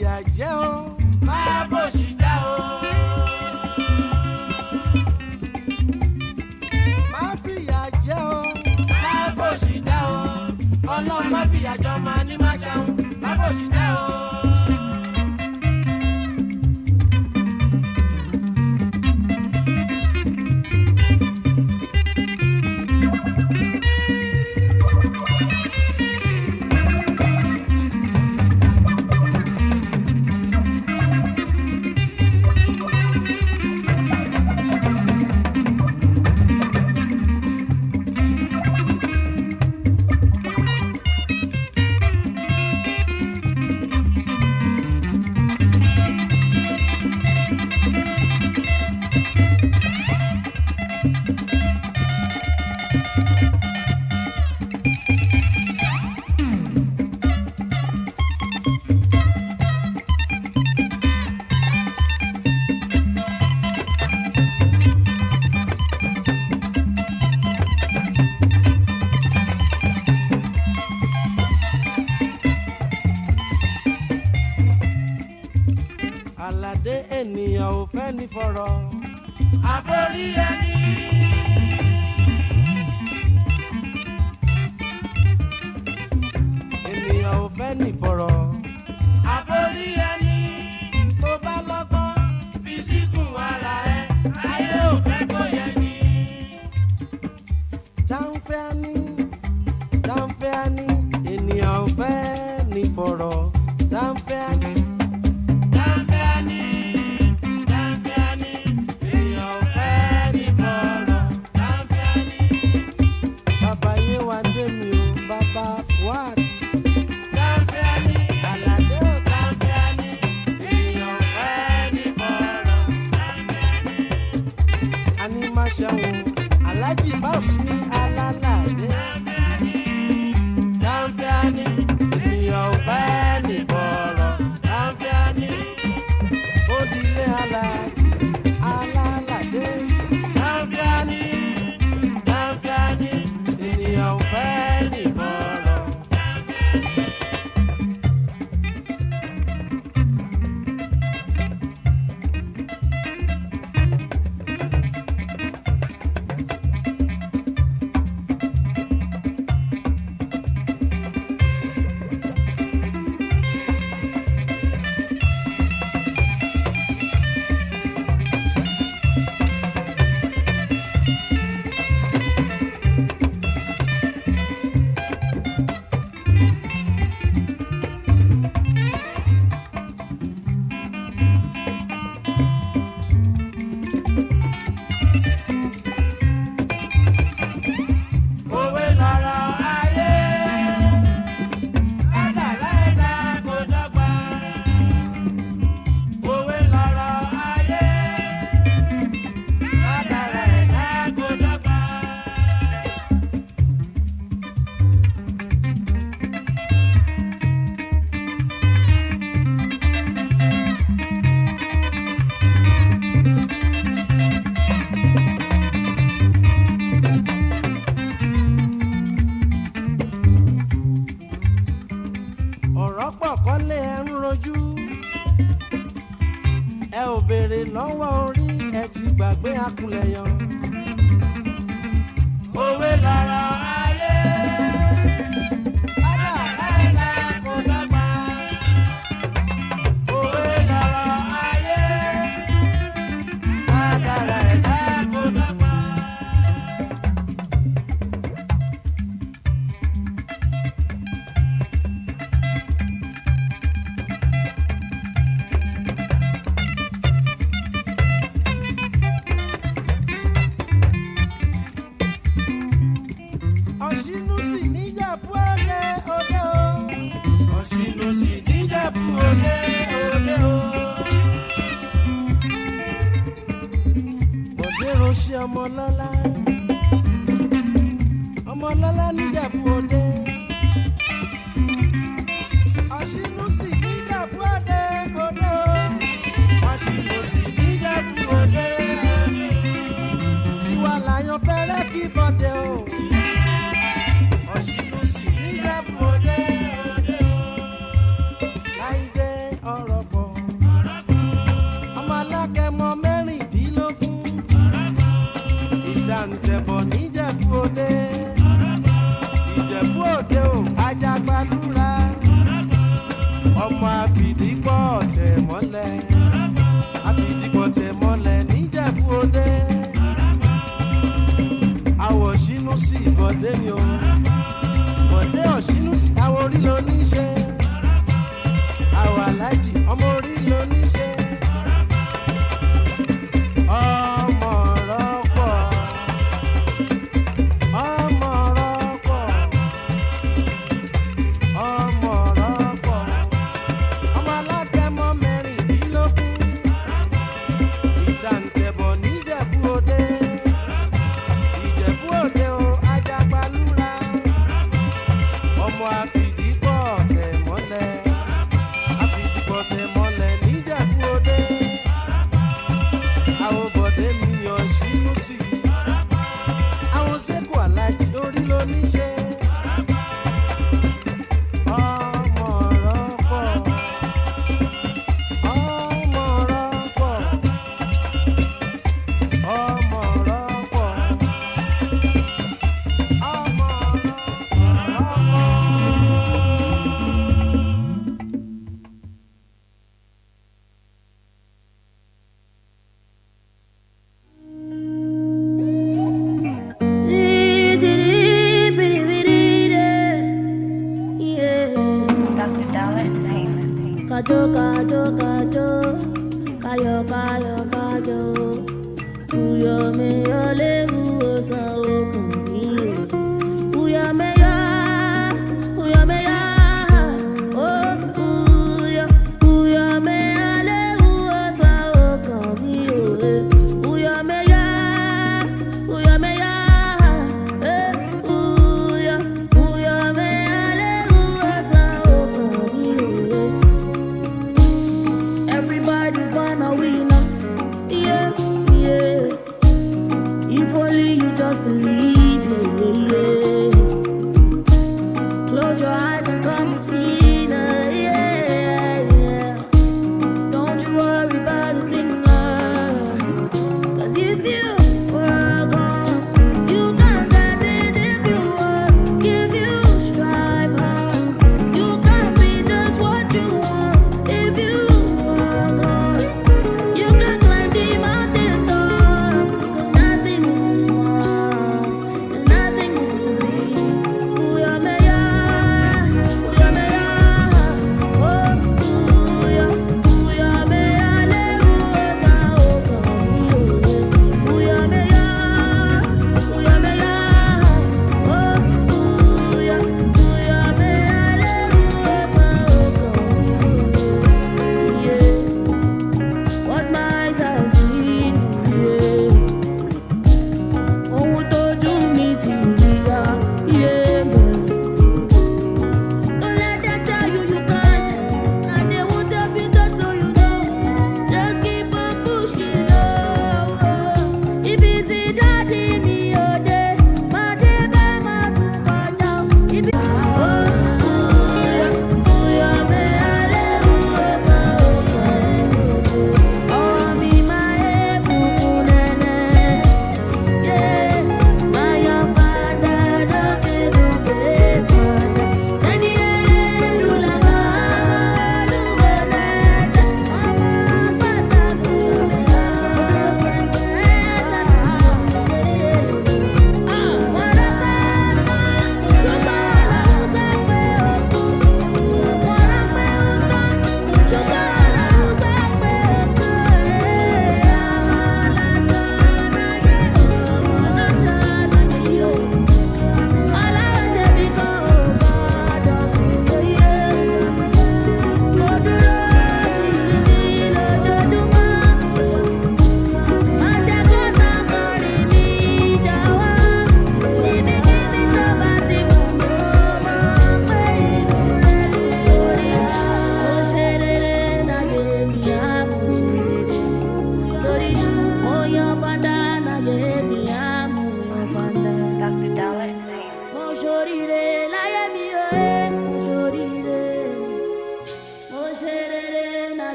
fìyà jẹ o. Máa bòṣì dá o. Má fìyà jẹ o. Máa bòṣì dá o. Ọlọ́run má fìyà jọ máa ní má ṣàwọn. Máa bòṣì dá o. Àlàdé ènìyàn ò fẹ́ ní fọ̀rọ̀. Àforí ẹni. Ènìyàn ò fẹ́ ní fọ̀rọ̀. Àforí ẹni. Tó bá lọ́gbọ́n fi síkùn ara ẹ. Ayé ò fẹ́ kó yẹ ni. Táǹfẹ́ ní ènìyàn ò fẹ́ ní fọ̀rọ̀. Táǹfẹ́ ní. Alhaji Babs ní alálàdé. Dáńfíání ènìyàn ò fẹ́ ní fọ̀rọ̀. Dáńfíání ó dilé Alhaji alálàdé. Dáńfíání ènìyàn ò fẹ́ ní fọ̀rọ̀. Ẹ ò béèrè lọ́wọ́ orí ẹ ti gbàgbé akunlẹ̀yàn. Òwe lọ̀rọ̀ ayé. Kádàrá ẹ̀dá kò dọ́gba. Òwe lọ̀rọ̀ ayé. Kádàrá ẹ̀dá kò dọ́gba. Ọ̀ṣínú sì níjẹ̀bú òde òde o. Ọ̀ṣínú sì níjẹ̀bú òde òde o. Bọ̀dé Ránṣẹ́ ọmọlọ́lá níjẹ̀bú òde. Ọ̀ṣínú sì níjẹ̀bú òde òde o. Ọ̀ṣínú sì níjẹ̀bú òde òde o. Tiwa làyàn fẹ́rẹ́ kí Bọ̀dé o. Ọ̀ṣínú sì níjẹ̀bú òde òde o. Láìdé ọ̀rọ̀ Ìjẹ̀bú Òde o Ajagbalúra ọmọ àfìdípọ̀ tẹ̀ mọ́lẹ̀ àfìdípọ̀ tẹ̀ mọ́lẹ̀ níjẹ̀bú Òde àwọ̀ sínú sí Bọ̀dé ni o Bọ̀dé ọ̀sínú sí àwọ̀ orí ló ní ṣe àwọ̀ alájì ọmọ orí ló ní ṣe ọmọ rọ́pọ̀ ọmọ rọ́pọ̀ ọmọ rọ́pọ̀ ọmọ alágẹmọ mẹ́rìndínlógún ìtàǹtẹ̀bọ̀ níjẹ̀bú Òde Ìjẹ̀bú Òde o Ajagbalúra ọmọ àfìdípọ̀ tẹ̀ mọ́lẹ̀ àfìdípọ̀ tẹ̀ mọ́lẹ̀ níjẹ̀bú Òde àwọn Bọ̀dé mi yàn sínú sí i àwọn sẹ́kù alájí orí ló ní ṣe ọmọ rọ́pọ̀ ọmọ rọ́pọ̀ ọmọ rọ́pọ̀ ọmọ Dr. Dollar Entertainment. Kajo, kajo, kajo, kayo, kayo, kajo. Uyo me yo le uosa okami ode. Uyo me ya, oh uyo me ya le uosa okami ode. Uyo me ya, eh uyo me ya le uosa okami ode.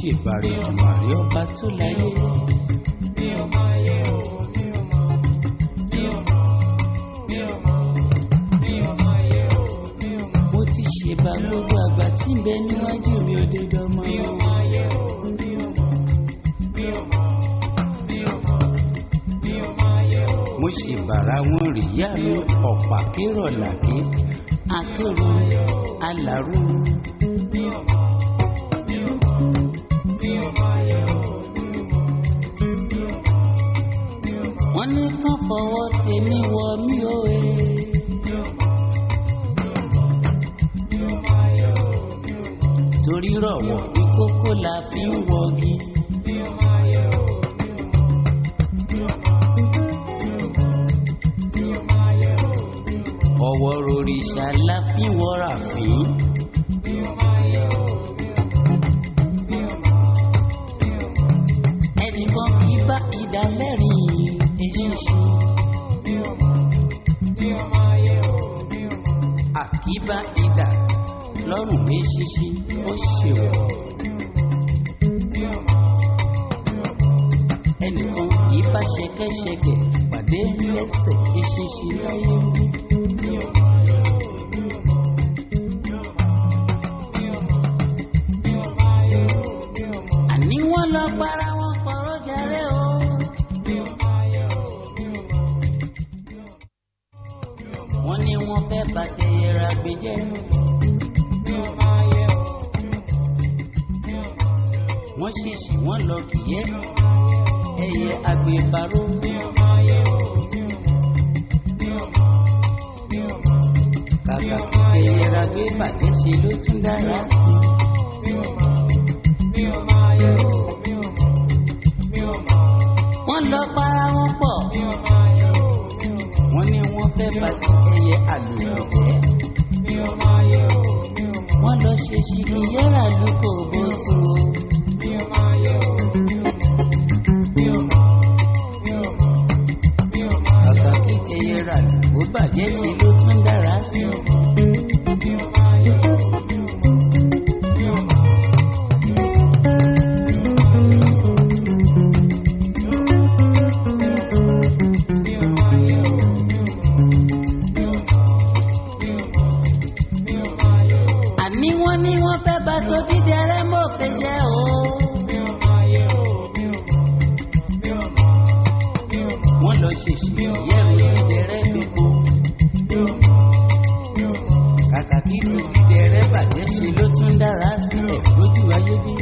ṣèbàrẹ̀ ìdùnmàrè ọba tó láyé. Mo ti ṣèbà gbogbo àgbà tí ń bẹ níwájú mi ò dé dọ́mọ. Mo ṣèbàrà wọn rìyá mi ọ̀pá kérò làké akérò aláró. Wọ́n ní kán fọwọ́ tèmi wọ mí o e. Torí rọ̀wọ̀ ìkókó la fi ń wọgi. Ọwọ́ rorìṣà la fi ń wọra fín. Ẹnìkan kì í bá ìdálẹ́rìn eṣinṣin. Àkíbá ìdá lọ́rùn eṣinṣin ó ṣèwọ̀. Ẹnìkan kì í bá ṣẹ̀kẹ̀ṣẹ̀kẹ̀ pàdé lẹ́sẹ̀ eṣinṣin láyé. Àní wọ́n lọ para wọn fọ̀rọ̀ jàre o. Wọ́n ní wọ́n fẹ́ bàtẹ̀ yẹra gbẹjẹ́. Wọ́n ṣèṣì wọ́n lọ kìyẹ́ ẹyẹ agbèbárò. Kàkà kíkẹ́ yẹra gbé bàjẹ́ ṣe ló tún dára sí. Wọ́n lọ para wọn pọ̀. Wọ́n ní wọ́n fẹ́ bàtí ẹyẹ àlùkò jẹ́. Wọ́n lọ ṣe ṣìkìyẹ́rà lóko bóso. Kàkà kíkẹ́ yẹra ló bàjẹ́ ṣe ló tún dára sí. tó dídẹrẹ́ mọ̀ pé jẹ́ o. wọ́n lọ ṣèṣì yẹ̀rù dídẹrẹ́ gbogbo. kàkà kí kò dídẹrẹ́ bàjẹ́ ṣe ló tún dára sílẹ̀ lójú ayé bí.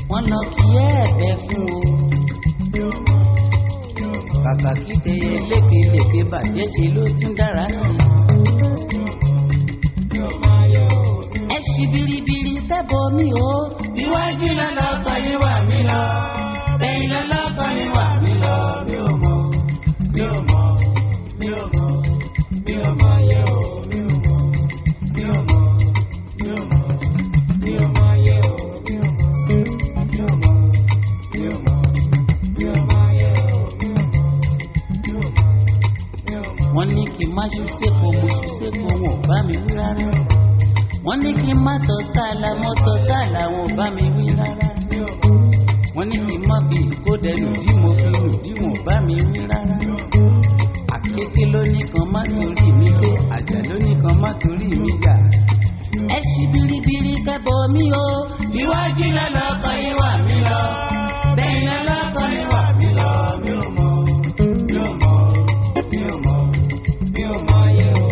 Wọ́n lọ kí ẹ̀bẹ̀ fún o. Kàkà kí tẹyẹ lékelèké bàjẹ́ ṣe ló tún dára sí. Ẹ ṣì biribiri tẹ́bọ̀ mi o. Iwájú lọ́lọ́kọ̀ ni wà mí lọ. Ẹ̀yìn lọ́lọ́kọ̀ ni wà mí lọ. Mi ò mọ̀, mi ò mọ̀, mi ò mọ̀, mi ò mọ̀ yẹ o. Mi ò mọ̀, mi ò mọ̀, mi ò mọ̀, mi ò mọ̀ yẹ o. Wọ́n ní kí n má ṣiṣẹ́ kó mo ṣiṣẹ́ kó wọn ò bá mi wí rárá. Wọ́n ní kí n má tọ́ sáàlà mọ́tọ́ sáàlà wọn ò bá mi wí rárá. Wọ́n ní kí n má fi ìkódẹnu dí mo fi rù dí wọn ò bá mi wí rárá. Àkéké ló ní kan má torí mi pé àjà ló ní kan má torí mi jà. Ẹ ṣì biribiri kẹ́bọ̀ mi o. Iwájú lọ́lọ́kọ̀ yín wà mí lọ. Bẹ́ẹ̀ lọ́lọ́kọ̀ yín wà mí lọ. Mi ò mọ̀, mi ò mọ̀, mi ò mọ̀, mi ò mọ̀ yẹ o.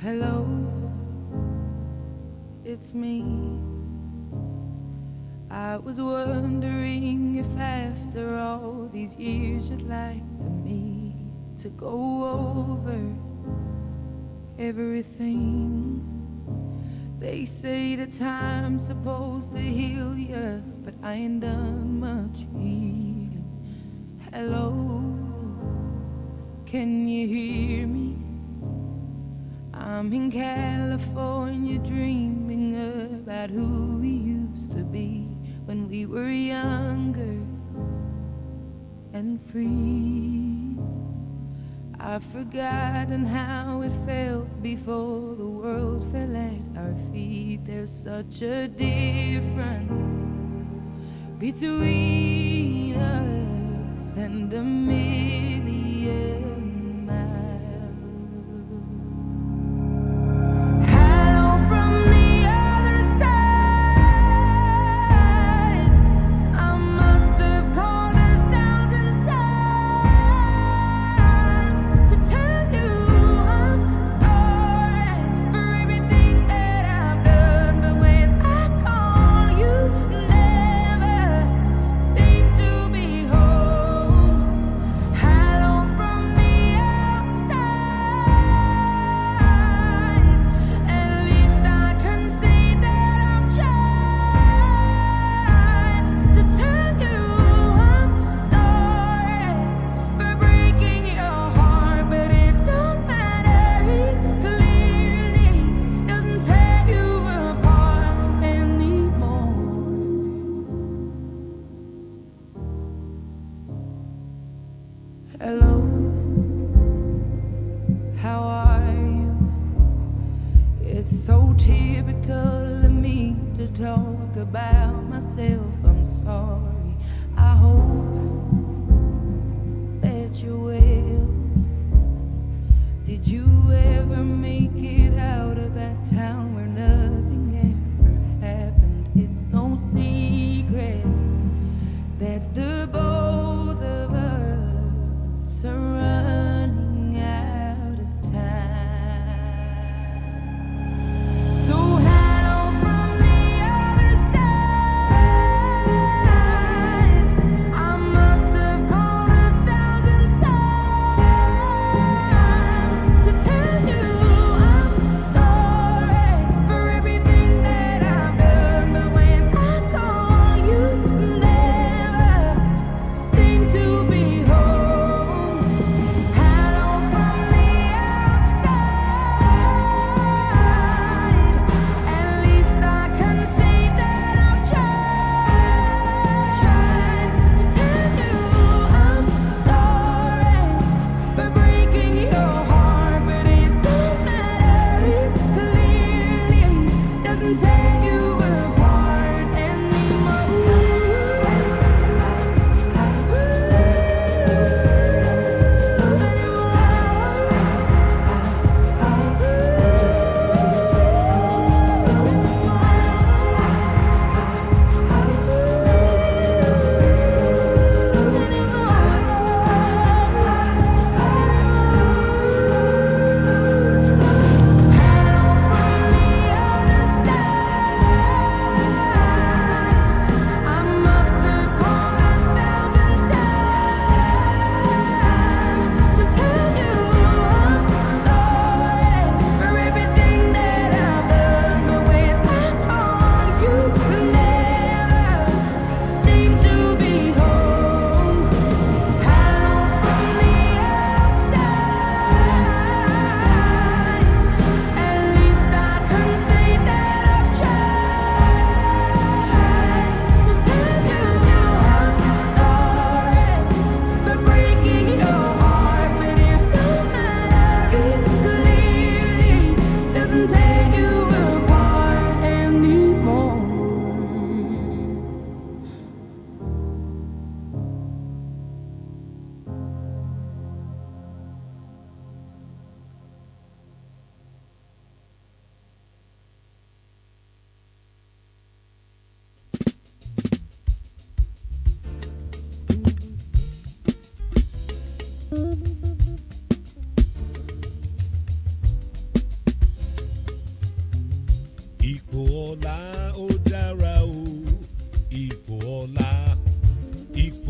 Hello, it's me. I was wondering if after all these years you'd like to me to go over everything. They say that time's supposed to heal ya, but I ain't done much healing. Hello, can you hear me? I'm in California dreaming about who we used to be when we were younger and free. I've forgotten how it felt before the world fell at our feet. There's such a difference between us and a million miles. Hello from the other side. I must have called 1,000 times to tell you I'm sorry for everything that I've done. But when I call, you never seem to be home. Hello from the outside. At least I can say that I've tried to tell you I'm sorry for breaking your heart, but it don't matter. It clearly doesn't tear you apart anymore. Hello, how are you? It's so typical of me to talk about myself. I'm sorry. I hope that you're well. Did you ever make it out of that town where nothing ever happened? It's no secret that the both of us are running out of time. So hello from the other side.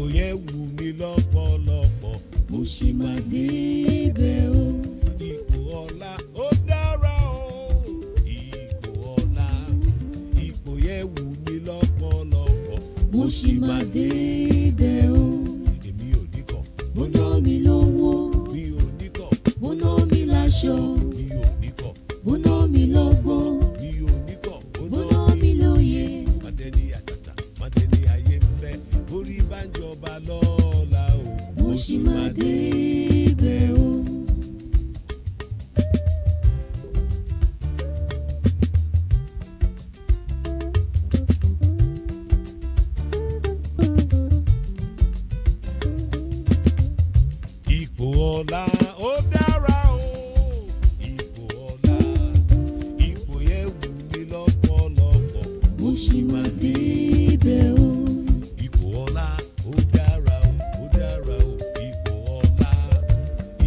ipò yẹn wù mí lọ́pọ̀lọpọ̀ mo sì máa débẹ̀ o. Ipò ọlá ó dára o. Ipò ọlá ipò yẹn wù mí lọ́pọ̀lọpọ̀ mo sì máa débẹ̀ o. Èmi ò ní kọ̀. Mo ná mi lówó. Mi ò ní kọ̀. Mo ná mi láṣọ. Mi ò ní kọ̀. Mo ná mi lọ́gbọ́n. Mi ò ní kọ̀. Mo ná mi lóye. Màdẹ́ni àtàtà, màdẹ́ni ayé ń fẹ́. Orí bá ń jọba lọ́la o. Mo sì máa débẹ̀ o. Ipò ọlá ó dára o. Ipò ọlá ipò yẹn wù mí lọ́pọ̀lọpọ̀ mo sì máa débẹ̀ o. Ipò ọlá ó dára o, ó dára o. Ipò ọlá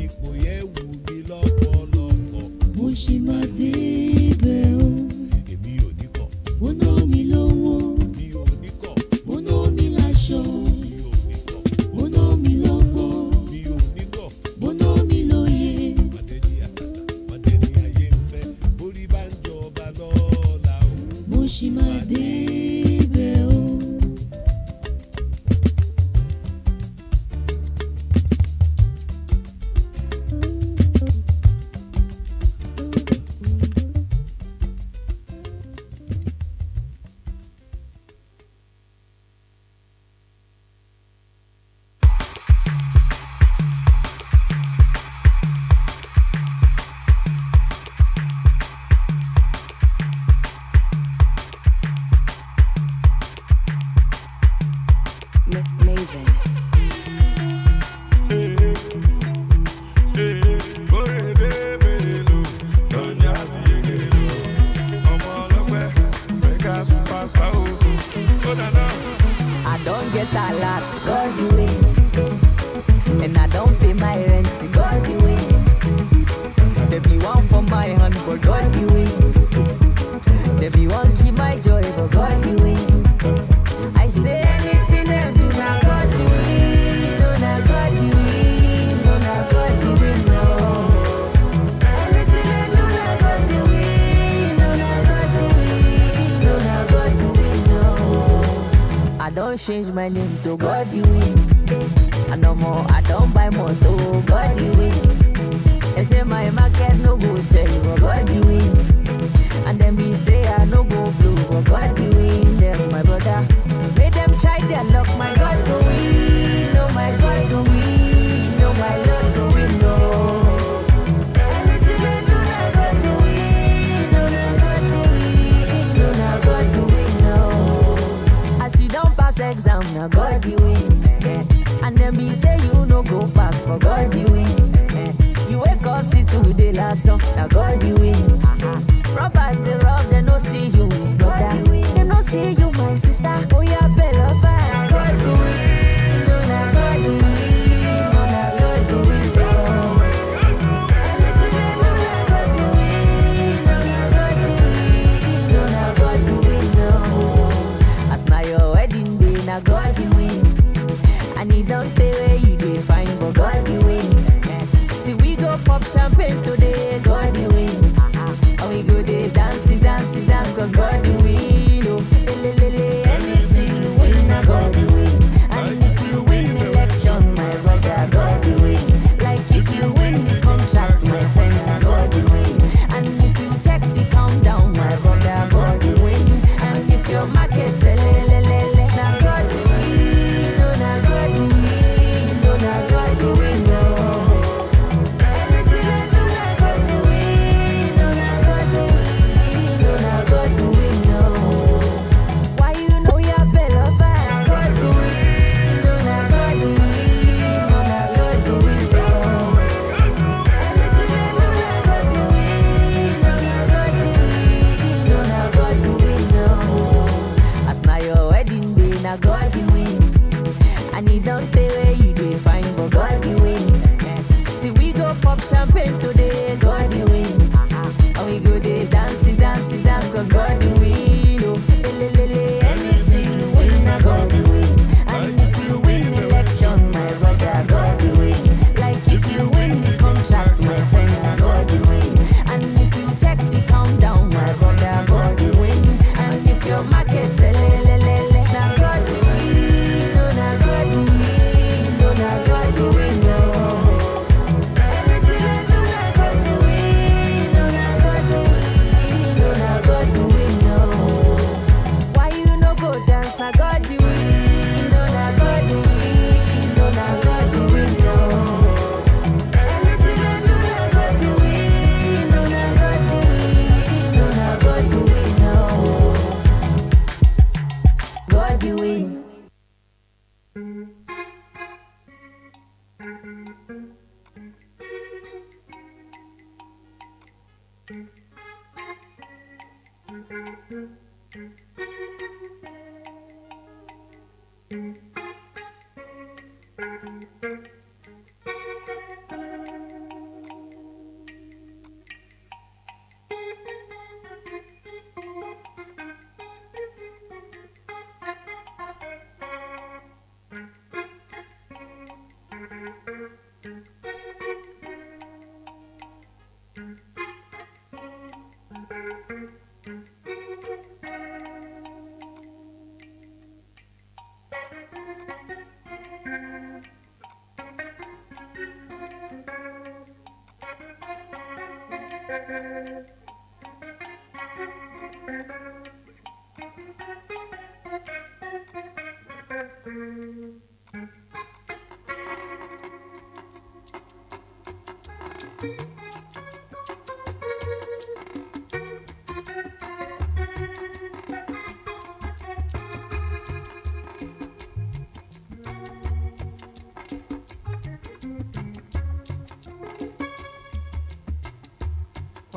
ipò yẹn wù mí lọ́pọ̀lọpọ̀ mo sì máa débẹ̀ o. Èmi ò ní kọ̀. Mo ná mi lówó. Mi ò ní kọ̀. Mo ná mi láṣọ. Mi ò ní kọ̀. Mo ná mi lọ́gbọ́n. Mi ò ní kọ̀. Mo ná mi lóye. Màdẹ́ni àtàtà, màdẹ́ni ayé ń fẹ́. Orí bá ń jọba lọ́la o. Mo sì máa débẹ̀ o. Maven. I don't get a lot, God the way. And I don't pay my rent, God the way. There be one for my hand, but God the way. There be one keep my joy, but God the way. I say anything I do, now God the way. No, now God the way. No, now God the way, no. Anything I do, now God the way. No, now God the way. No, now God the way, no. I don't change my name to God the way. And no more, I don't buy more to God the way. They say my market no go sell, but God the way. And then me say I no go blue, but God the way. Them my brother, make them try their luck. My God go win, no my God go win, no my Lord go win, no. Anything they do, now God go win, no now God go win, no now God go win, no. As you don't pass exam, now God the win. And then me say you no go pass, but God the win. You wake up, see today last song, now God the win. Robbers they rob, they no see you, brother. They no see you, my sister. Oh yeah, better fast. God the win, no now God the win, no now God the win, no. Anything they do, now God the win, no now God the win, no now God the win, no. As now your wedding day, now God the win. And he don't tell where you dey find, but God the win. See we go pop champagne today, God the win. And we go dey dance, cause God the win. Oh, anything you win, now God the win. And if you win election, my brother, God the win. Like if you win the contract, my friend, now God the win. And if you check the countdown, my brother, God the win. And if your market sell, now God the win. No, now God the win. No, now God the win. No. Anything I do, now God the win. No, now God the win. No, now God the win. No.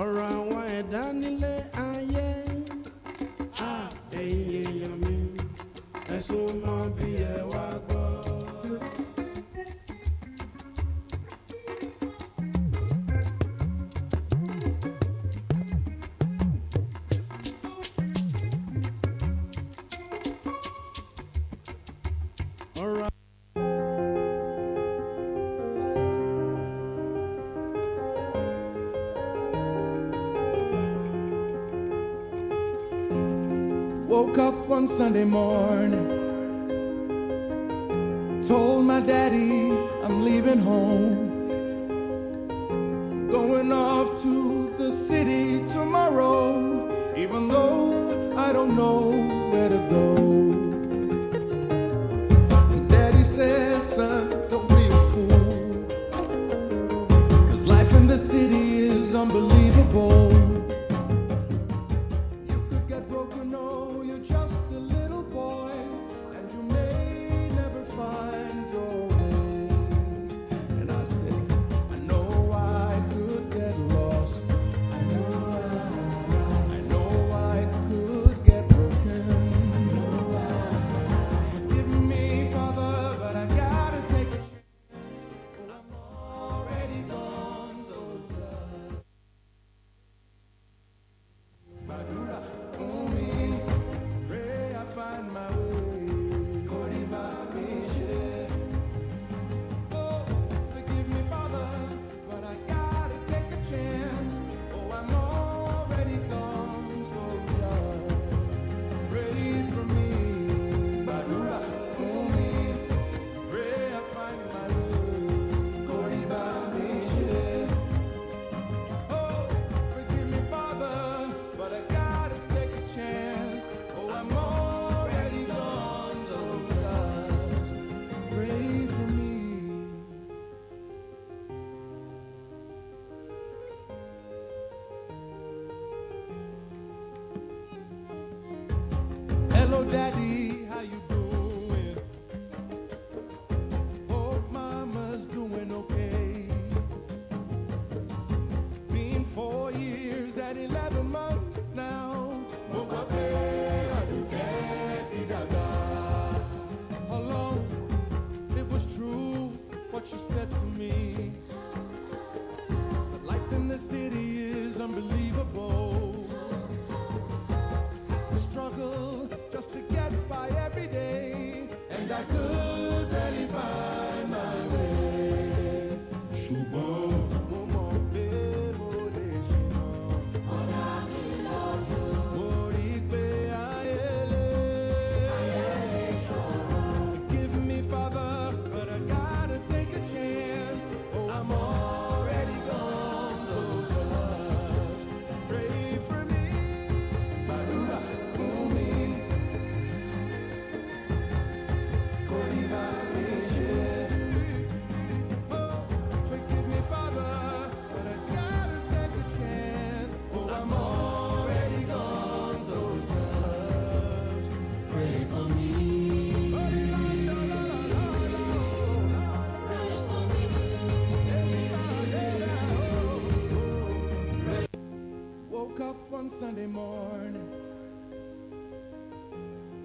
ọ̀rọ̀ àwọn ẹ̀dá nílé ayé ẹ̀yin èèyàn mi ẹ̀sùn mọ́ bí ẹ wá gbọ́. ọ̀rọ̀ woke up one Sunday morning, told my daddy I'm leaving home, going off to the city tomorrow, even though I don't know where to go. And daddy says, son, don't be a fool, 'cause life in the city is unbelievable. Hello, Daddy, how you doing? Hope Mama's doing okay. Been 4 years and 11 months now. How long it was true what you said to me. But life in the city is unbelievable. Struggle just to get by every day, and I could barely find my way. Ṣùgbọ́n mo mọ̀ pé mo lè ṣìnà. Ọ̀dà mi lọ́dún. Mo rí pé ayé lè ṣòro. Forgive me, Father, but I gotta take a chance. Oh, I'm already gone, so just pray for me. Gbàdúrà. Forgive me, Father, but I gotta take a chance. Oh, I'm already gone, so just pray for me. Pray for me. Woke up one Sunday morning,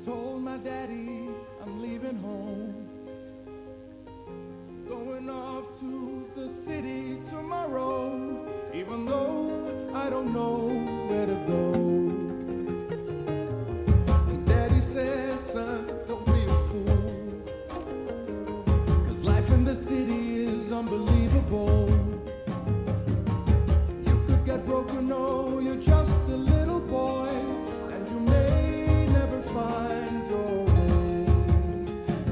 told my daddy I'm leaving home, to the city tomorrow, even though I don't know where to go. And Daddy says, son, don't be a fool, 'cause life in the city is unbelievable. You could get broken, oh, you're just a little boy, and you may never find your way.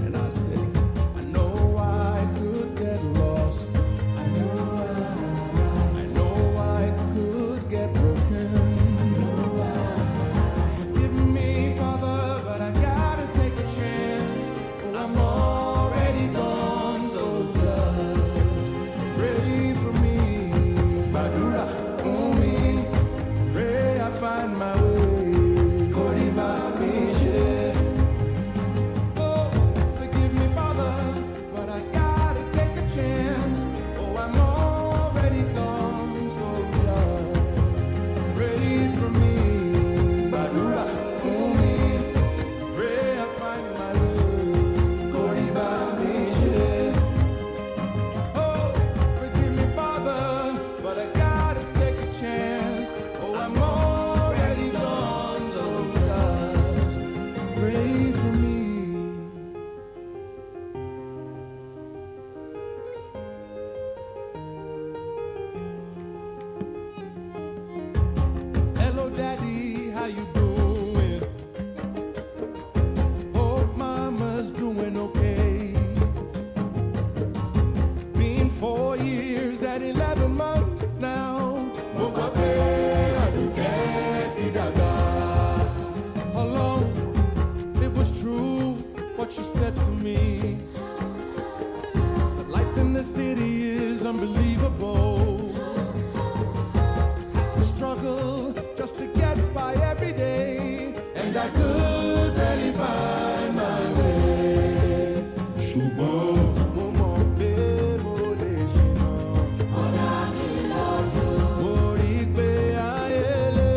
And I said, I know I could get lost. I know I could get broken. Forgive me, Father, but I gotta take a chance. Oh, I'm already gone, so just pray for me. Badura for me, pray I find my way. Koriba Mishe. Oh, forgive me, Father, but I gotta take a chance. Oh, I'm already gone, so just pray for me. Badura for me, pray I find my way. Koriba Mishe. Oh, forgive me, Father, but I gotta take a chance. Oh, I'm already gone, so just pray for me. Hello, Daddy, how you doing? Hope Mama's doing okay. Been 4 years and 11 months now. Alone, it was true what you said to me. But life in the city is unbelievable. Had to struggle just to get by every day, and I could barely find my way. Ṣùgbọ́n mo mọ̀ pé mo lè ṣìnà. Mo rí pé ayé lè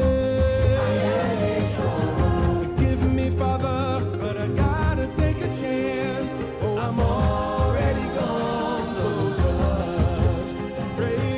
ṣòro. Forgive me, Father, but I gotta take a chance. Oh, I'm already gone, so just pray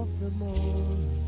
of the morning.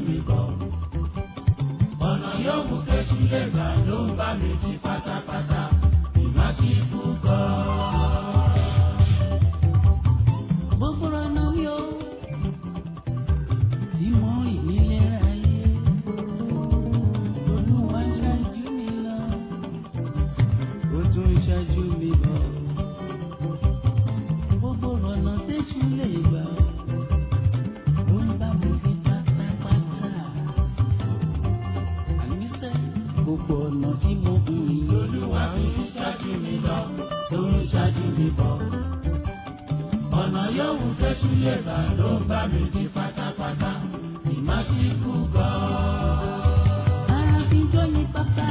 mi bọ̀. Ọ̀nà yóò mú kéṣù lè gbà ló ń bá mi di pátápátá. Ìmásíkú kọ́. Gbogbo ọ̀nà yóò tí mo rìn nílé ayé. Olúwa ń ṣáájú mi lọ, ó tún ń ṣáájú mi bọ̀. Gbogbo ọ̀nà tẹ́sù lè gbà ló ń bá mi di pátápátá. Àníṣe gbogbo ọ̀nà tí mo rìn Olúwa tó ń ṣáájú mi lọ, tó ń ṣáájú mi bọ̀. Ọ̀nà yóò mú kéṣù lè gbà ló ń bá mi di pátápátá. Ìmásíkú kọ́. àfijọ́ ní pápá.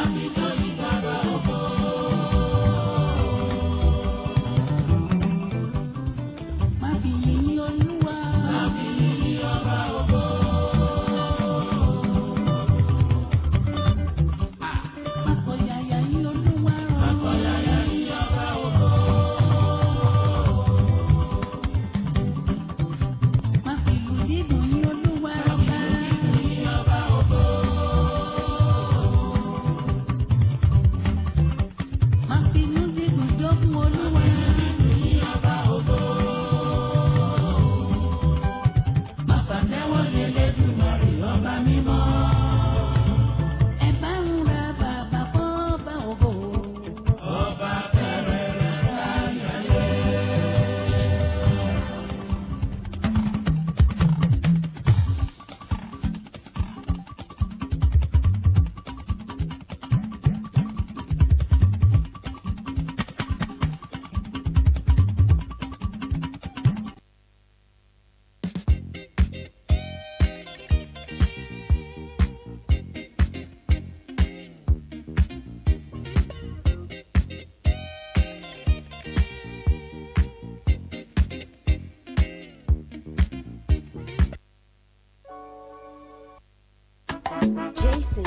Àbíjọ́ ní bàbá ògo. Má fi yìn Olúwa. Àbí ní ọba ògo. Má kọ̀ yàyà yìn Olúwa. Akọ̀yàyà ní ọba ògo. Má fi ìlù dídùn yìn Olúwa. Ní ọba ògo. Má fi inú dídùn jó fún Olúwa. Ní ọba ògo. Má pàtẹ́wọ́ lé Elédùmarè ọba mímọ́. Ẹ bá ń ra bàbá kọ́ bá ògo. Ọba tẹrẹrẹ kárí ayé. Jason.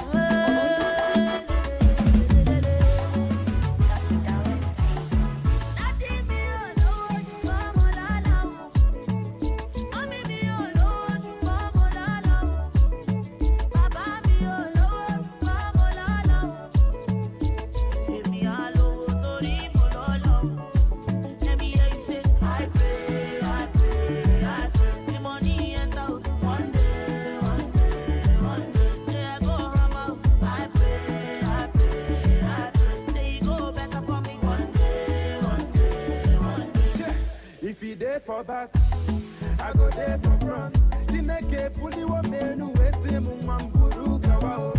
Dr. Dollar Entertainment. If you there for back, I go there for front. Chineke puli wo menu wesi mumamburu kawa.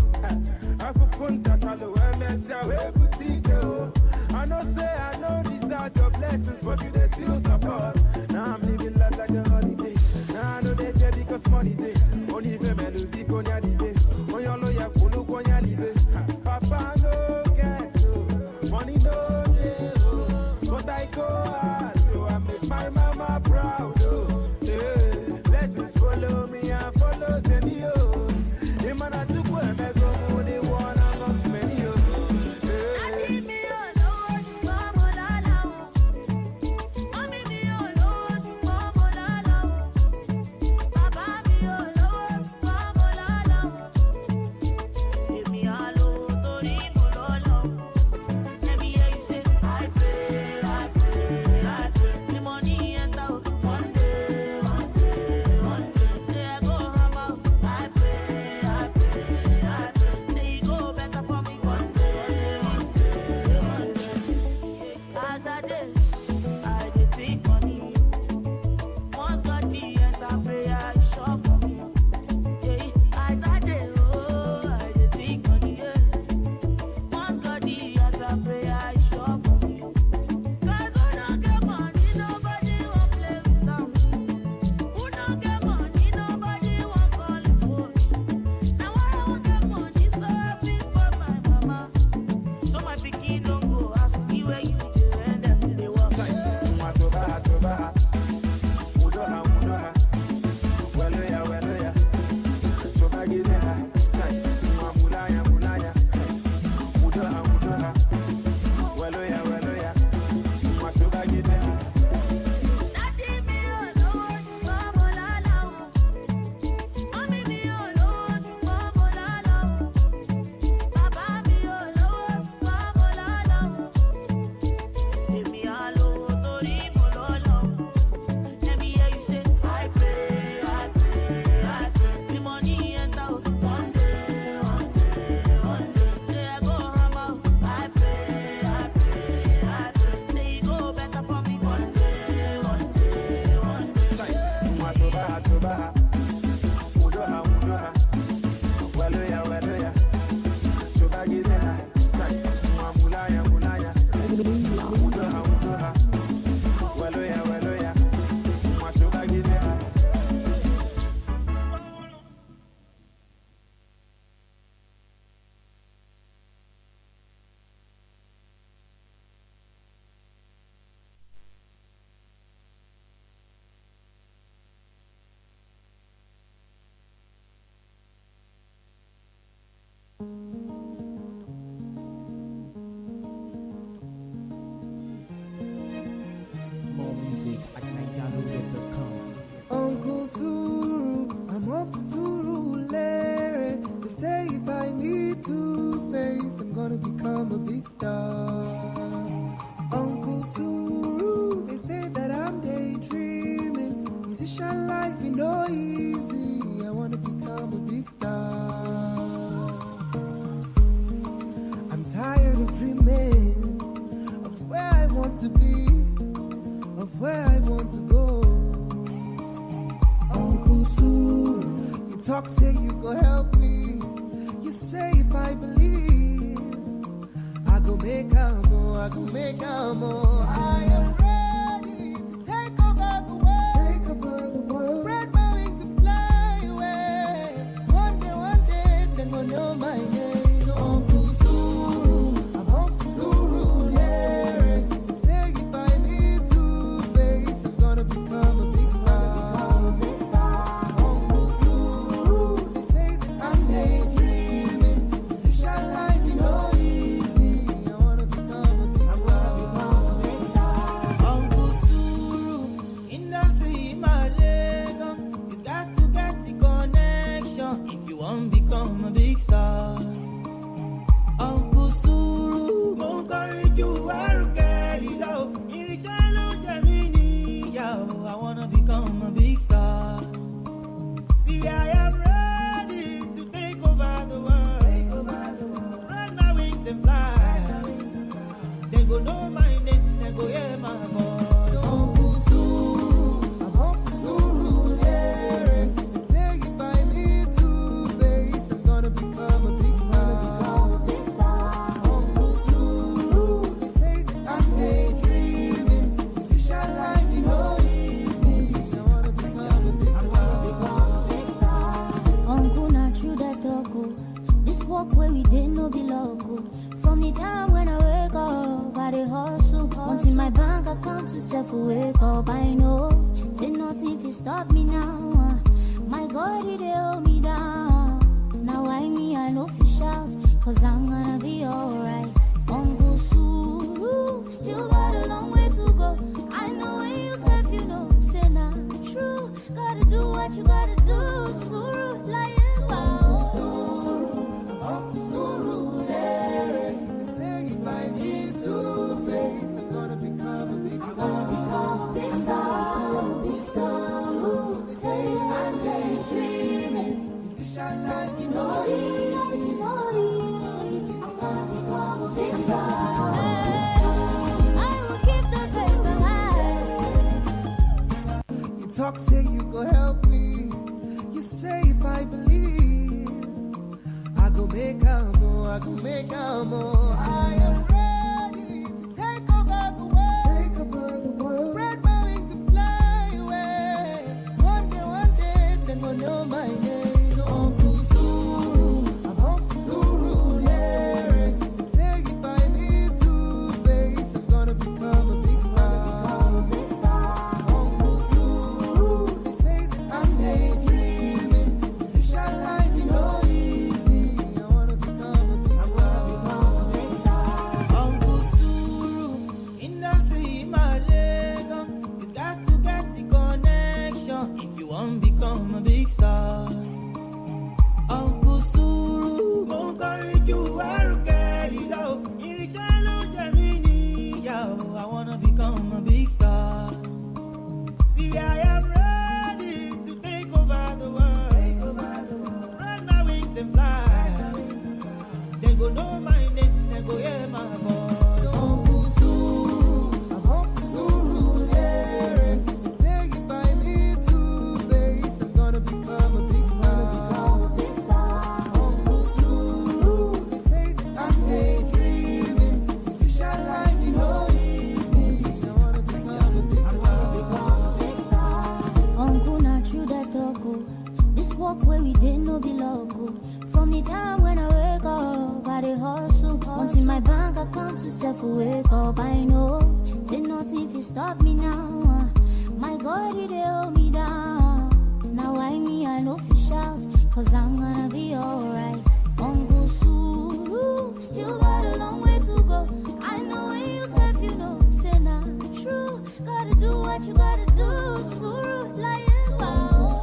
Afufunta chalo emesia we butike o. I know say I know deserve your blessings, but you they still support. Now I'm living life like a holiday. Now I know they care because money day. Only if a melody konya libe. On your lawyer kulu konya libe. Papa no get no money no day. But I go hard, oh, I make my mama proud, oh, yeah. Blessings follow me and follow them, oh. The man I took where I go, only one amongst many, oh, off to Surulere. They say if I need to face, I'm gonna become a big star. Uncle Suru, they say that I'm daydreaming. Musician life is no easy. I wanna become a big star. I'm tired of dreaming of where I want to be, of where I want to go. Uncle Suru, you talk, say you go help me. You say if I believe, I go make a more, I go make a more. I am ready to take over the world, take over the world. Spread my wings and fly away. One day, they gonna know my name. Uncle Suru, I'm Uncle Surulere. They say if I need to face, I'm gonna become a big star. Uncle Suru, they say that I'm daydreaming. Musician life, you know, easy. I wanna become a big star. Uncle Suru, industry my leg on. You got to get the connection if you want to become a big star. Uncle Suru, mo encourage you, Arukeli low. Irishalo Gemini, yo, I wanna become a big star. See, I am ready to take over the world. Run my wings and fly. They go know my name, they go hear my voice. Uncle Suru, I'm Uncle Surulere. They say if I need to face, I'm gonna become a big star. Uncle Suru, they say that I'm daydreaming. Musician life, you know, easy. I wanna become a big star. Uncle, not true that talk. This walk where we didn't know be local. From the time when I wake up, I dey hustle. Until my bank account to self wake up, I know. Say nothing can stop me now. My God, he dey hold me down. Now I know for shout, cause I'm gonna be alright. Uncle Suru, still got a long way to go. I know when you said, you know, say not true. Gotta do what you gotta do, Suru, like it about. Uncle Surulere. They say if I need to face, I'm gonna become a big star. Big star, big star. They say I'm daydreaming. Musician life, you know, easy. Big star. I will keep the faith alive. You talk, say you go help me. You say if I believe, I go make a more, I go make a more. I am ready to take over the world, take over the world. Spread my wings and fly away. One day, they gonna know my name. Uncle Suru, I'm Uncle Surulere. They say if I need to face, I'm gonna become a big star. Uncle Suru, they say that I'm daydreaming. Musician life, you know, easy. I wanna become a big star. Uncle Suru, industry my leg on. You got to get the connection if you want to become a big star. Uncle Suru, mo encourage you, Arukeli low. Irishalo Gemini, yo, I wanna become a big star. See, I am ready to take over the world. Run my wings and fly. They go know my name, they go hear my voice. Uncle Suru, I'm Uncle Surulere. They say if I need to face, I'm gonna become a big star. Uncle Suru, they say that I'm daydreaming. Musician life, you know, easy. I wanna become a big star. Uncle, not true that talk. This walk where we didn't know be local. From the time when I wake up, I dey hustle. Until my bank account to self wake up, I know. Say nothing can stop me now. My God, he dey hold me down. Now I know for shout, cause I'm gonna be alright. Uncle Suru, still got a long way to go. I know when you said, you know, say not true. Gotta do what you gotta do, Suru, like it about.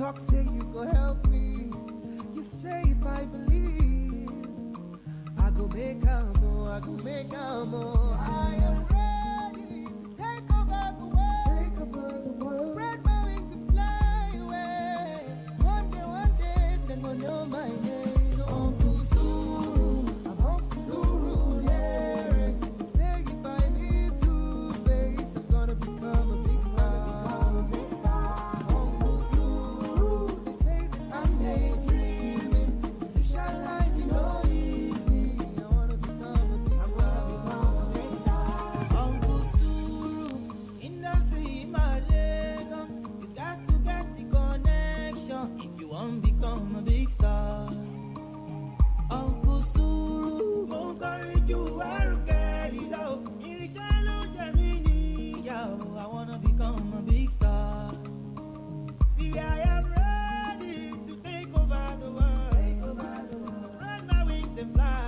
talk, say you go help me. You say if I believe, I go make a more, I go make a more. I am ready to take over the world. Take over the world. Spread my wings and fly away. One day, they gonna know my name. Uncle Suru, I'm Uncle Suru, yeah. Say if I need to, babe, I'm gonna become a big star. Uncle Suru, they say that I'm daydreaming. Musician life, you know, easy. I wanna become a big star. Uncle Suru, industry in my leg. You got to get the connection if you want to become a big star. Uncle Suru, won't carry you where you go. I wanna become a big star. See, I am ready to take over the world. Run my wings and fly.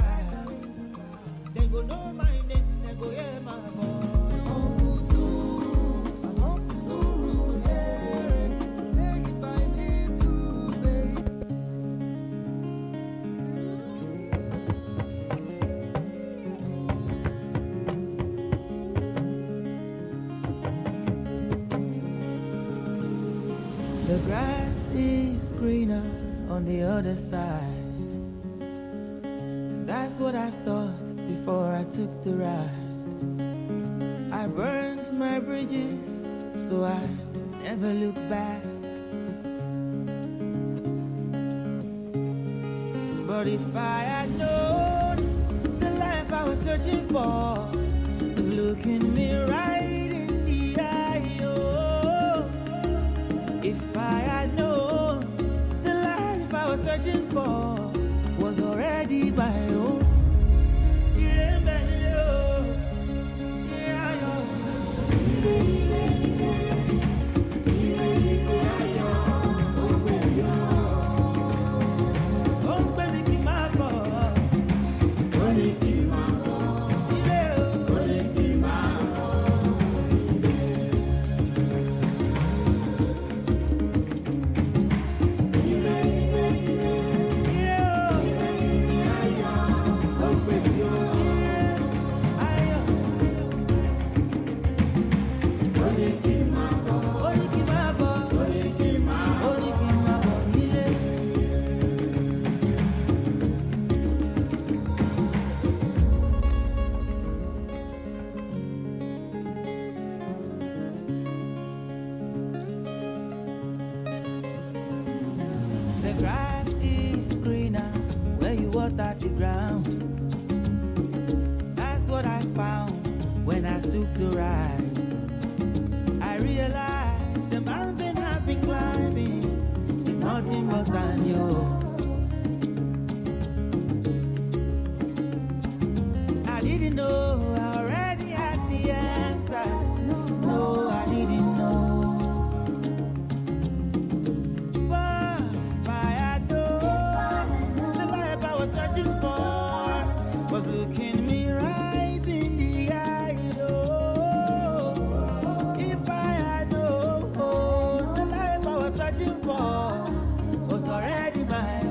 They go know my name, they go hear my voice. Uncle Suru, yeah. Say it by me too, babe. The grass is greener on the other side. That's what I thought before I took the ride. I burned my bridges so I'd never look back. But if I had known the life I was searching for was looking me right in the eye, oh. If I had known the life I was searching for was already my own. The grass is greener where you water the ground. That's what I found when I took the ride. I realized the mountain I've been climbing is nothing but sand, yo. I didn't know I already had the answers. No, I didn't know. Was looking me right in the eye, oh. If I had known the life I was searching for was already mine.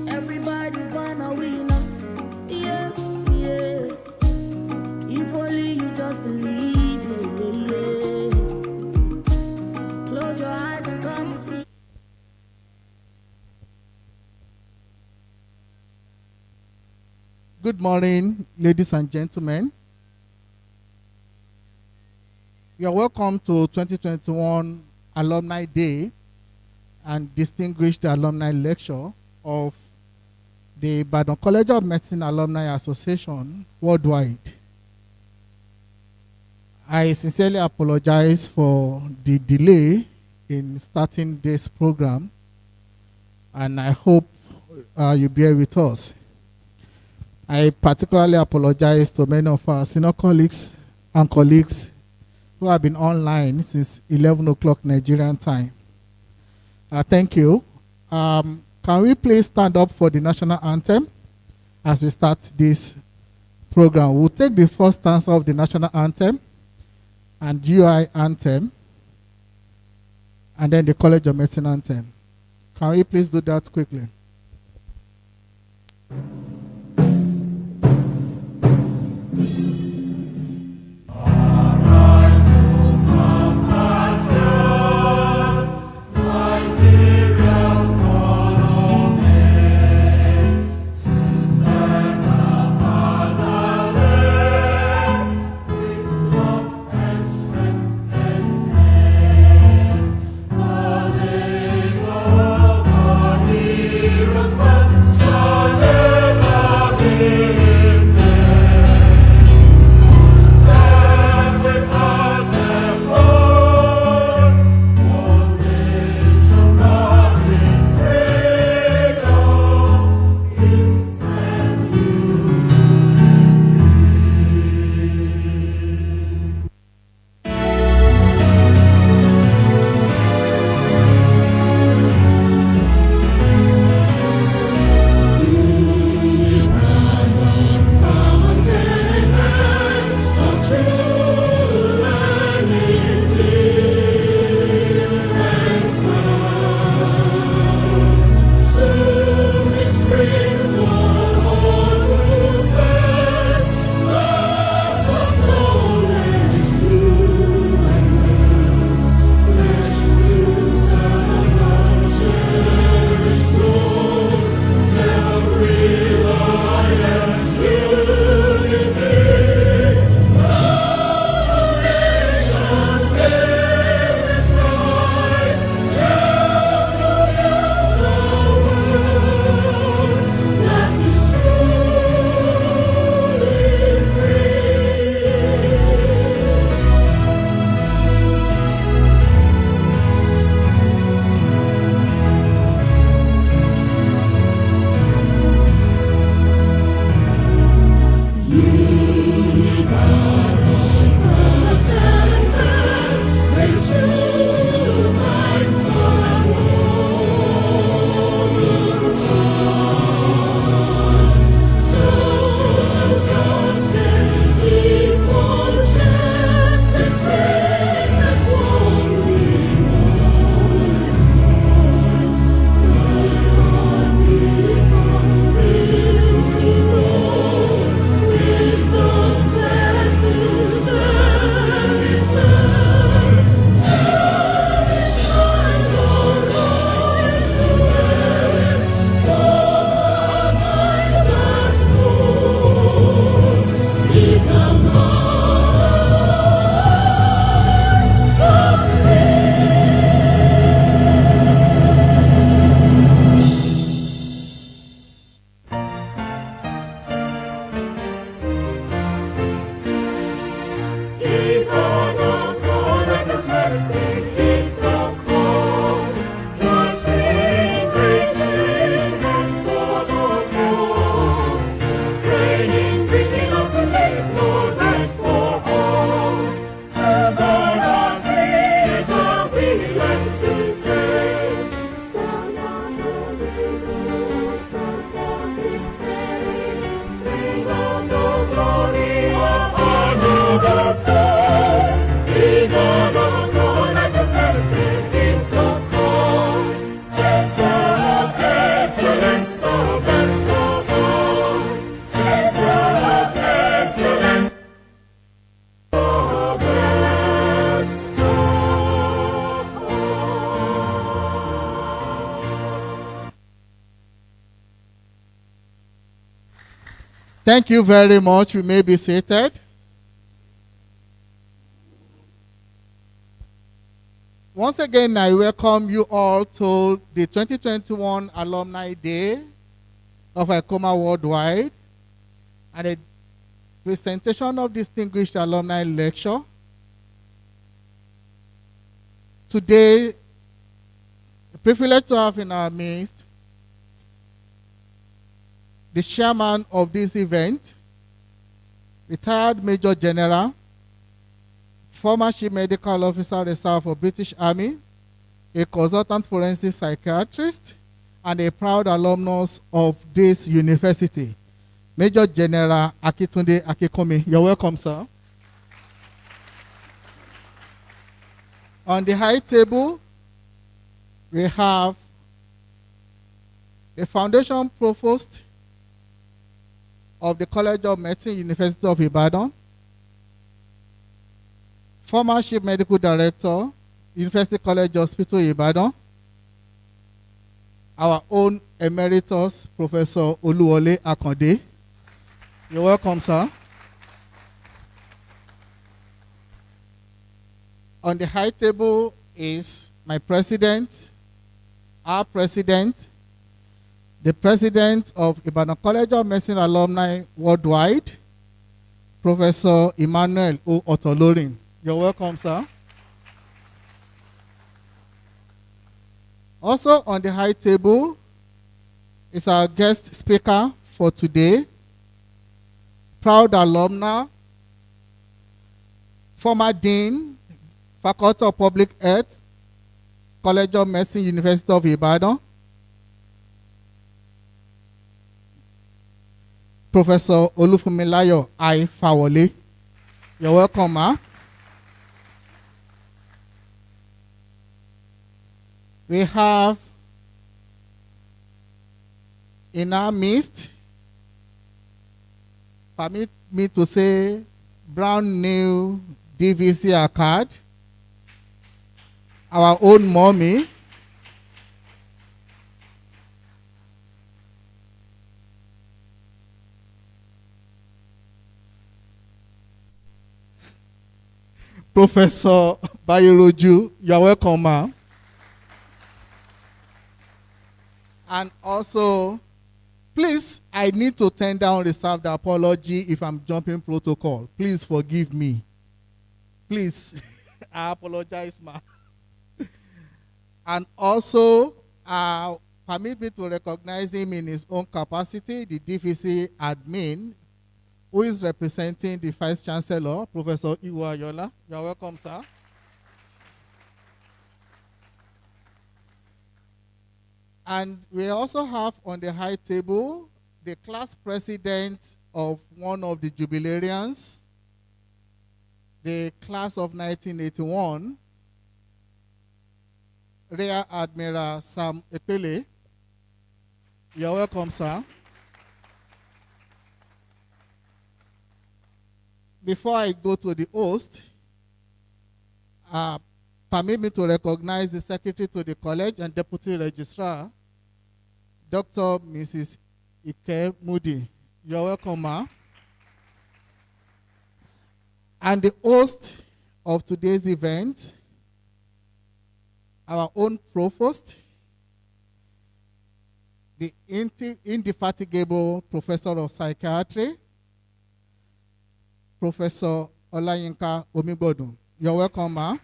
Everybody's born a winner. Yeah, yeah. If only you just believe. Yeah, yeah. Close your eyes and come and see. Good morning, ladies and gentlemen. You are welcome to 2021 Alumni Day and Distinguished Alumni Lecture of the Ibadan College of Medicine Alumni Association worldwide. I sincerely apologize for the delay in starting this program, and I hope you bear with us. I particularly apologize to many of our senior colleagues and colleagues who have been online since 11 o'clock Nigerian time. Thank you. Can we please stand up for the national anthem as we start this program? We'll take the first stanza of the national anthem and GUI anthem, and then the College of Medicine anthem. Can we please do that quickly? Thank you very much. You may be seated. Once again, I welcome you all to the 2021 Alumni Day of ICOMAA Worldwide and a presentation of distinguished alumni lecture. Today, a privilege to have in our midst the chairman of this event, retired Major General, former Chief Medical Officer Reserve for British Army, a consultant forensic psychiatrist, and a proud alumnus of this university, Major General Akitunde Akikomi. You're welcome, sir. On the high table, we have the Foundation Provost of the College of Medicine, University of Ibadan, former Chief Medical Director, University College Hospital, Ibadan, our own Emeritus, Professor Olufunmilayo Akande. You're welcome, sir. On the high table is my president, our president, the president of Ibadan College of Medicine Alumni Worldwide, Professor Emmanuel O. Otolorin. You're welcome, sir. Also on the high table is our guest speaker for today, proud alumna, former dean, Faculty of Public Health, College of Medicine, University of Ibadan, Professor Olufunmilayo I. Fawole. You're welcome, ma. We have in our midst, permit me to say, brand new DVC card, our own mommy, Professor Bayeroju. You're welcome, ma'am. And also, please, I need to tender unreserved apology if I'm jumping protocol. Please forgive me. Please, I apologize, ma'am. And also, permit me to recognize him in his own capacity, the DVC admin, who is representing the Vice Chancellor, Professor Iwo Ayola. You're welcome, sir. And we also have on the high table the class president of one of the jubilarians, the class of 1981, Rear Admiral Sam Epele. You're welcome, sir. Before I go to the host, permit me to recognize the Secretary to the College and Deputy Registrar, Dr. Mrs. Ike Moody. You're welcome, ma. And the host of today's event, our own provost, the indefatigable Professor of Psychiatry, Professor Olayinka Omigbodun. You're welcome, ma.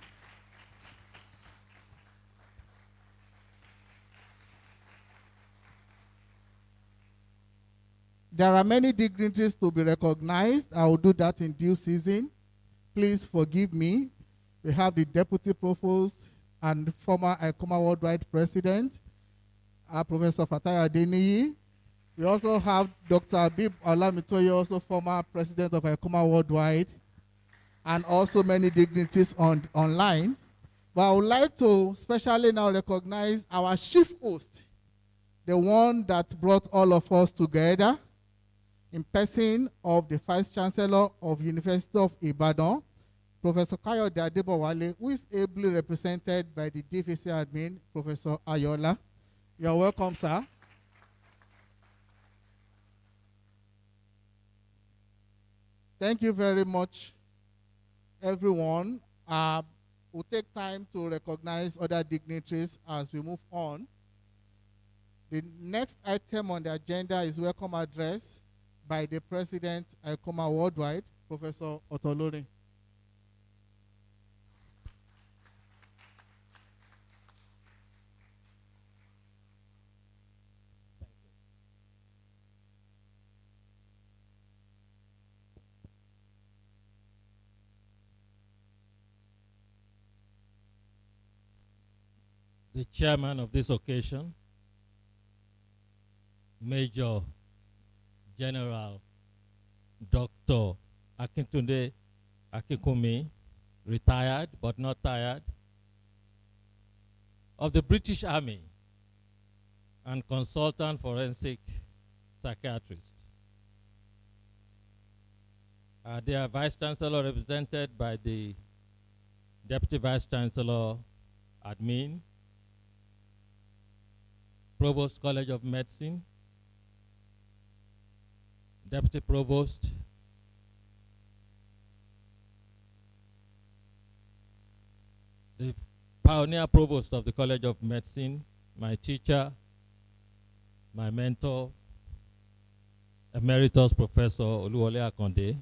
There are many dignitaries to be recognized. I will do that in due season. Please forgive me. We have the Deputy Provost and former ICOMAA Worldwide President, Professor Fatai Adeniyi. We also have Dr. Abib Olamitoye, also former President of ICOMAA Worldwide, and also many dignitaries online. But I would like to especially now recognize our chief host, the one that brought all of us together, in person of the Vice Chancellor of University of Ibadan, Professor Kayode Adebowale, who is ably represented by the DVC admin, Professor Ayola. You're welcome, sir. Thank you very much, everyone. We'll take time to recognize other dignitaries as we move on. The next item on the agenda is welcome address by the President ICOMAA Worldwide, Professor Otolore. The chairman of this occasion, Major General Dr. Akintunde Akinkumi, retired but not tired, of the British Army and consultant forensic psychiatrist. They are Vice Chancellor represented by the Deputy Vice Chancellor Admin, Provost College of Medicine, Deputy Provost, the pioneer Provost of the College of Medicine, my teacher, my mentor, Emeritus Professor Olufunmilayo Akonde,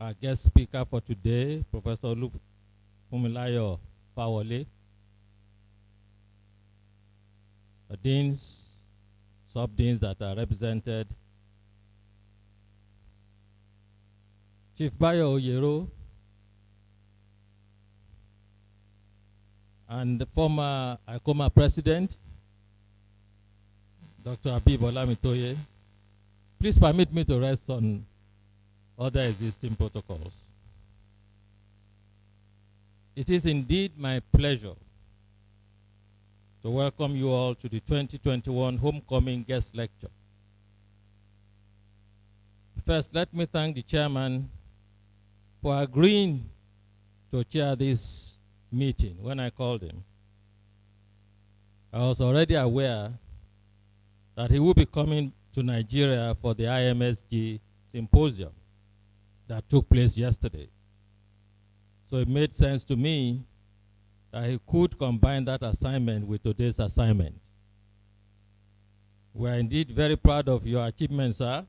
our guest speaker for today, Professor Olufunmilayo Fawole, the deans, sub-deans that are represented, Chief Bayo Oyero, and the former ICOMAA president, Dr. Habib Olamitoye. Please permit me to rest on other existing protocols. It is indeed my pleasure to welcome you all to the 2021 Homecoming Guest Lecture. First, let me thank the chairman for agreeing to chair this meeting when I called him. I was already aware that he will be coming to Nigeria for the IMSG symposium that took place yesterday. So it made sense to me that he could combine that assignment with today's assignment. We are indeed very proud of your achievements, sir.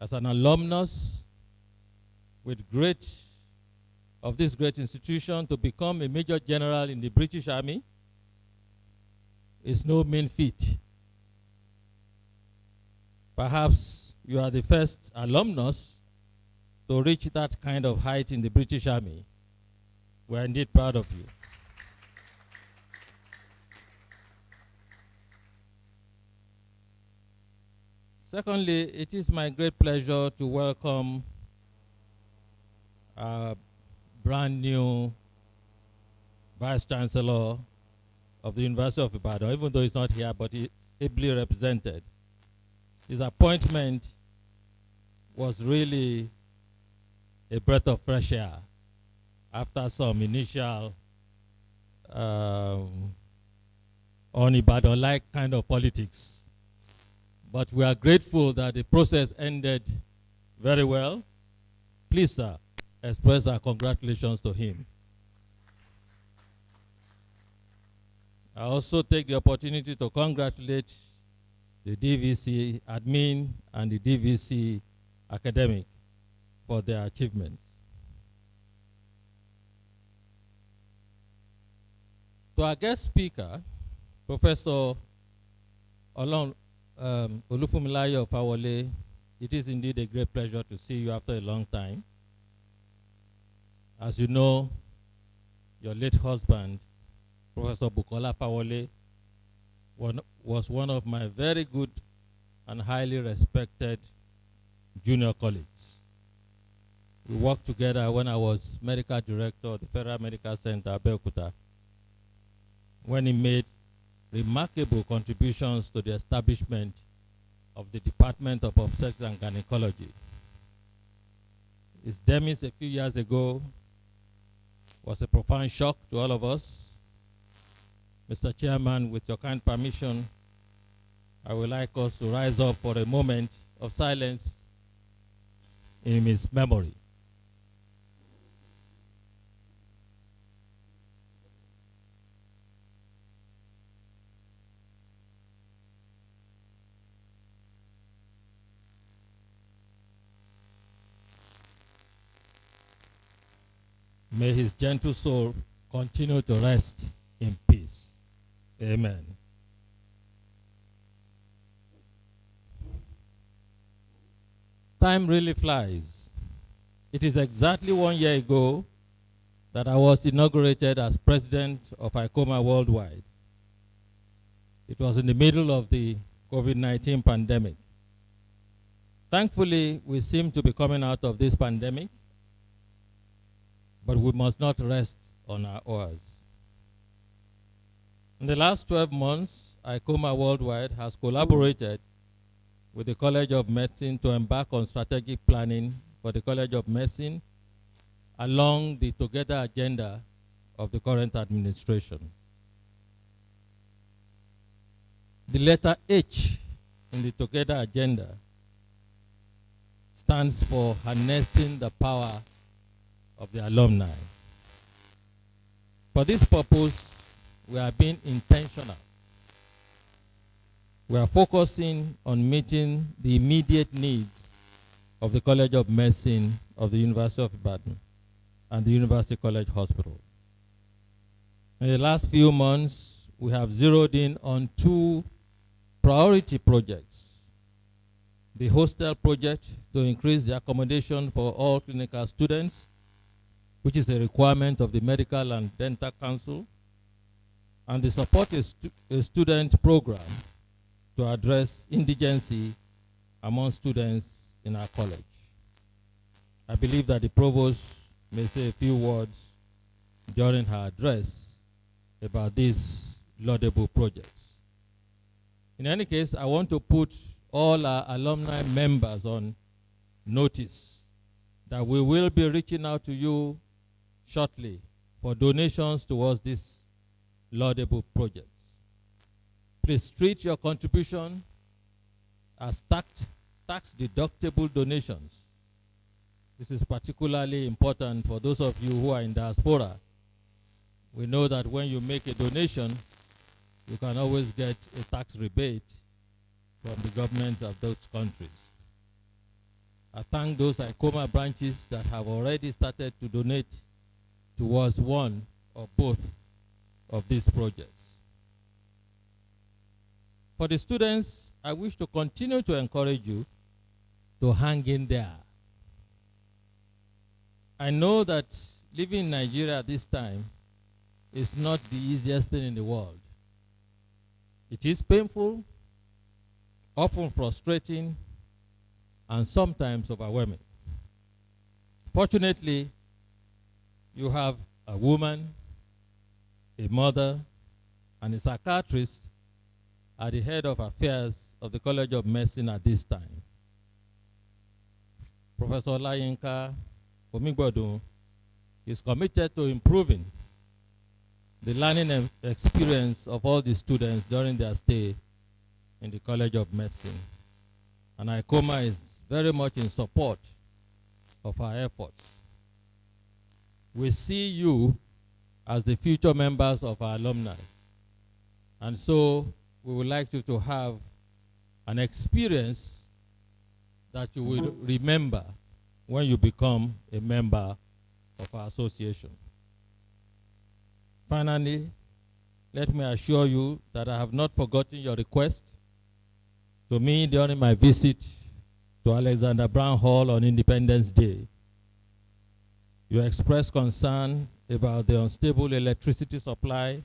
As an alumnus of this great institution, to become a Major General in the British Army is no mean feat. Perhaps you are the first alumnus to reach that kind of height in the British Army. We are indeed proud of you. Secondly, it is my great pleasure to welcome our brand new Vice Chancellor of the University of Ibadan, even though he's not here, but he's ably represented. His appointment was really a breath of fresh air after some initial on Ibadan-like kind of politics. But we are grateful that the process ended very well. Please, sir, express our congratulations to him. I also take the opportunity to congratulate the DVC admin and the DVC academic for their achievements. To our guest speaker, Professor Olufunmilayo Fawole, it is indeed a great pleasure to see you after a long time. As you know, your late husband, Professor Bukola Fawole, was one of my very good and highly respected junior colleagues. We worked together when I was medical director of the Federal Medical Center, Abeokuta, when he made remarkable contributions to the establishment of the Department of Obstetrics and Gynecology. His demise a few years ago was a profound shock to all of us. Mr. Chairman, with your kind permission, I would like us to rise up for a moment of silence in his memory. May his gentle soul continue to rest in peace. Amen. Time really flies. It is exactly 1 year ago that I was inaugurated as president of ICOMAA Worldwide. It was in the middle of the COVID-19 pandemic. Thankfully, we seem to be coming out of this pandemic, but we must not rest on our oars. In the last 12 months, ICOMAA Worldwide has collaborated with the College of Medicine to embark on strategic planning for the College of Medicine along the Together agenda of the current administration. The letter H in the Together agenda stands for harnessing the power of the alumni. For this purpose, we are being intentional. We are focusing on meeting the immediate needs of the College of Medicine of the University of Ibadan and the University College Hospital. In the last few months, we have zeroed in on 2 priority projects. The hostel project to increase the accommodation for all clinical students, which is a requirement of the Medical and Dental Council, and the support a student program to address indigency among students in our college. I believe that the provost may say a few words during her address about these laudable projects. In any case, I want to put all our alumni members on notice that we will be reaching out to you shortly for donations towards these laudable projects. Please treat your contribution as tax-deductible donations. This is particularly important for those of you who are in diaspora. We know that when you make a donation, you can always get a tax rebate from the government of those countries. I thank those ICOMAA branches that have already started to donate towards one or both of these projects. For the students, I wish to continue to encourage you to hang in there. I know that living in Nigeria at this time is not the easiest thing in the world. It is painful, often frustrating, and sometimes overwhelming. Fortunately, you have a woman, a mother, and a psychiatrist at the head of affairs of the College of Medicine at this time. Professor Olayinka Omigbodun is committed to improving the learning experience of all the students during their stay in the College of Medicine. And ICOMAA is very much in support of our efforts. We see you as the future members of our alumni. And so we would like you to have an experience that you will remember when you become a member of our association. Finally, let me assure you that I have not forgotten your request to me during my visit to Alexander Brown Hall on Independence Day. You expressed concern about the unstable electricity supply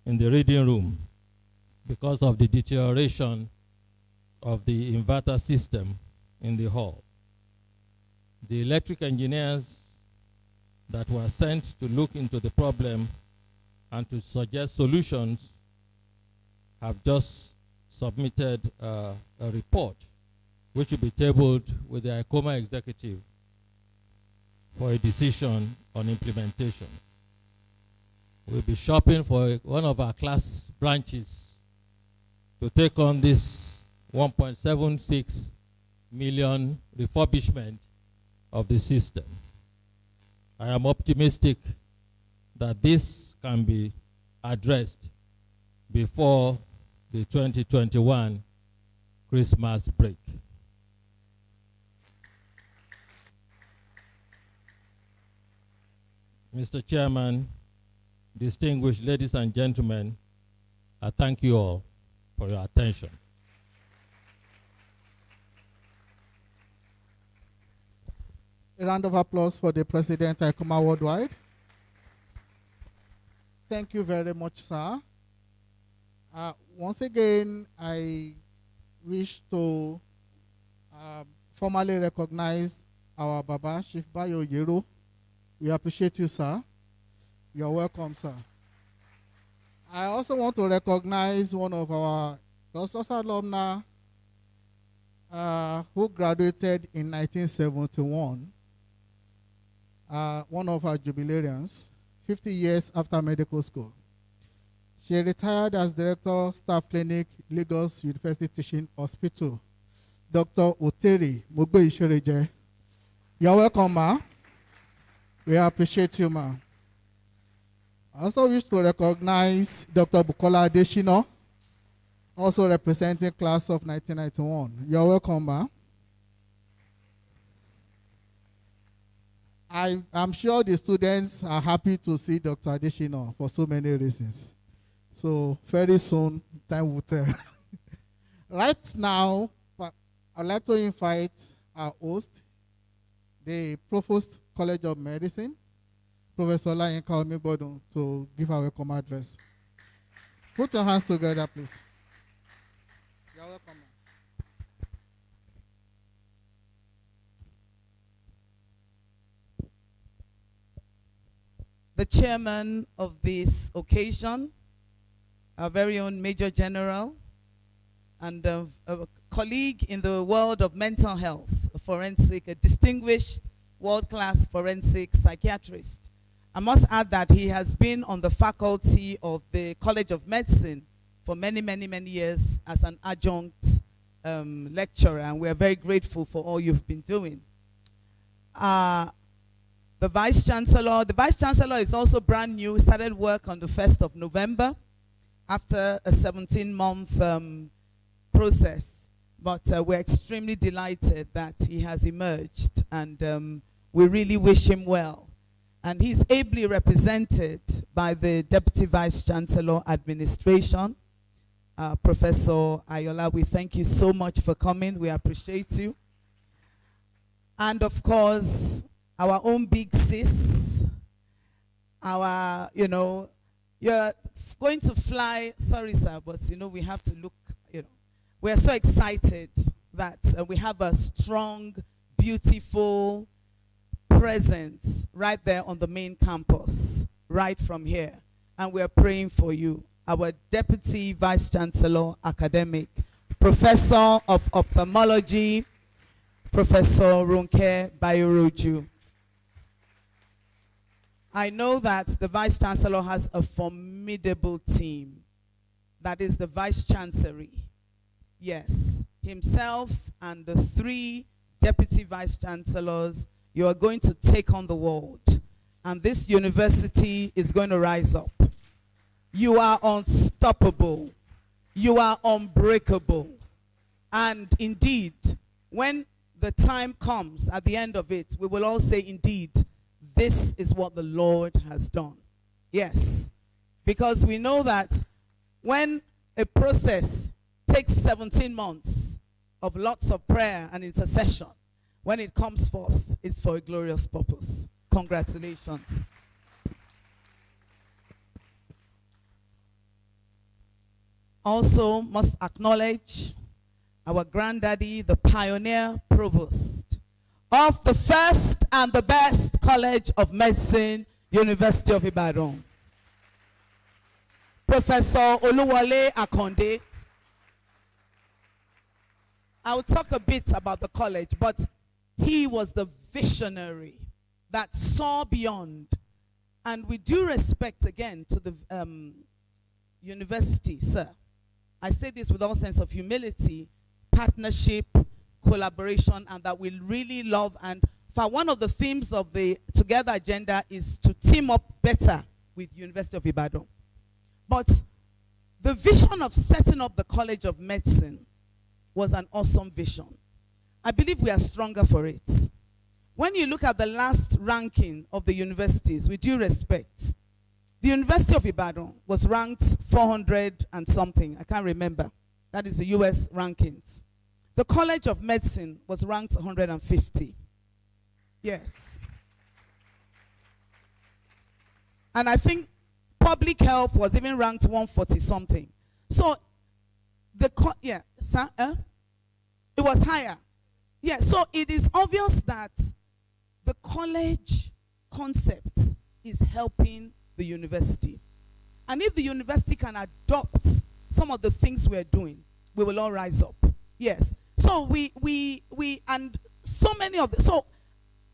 in the reading room because of the deterioration of the inverter system in the hall. The electric engineers that were sent to look into the problem and to suggest solutions have just submitted a report which will be tabled with the ICOMAA executive for a decision on implementation. We'll be shopping for one of our class branches to take on this 1.76 million refurbishment of the system. I am optimistic that this can be addressed before the 2021 Christmas break. Mr. Chairman, distinguished ladies and gentlemen, I thank you all for your attention. A round of applause for the President, ICOMAA Worldwide. Thank you very much, sir. Once again, I wish to formally recognize our Baba, Chief Bayo Yero. We appreciate you, sir. You're welcome, sir. I also want to recognize one of our Doctor's alumni who graduated in 1971, one of our jubilarians, 50 years after medical school. She retired as Director, Staff Clinic, Lagos University Teaching Hospital. Dr. Oteri Mugbe Ishereje. You're welcome, ma. We appreciate you, ma. I also wish to recognize Dr. Bukola Adeshino, also representing class of 1991. You're welcome, ma. I'm sure the students are happy to see Dr. Adeshino for so many reasons. So very soon, time will tell. Right now, I'd like to invite our host, the Provost College of Medicine, Professor Olayinka Omigbodun, to give our welcome address. Put your hands together, please. You're welcome. The chairman of this occasion, our very own Major General, and a colleague in the world of mental health, a distinguished world-class forensic psychiatrist. I must add that he has been on the faculty of the College of Medicine for many, many, many years as an adjunct lecturer, and we are very grateful for all you've been doing. The Vice Chancellor is also brand new. He started work on the 1st of November after a 17-month process. But we're extremely delighted that he has emerged, and we really wish him well. And he's ably represented by the Deputy Vice Chancellor Administration, Professor Ayola. We thank you so much for coming. We appreciate you. And of course, our own big sis, you're going to fly, sorry sir, but we have to look, we're so excited that we have a strong, beautiful presence right there on the main campus, right from here. And we're praying for you. Our Deputy Vice Chancellor Academic, Professor of Ophthalmology, Professor Ronke Bayoroju. I know that the Vice Chancellor has a formidable team. That is the Vice Chancery. Yes, himself and the 3 Deputy Vice Chancellors, you are going to take on the world. And this university is going to rise up. You are unstoppable. You are unbreakable. And indeed, when the time comes at the end of it, we will all say, indeed, this is what the Lord has done. Yes, because we know that when a process takes 17 months of lots of prayer and intercession, when it comes forth, it's for a glorious purpose. Congratulations. Also must acknowledge our granddaddy, the pioneer provost of the first and the best College of Medicine, University of Ibadan, Professor Oluwole Akonde. I will talk a bit about the college, but he was the visionary that saw beyond. And with due respect again to the university, sir, I say this with all sense of humility, partnership, collaboration, and that we really love. And for one of the themes of the Together agenda is to team up better with University of Ibadan. But the vision of setting up the College of Medicine was an awesome vision. I believe we are stronger for it. When you look at the last ranking of the universities, with due respect, the University of Ibadan was ranked 400 and something. I can't remember. That is the US rankings. The College of Medicine was ranked 150. Yes. And I think public health was even ranked 140 something. So it was higher. Yeah, so it is obvious that the college concept is helping the university. And if the university can adopt some of the things we're doing, we will all rise up. Yes. So we and so many of the, so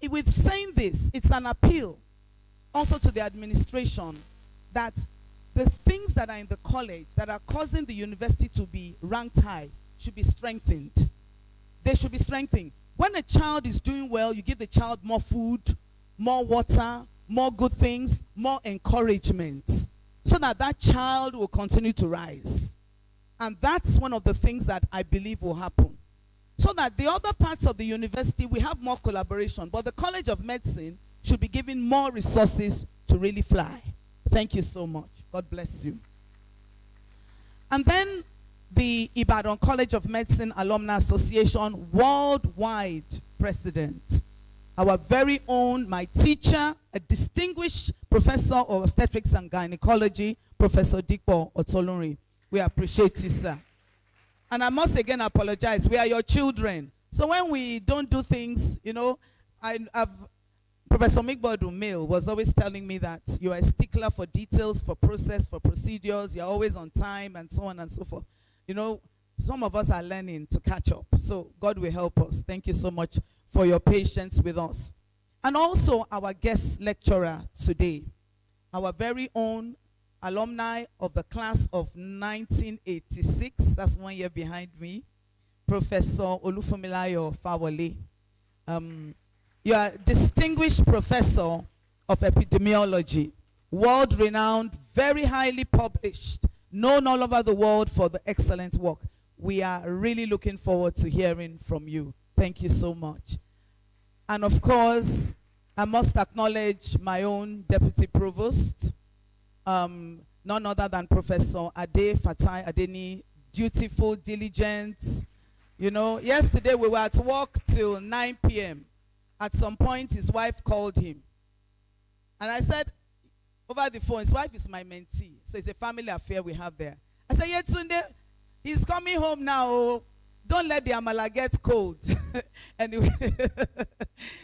with saying this, it's an appeal also to the administration that the things that are in the college that are causing the university to be ranked high should be strengthened. They should be strengthened. When a child is doing well, you give the child more food, more water, more good things, more encouragement, so that that child will continue to rise. And that's one of the things that I believe will happen. So that the other parts of the university, we have more collaboration, but the College of Medicine should be given more resources to really fly. Thank you so much. God bless you. And then the Ibadan College of Medicine Alumni Association worldwide president, our very own, my teacher, a distinguished professor of obstetrics and gynecology, Professor Dikpo Otolunri. We appreciate you, sir. And I must again apologize. We are your children. So when we don't do things, you know, Professor Migbodu Mill was always telling me that you are a stickler for details, for process, for procedures. You're always on time and so on and so forth. You know, some of us are learning to catch up. So God will help us. Thank you so much for your patience with us. And also our guest lecturer today, our very own alumni of the class of 1986. That's 1 year behind me. Professor Olufunmilayo Fawole. You are a distinguished professor of epidemiology, world-renowned, very highly published, known all over the world for the excellent work. We are really looking forward to hearing from you. Thank you so much. And of course, I must acknowledge my own deputy provost, none other than Professor Ade Fatai Adeni, dutiful, diligent. You know, yesterday we were at work till 9 p.m. At some point, his wife called him. And I said, over the phone, his wife is my mentee. So it's a family affair we have there. I said, Yetunde, he's coming home now. Oh. Don't let the amala get cold. Anyway,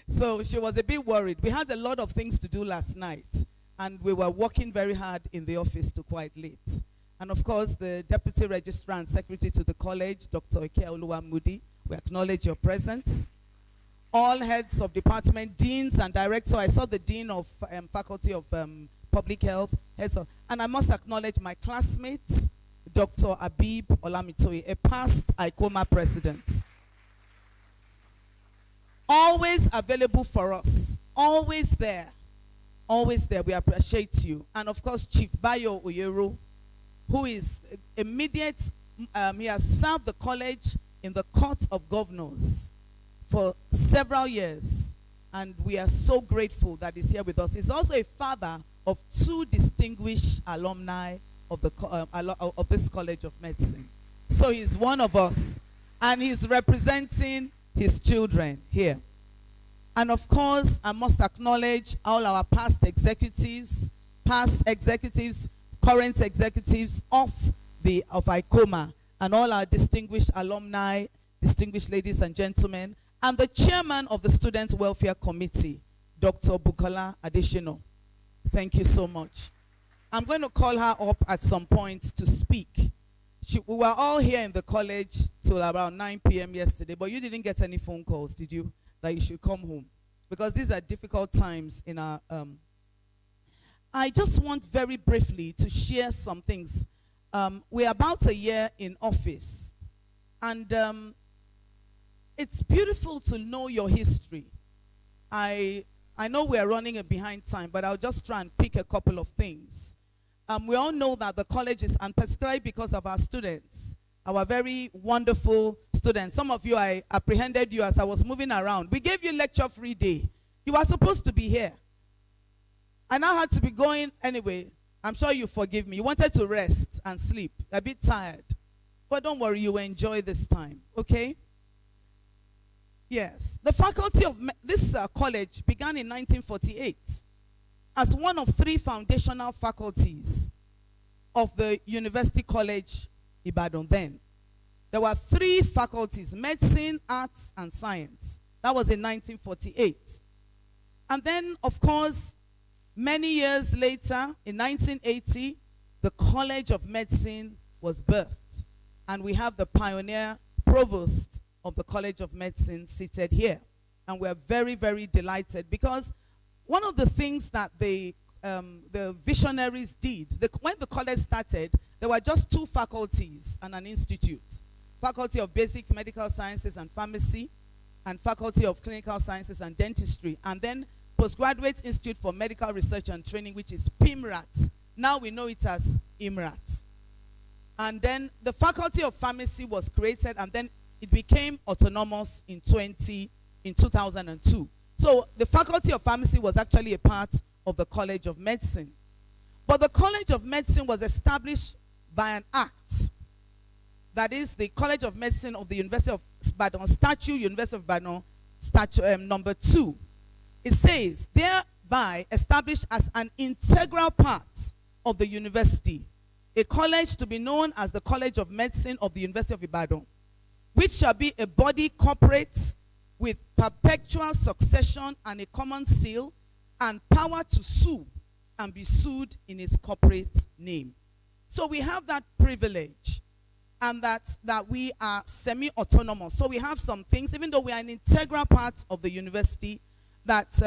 so she was a bit worried. We had a lot of things to do last night. And we were working very hard in the office to quite late. And of course, the Deputy Registrar and Secretary to the College, Dr. Ike Oluwamudi, we acknowledge your presence. All heads of department, deans and directors. I saw the Dean of Faculty of Public Health, heads of, and I must acknowledge my classmates, Dr. Abib Olamitoye, a past ICOMAA president. Always available for us, always there. Always there. We appreciate you. And of course, Chief Bayo Oyero, who is immediate, he has served the college in the Court of Governors for several years. And we are so grateful that he's here with us. He's also a father of 2 distinguished alumni of, of this College of Medicine. So he's one of us. And he's representing his children here. And of course, I must acknowledge all our past executives, current executives of ICOMAA, and all our distinguished alumni, distinguished ladies and gentlemen, and the chairman of the Student Welfare Committee, Dr. Bukola Adeshino. Thank you so much. I'm going to call her up at some point to speak. We were all here in the college till around 9 p.m. yesterday, but you didn't get any phone calls, did you? That you should come home. Because these are difficult times in our... I just want very briefly to share some things. We're about a year in office, and it's beautiful to know your history. I know we're running a behind time, but I'll just try and pick a couple of things. We all know that the college is, and particularly because of our students, our very wonderful students. Some of you, I apprehended you as I was moving around. We gave you lecture-free day. You were supposed to be here. I now had to be going anyway. I'm sure you forgive me. You wanted to rest and sleep. A bit tired. But don't worry, you will enjoy this time. Okay? Yes. The faculty of this college began in 1948 as one of 3 foundational faculties of the University College Ibadan then. There were 3 faculties: medicine, arts, and science. That was in 1948. And then, of course, many years later, in 1980, the College of Medicine was birthed. And we have the pioneer provost of the College of Medicine seated here. And we're very, very delighted, because one of the things that the visionaries did, when the college started, there were just 2 faculties and an institute. Faculty of Basic Medical Sciences and Pharmacy, and Faculty of Clinical Sciences and Dentistry. And then Postgraduate Institute for Medical Research and Training, which is PIMRAT. Now we know it as IMRAT. And then the Faculty of Pharmacy was created, and then it became autonomous in 2002. So the Faculty of Pharmacy was actually a part of the College of Medicine. But the College of Medicine was established by an act. That is the College of Medicine of the University of Ibadan, Statute, University of Ibadan, Statute number 2. It says, thereby established as an integral part of the university, a college to be known as the College of Medicine of the University of Ibadan, which shall be a body corporate with perpetual succession and a common seal, and power to sue and be sued in its corporate name. So we have that privilege, and that we are semi-autonomous. So we have some things, even though we are an integral part of the university, that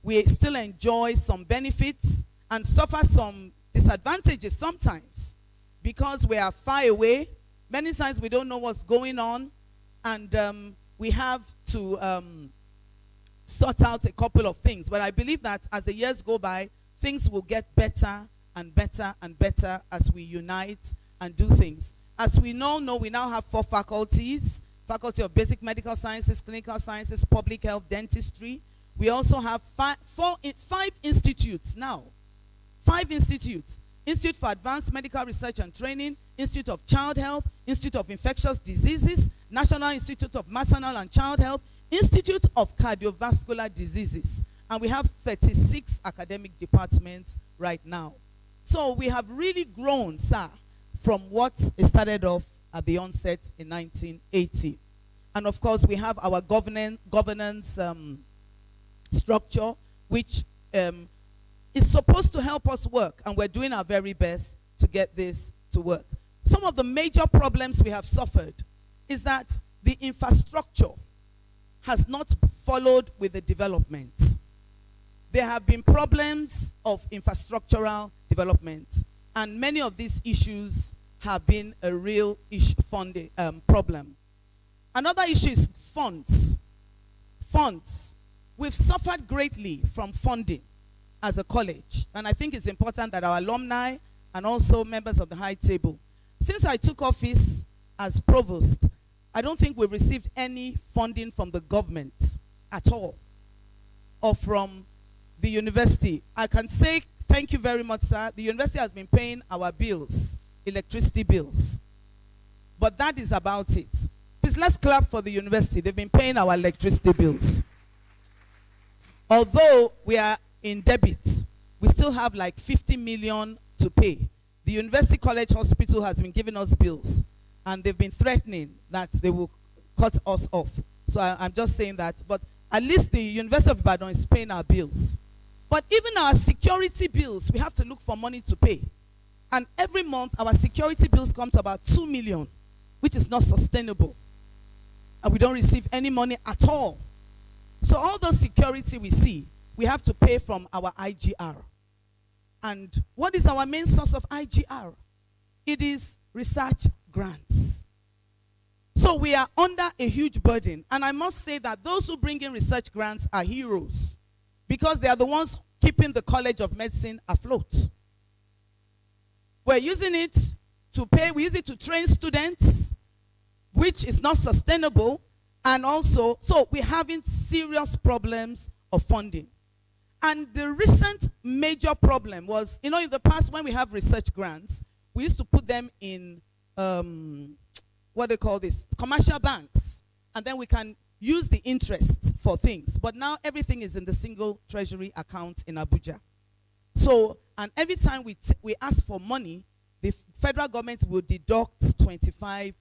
we still enjoy some benefits and suffer some disadvantages sometimes, because we are far away. Many times we don't know what's going on, and we have to sort out a couple of things. But I believe that as the years go by, things will get better and better and better as we unite and do things. As we now know, we now have 4 faculties: Faculty of Basic Medical Sciences, Clinical Sciences, Public Health, Dentistry. We also have 5 institutes now. 5 institutes. Institute for Advanced Medical Research and Training, Institute of Child Health, Institute of Infectious Diseases, National Institute of Maternal and Child Health, Institute of Cardiovascular Diseases. And we have 36 academic departments right now. So we have really grown, sir, from what started off at the onset in 1980. And of course, we have our governance structure, which is supposed to help us work, and we're doing our very best to get this to work. Some of the major problems we have suffered is that the infrastructure has not followed with the development. There have been problems of infrastructural development, and many of these issues have been a real funding problem. Another issue is funds. Funds. We've suffered greatly from funding as a college, and I think it's important that our alumni and also members of the high table, since I took office as provost, I don't think we've received any funding from the government at all, or from the university. I can say thank you very much, sir. The university has been paying our bills, electricity bills, but that is about it. Please, let's clap for the university. They've been paying our electricity bills. Although we are in debit, we still have like 50 million to pay. The University College Hospital has been giving us bills, and they've been threatening that they will cut us off. So I'm just saying that. But at least the University of Ibadan is paying our bills. But even our security bills, we have to look for money to pay. And every month, our security bills come to about 2 million, which is not sustainable. And we don't receive any money at all. So all those security we see, we have to pay from our IGR. And what is our main source of IGR? It is research grants. So we are under a huge burden. And I must say that those who bring in research grants are heroes because they are the ones keeping the College of Medicine afloat. We're using it to pay, we use it to train students, which is not sustainable. And also, so we're having serious problems of funding. And the recent major problem was, in the past when we have research grants, we used to put them in, what they call this, commercial banks. And then we can use the interest for things. But now everything is in the single treasury account in Abuja. So, and every time we ask for money, the federal government will deduct $25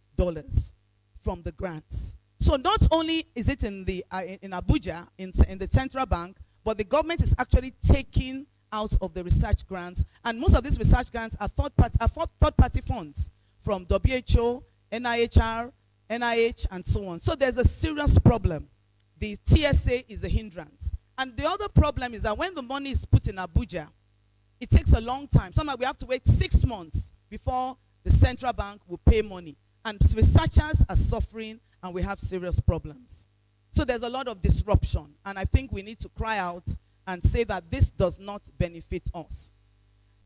from the grants. So not only is it in the in Abuja, in the central bank, but the government is actually taking out of the research grants. And most of these research grants are third-party funds from WHO, NIHR, NIH, and so on. So there's a serious problem. The TSA is a hindrance. And the other problem is that when the money is put in Abuja, it takes a long time. Sometimes we have to wait 6 months before the central bank will pay money. And researchers are suffering, and we have serious problems. So there's a lot of disruption. And I think we need to cry out and say that this does not benefit us.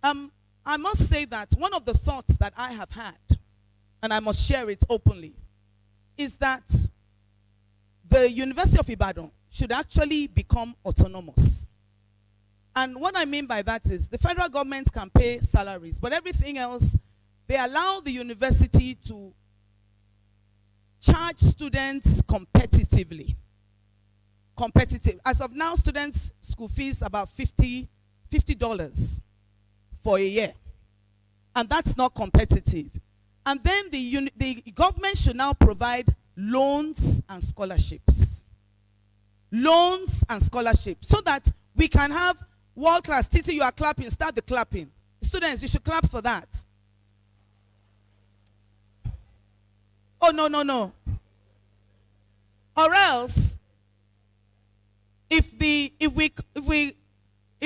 I must say that one of the thoughts that I have had, and I must share it openly, is that the University of Ibadan should actually become autonomous. And what I mean by that is the federal government can pay salaries, but everything else, they allow the university to charge students competitively. Competitive. As of now, students' school fees about $50 for a year. And that's not competitive. And then the government should now provide loans and scholarships. Loans and scholarships so that we can have world-class. Titi, you are clapping. Start the clapping. Students, you should clap for that. Oh, no. Or else, if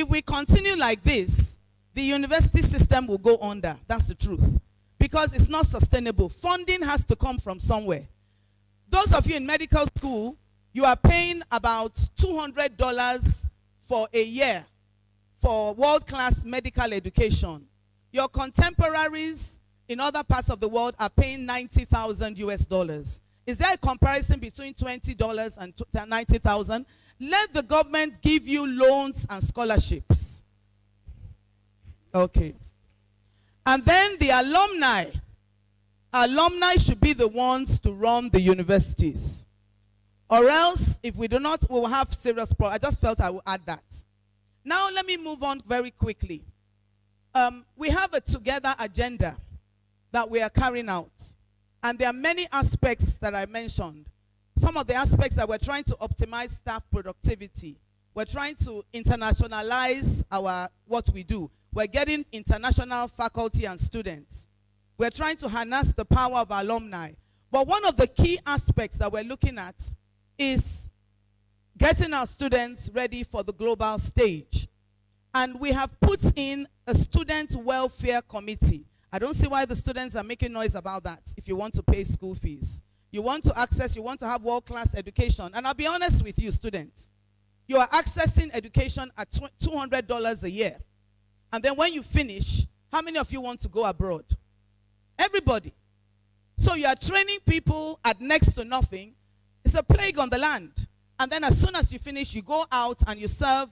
we continue like this, the university system will go under. That's the truth. Because it's not sustainable. Funding has to come from somewhere. Those of you in medical school, you are paying about $200 for a year for world-class medical education. Your contemporaries in other parts of the world are paying $90,000 US. Is there a comparison between $20 and $90,000? Let the government give you loans and scholarships. Okay. And then the alumni should be the ones to run the universities. Or else, if we do not, we will have serious problems. I just felt I would add that. Now, let me move on very quickly. We have a together agenda that we are carrying out. And there are many aspects that I mentioned. Some of the aspects that we're trying to optimize staff productivity. We're trying to internationalize what we do. We're getting international faculty and students. We're trying to harness the power of alumni. But one of the key aspects that we're looking at is getting our students ready for the global stage. And we have put in a student welfare committee. I don't see why the students are making noise about that if you want to pay school fees. You want to access, you want to have world-class education. And I'll be honest with you, students. You are accessing education at $200 a year. And then when you finish, how many of you want to go abroad? Everybody. So you are training people at next to nothing. It's a plague on the land. And then as soon as you finish, you go out and you serve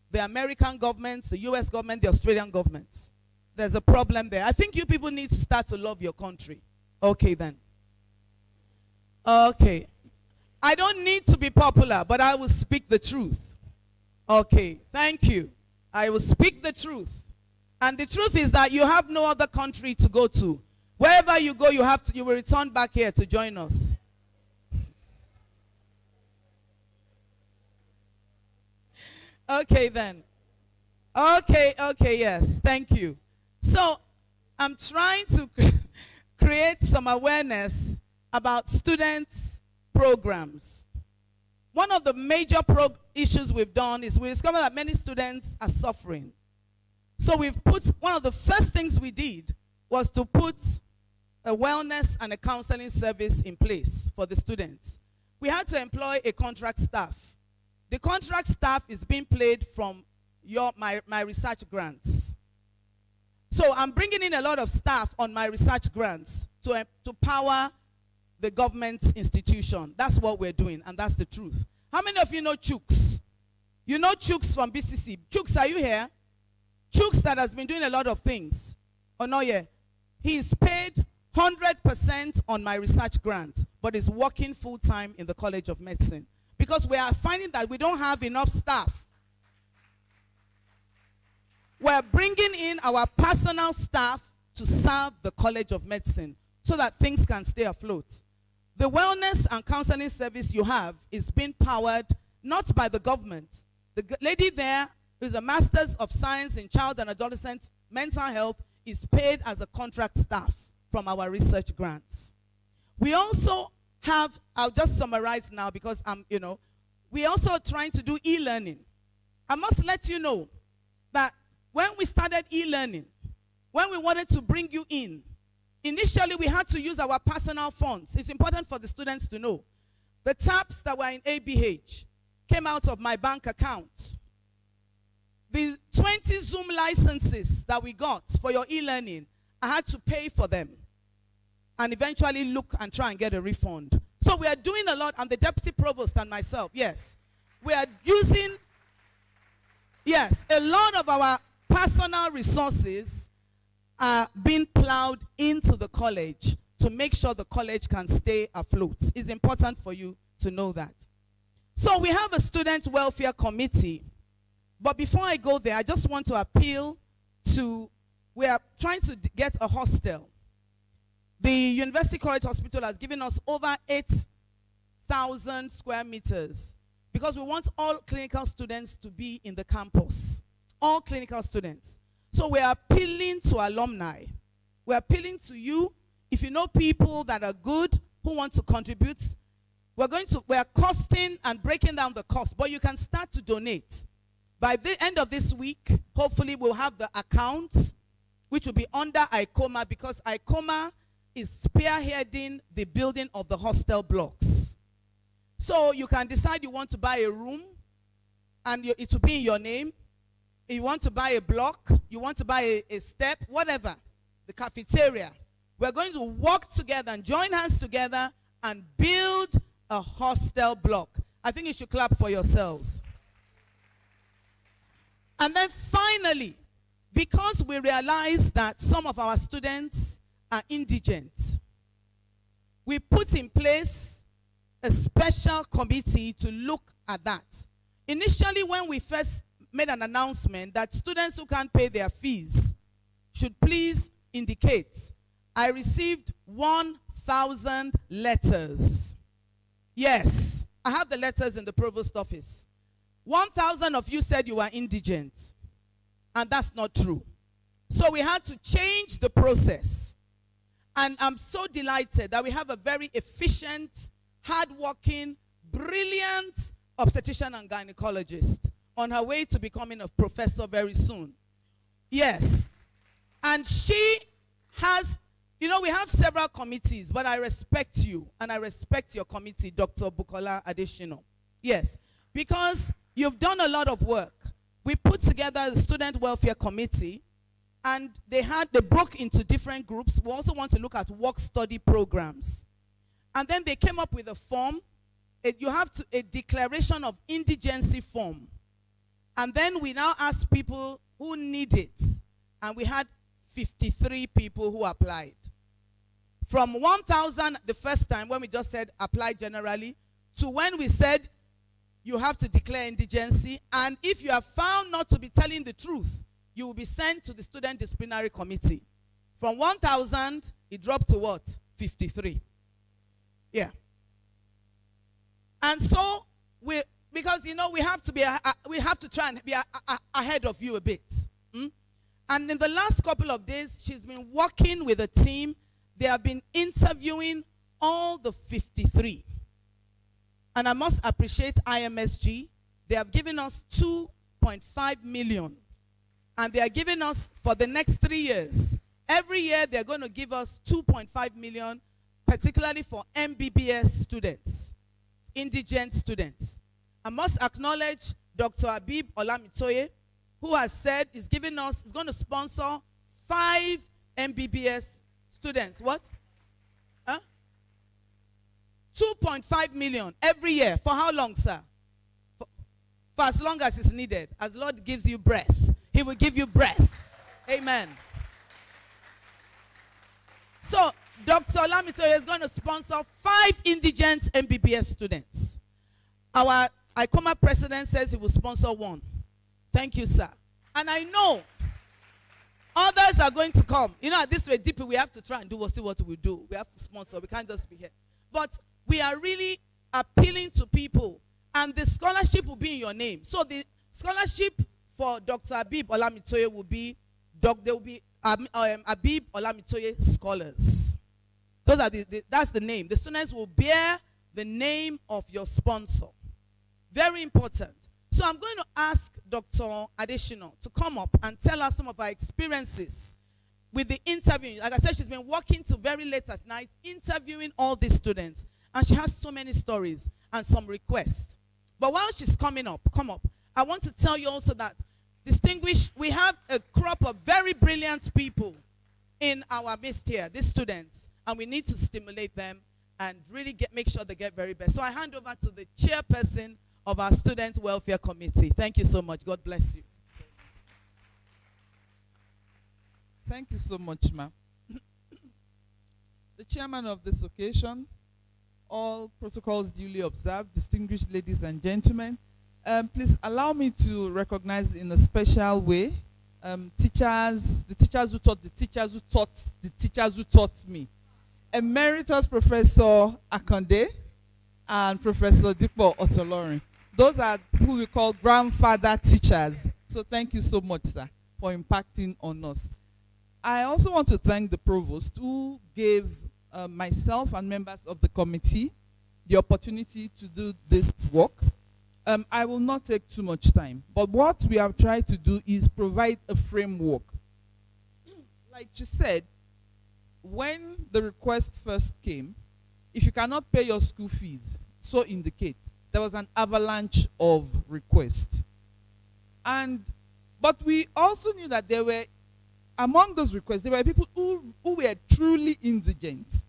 the American governments, the US government, the Australian governments. There's a problem there. I think you people need to start to love your country. Okay then. Okay. I don't need to be popular, but I will speak the truth. Okay. Thank you. I will speak the truth. And the truth is that you have no other country to go to. Wherever you go, you will return back here to join us. Okay then. Okay, yes. Thank you. So, I'm trying to create some awareness about students' programs. One of the major issues we've done is we discovered that many students are suffering. So we've put, one of the first things we did was to put a wellness and a counseling service in place for the students. We had to employ a contract staff. The contract staff is being paid from my research grants. So I'm bringing in a lot of staff on my research grants to power the government institution. That's what we're doing, and that's the truth. How many of you know Chooks? You know Chooks from BCC. Chooks, are you here? Chooks that has been doing a lot of things. Oh, no, yeah. He's paid 100% on my research grant, but is working full-time in the College of Medicine. Because we are finding that we don't have enough staff. We're bringing in our personal staff to serve the College of Medicine so that things can stay afloat. The wellness and counseling service you have is being powered not by the government. The lady there who is a Master's of Science in Child and Adolescent Mental Health is paid as a contract staff from our research grants. We also have, I'll just summarize now because we also are trying to do e-learning. I must let you know that when we started e-learning, when we wanted to bring you in, initially we had to use our personal funds. It's important for the students to know. The tabs that were in ABH came out of my bank account. The 20 Zoom licenses that we got for your e-learning, I had to pay for them and eventually look and try and get a refund. So we are doing a lot, and the deputy provost and myself, yes. We are using, a lot of our personal resources are being plowed into the college to make sure the college can stay afloat. It's important for you to know that. So we have a student welfare committee. But before I go there, I just want to appeal to, we are trying to get a hostel. The University College Hospital has given us over 8,000 square meters because we want all clinical students to be in the campus. All clinical students. So we are appealing to alumni. We are appealing to you. If you know people that are good who want to contribute, we are costing and breaking down the cost, but you can start to donate. By the end of this week, hopefully we'll have the account, which will be under ICOMAA, because ICOMAA is spearheading the building of the hostel blocks. So you can decide you want to buy a room, and it will be in your name. If you want to buy a block, you want to buy a step, whatever, the cafeteria. We're going to work together and join hands together and build a hostel block. I think you should clap for yourselves. And then finally, because we realize that some of our students are indigent, we put in place a special committee to look at that. Initially, when we first made an announcement that students who can't pay their fees should please indicate, I received 1,000 letters. Yes, I have the letters in the provost office. 1,000 of you said you were indigent, and that's not true. So we had to change the process. And I'm so delighted that we have a very efficient, hardworking, brilliant obstetrician and gynecologist on her way to becoming a professor very soon. Yes. And she has, we have several committees, but I respect you, and I respect your committee, Dr. Bukola Adeshino. Yes, because you've done a lot of work. We put together a student welfare committee, and they broke into different groups. We also want to look at work-study programs. And then they came up with a form. A declaration of indigency form. And then we now ask people who need it. And we had 53 people who applied. From 1,000 the first time when we just said apply generally, to when we said you have to declare indigency, and if you are found not to be telling the truth, you will be sent to the student disciplinary committee. From 1,000, it dropped to what? 53. Yeah. And so because we have to try and be ahead of you a bit. And in the last couple of days, she's been working with a team. They have been interviewing all the 53. And I must appreciate IMSG. They have given us 2.5 million. And they are giving us, for the next 3 years, Every year, they're going to give us 2.5 million, particularly for MBBS students, indigent students. I must acknowledge Dr. Habib Olamitoye, who has said he's going to sponsor 5 MBBS students. What? 2.5 million every year. For how long, sir? For as long as it's needed. As Lord gives you breath, He will give you breath. Amen. So, Dr. Olamitoye is going to sponsor 5 indigent MBBS students. Our ICOMAA president says he will sponsor 1. Thank you, sir. And I know others are going to come. You know, at this rate, DP, we have to try and see what we do. We have to sponsor. We can't just be here. But we are really appealing to people. And the scholarship will be in your name. So the scholarship for Dr. Habib Olamitoye will be, Habib Olamitoye Scholars. Those are that's the name. The students will bear the name of your sponsor. Very important. So I'm going to ask Dr. Additional to come up and tell us some of our experiences with the interviewing. Like I said, she's been working till very late at night, interviewing all these students. And she has so many stories and some requests. But while she's come up, I want to tell you also that we have a crop of very brilliant people in our midst here, these students, and we need to stimulate them and really make sure they get very best. So I hand over to the chairperson of our Student Welfare Committee. Thank you so much. God bless you. Thank you so much, ma'am. The chairman of this occasion, all protocols duly observed, distinguished ladies and gentlemen, please allow me to recognize in a special way the teachers who taught the teachers who taught the teachers who taught me. Emeritus Professor Akande and Professor Dipo Otolorin. Those are who we call grandfather teachers. So thank you so much, sir, for impacting on us. I also want to thank the provost who gave myself and members of the committee the opportunity to do this work. I will not take too much time, but what we have tried to do is provide a framework. Like she said, when the request first came, if you cannot pay your school fees, so indicate. There was an avalanche of requests. But we also knew that there were, among those requests, there were people who were truly indigent.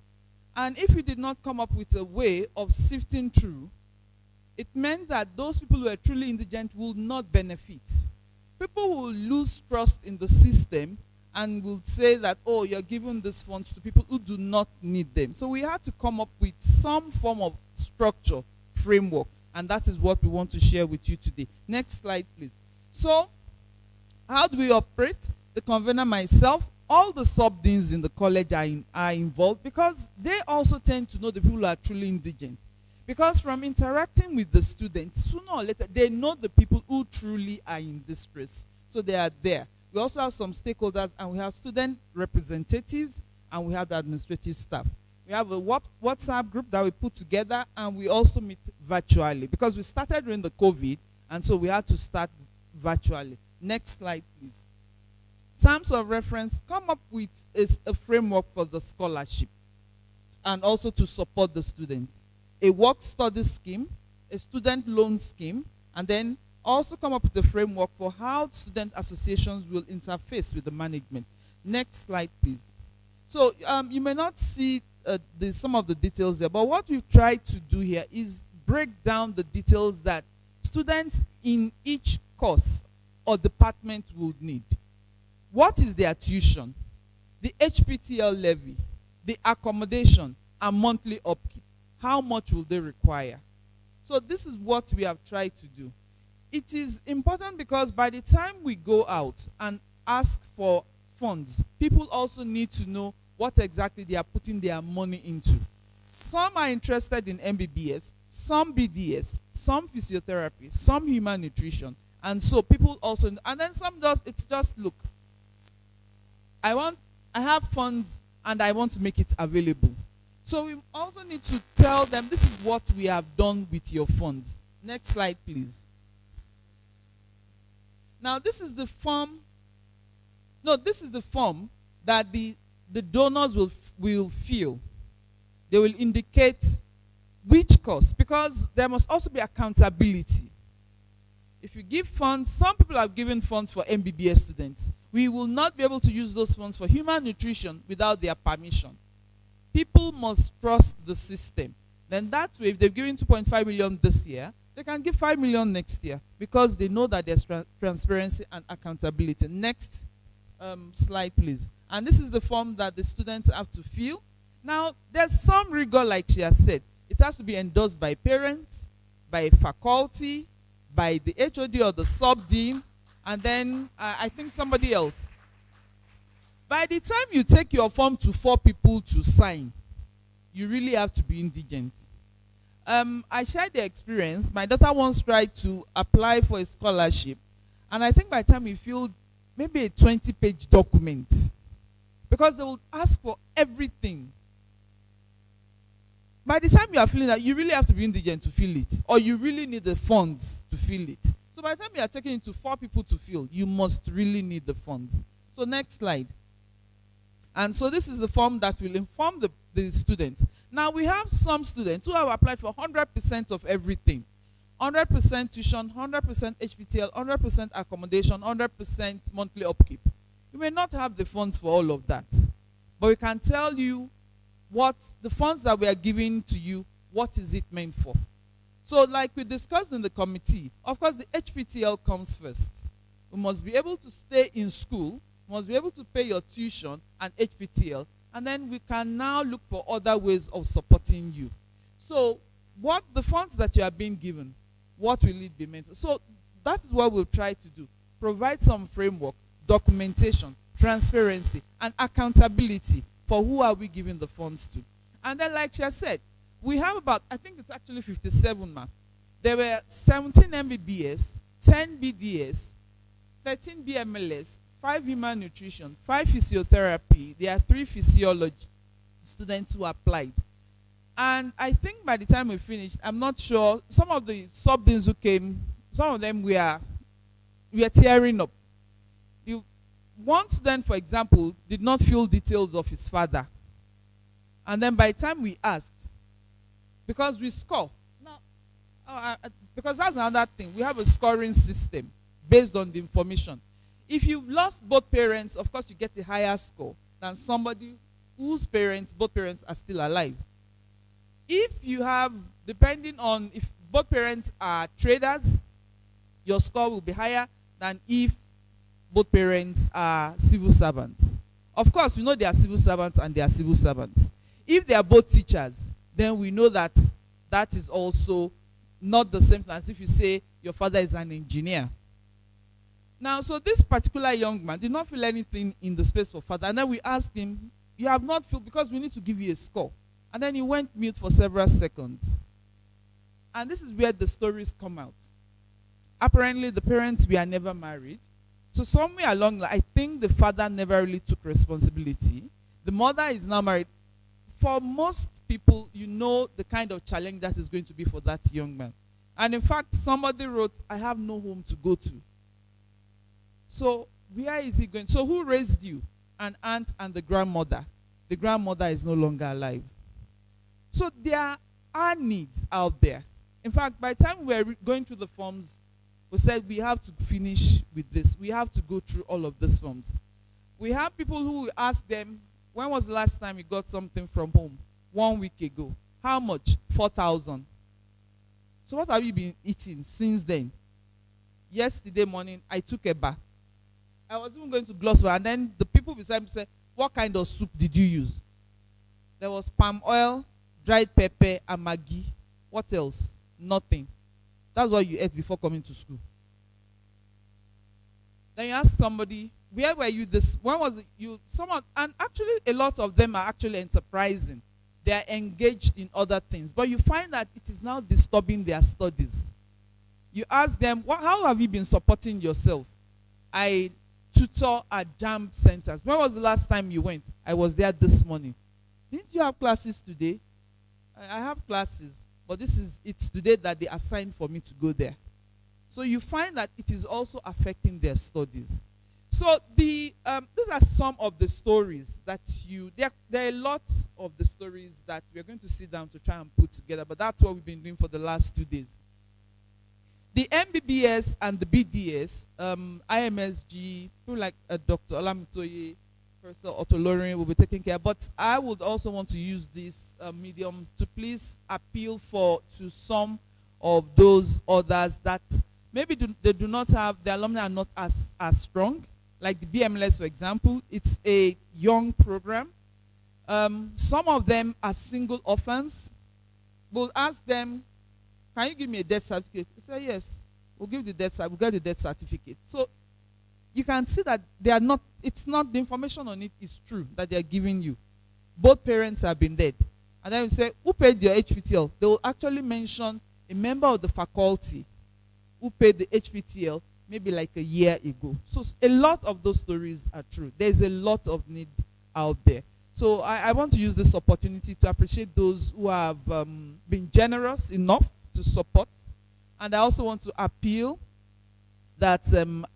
And if we did not come up with a way of sifting through, it meant that those people who were truly indigent will not benefit. People will lose trust in the system and will say that, oh, you're giving these funds to people who do not need them. So we had to come up with some form of structure, framework, and that is what we want to share with you today. Next slide, please. So, how do we operate? The convener, myself, all the sub-deans in the college are involved because they also tend to know the people who are truly indigent. Because from interacting with the students, sooner or later, they know the people who truly are in distress. So they are there. We also have some stakeholders, and we have student representatives, and we have the administrative staff. We have a WhatsApp group that we put together, and we also meet virtually. Because we started during the COVID, and so we had to start virtually. Next slide, please. Terms of reference, come up with a framework for the scholarship, and also to support the students. A work-study scheme, a student loan scheme, and then also come up with a framework for how student associations will interface with the management. Next slide, please. So you may not see some of the details there, but what we've tried to do here is break down the details that students in each course or department would need. What is their tuition, the HPTL levy, the accommodation, and monthly upkeep? How much will they require? So this is what we have tried to do. It is important because by the time we go out and ask for funds, people also need to know what exactly they are putting their money into. Some are interested in MBBS, some BDS, some physiotherapy, some human nutrition. And so people also, and then some it's just, look, I have funds and I want to make it available. So we also need to tell them this is what we have done with your funds. Next slide, please. Now this is the form. No, this is the form that the donors will feel. They will indicate which course, because there must also be accountability. If you give funds, some people have given funds for MBBS students. We will not be able to use those funds for human nutrition without their permission. People must trust the system. Then that way, if they've given 2.5 million this year, they can give 5 million next year, because they know that there's transparency and accountability. Next slide, please. And this is the form that the students have to fill. Now, there's some rigor, like she has said. It has to be endorsed by parents, by faculty, by the HOD or the sub-dean, and then I think somebody else. By the time you take your form to 4 people to sign, you really have to be indigent. I shared the experience. My daughter once tried to apply for a scholarship, and I think by the time we filled maybe a 20-page document, because they will ask for everything. By the time you are filling that, you really have to be indigent to fill it, or you really need the funds to fill it. So by the time you are taking it to 4 people to fill, you must really need the funds. So next slide. And so this is the form that will inform the students. Now we have some students who have applied for 100% of everything. 100% tuition, 100% HPTL, 100% accommodation, 100% monthly upkeep. You may not have the funds for all of that, but we can tell you what the funds that we are giving to you, what is it meant for. So like we discussed in the committee, of course the HPTL comes first. We must be able to stay in school, we must be able to pay your tuition and HPTL, and then we can now look for other ways of supporting you. So what the funds that you are being given, what will it be meant for? So that is what we'll try to do. Provide some framework, documentation, transparency, and accountability for who are we giving the funds to. And then like she said, we have about, I think it's actually 57, ma'am. There were 17 MBBS, 10 BDS, 13 BMLS, 5 human nutrition, 5 physiotherapy. There are 3 physiology students who applied. And I think by the time we finished, I'm not sure, some of the sub-deans who came, some of them were tearing up. One student, for example, did not fill details of his father. And then by the time we asked, because we score, now, because that's another thing, we have a scoring system based on the information. If you've lost both parents, of course you get a higher score than somebody whose both parents are still alive. If you have, depending on if both parents are traders, your score will be higher than if both parents are civil servants. Of course, we know they are civil servants and they are civil servants. If they are both teachers, then we know that that is also not the same as if you say your father is an engineer. Now, so this particular young man did not feel anything in the space for father. And then we asked him, you have not filled because we need to give you a score. And then he went mute for several seconds. And this is where the stories come out. Apparently, the parents were never married. So somewhere along, I think the father never really took responsibility. The mother is now married. For most people, you know the kind of challenge that is going to be for that young man. And in fact, somebody wrote, I have no home to go to. So where is he going? So who raised you? An aunt and the grandmother. The grandmother is no longer alive. So there are needs out there. In fact, by the time we were going through the forms, we said we have to finish with this. We have to go through all of these forms. We have people who ask them, when was the last time you got something from home? 1 week ago. How much? 4,000. So what have you been eating since then? Yesterday morning, I took a bath. I was even going to Gloucester, and then the people beside me said, what kind of soup did you use? There was palm oil, dried pepper, and Maggi. What else? Nothing. That's what you ate before coming to school. Then you ask somebody, where were you this? When was it you? Someone, and actually a lot of them are actually enterprising. They are engaged in other things. But you find that it is now disturbing their studies. You ask them, how have you been supporting yourself? I tutor at JAM centers. When was the last time you went? I was there this morning. Didn't you have classes today? I have classes, but it's today that they assigned for me to go there. So you find that it is also affecting their studies. So these are some of the stories that there are lots of the stories that we're going to sit down to try and put together, but that's what we've been doing for the last 2 days. The MBBS and the BDS, IMSG, people like Dr. Olamitoye, Professor Otolorin will be taking care. But I would also want to use this medium to please appeal to some of those others that maybe they do not have, the alumni are not as strong. Like the BMLS, for example, it's a young program. Some of them are single orphans. We'll ask them, can you give me a death certificate? They say, yes, we'll give the we'll get the death certificate. So you can see that they are not, it's not, the information on it is true that they are giving you. Both parents have been dead. And then we say, who paid your HPTL? They will actually mention a member of the faculty who paid the HPTL maybe like a year ago. So a lot of those stories are true. There's a lot of need out there. So I want to use this opportunity to appreciate those who have been generous enough to support. And I also want to appeal that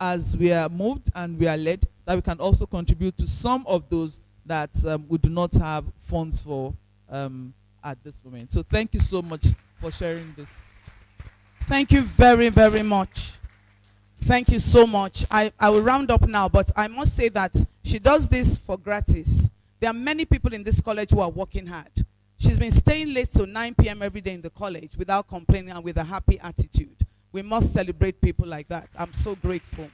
as we are moved and we are led, that we can also contribute to some of those that we do not have funds for at this moment. So thank you so much for sharing this. Thank you very, very much. Thank you so much. I will round up now, but I must say that she does this for gratis. There are many people in this college who are working hard. She's been staying late till 9 p.m. every day in the college without complaining and with a happy attitude. We must celebrate people like that. I'm so grateful.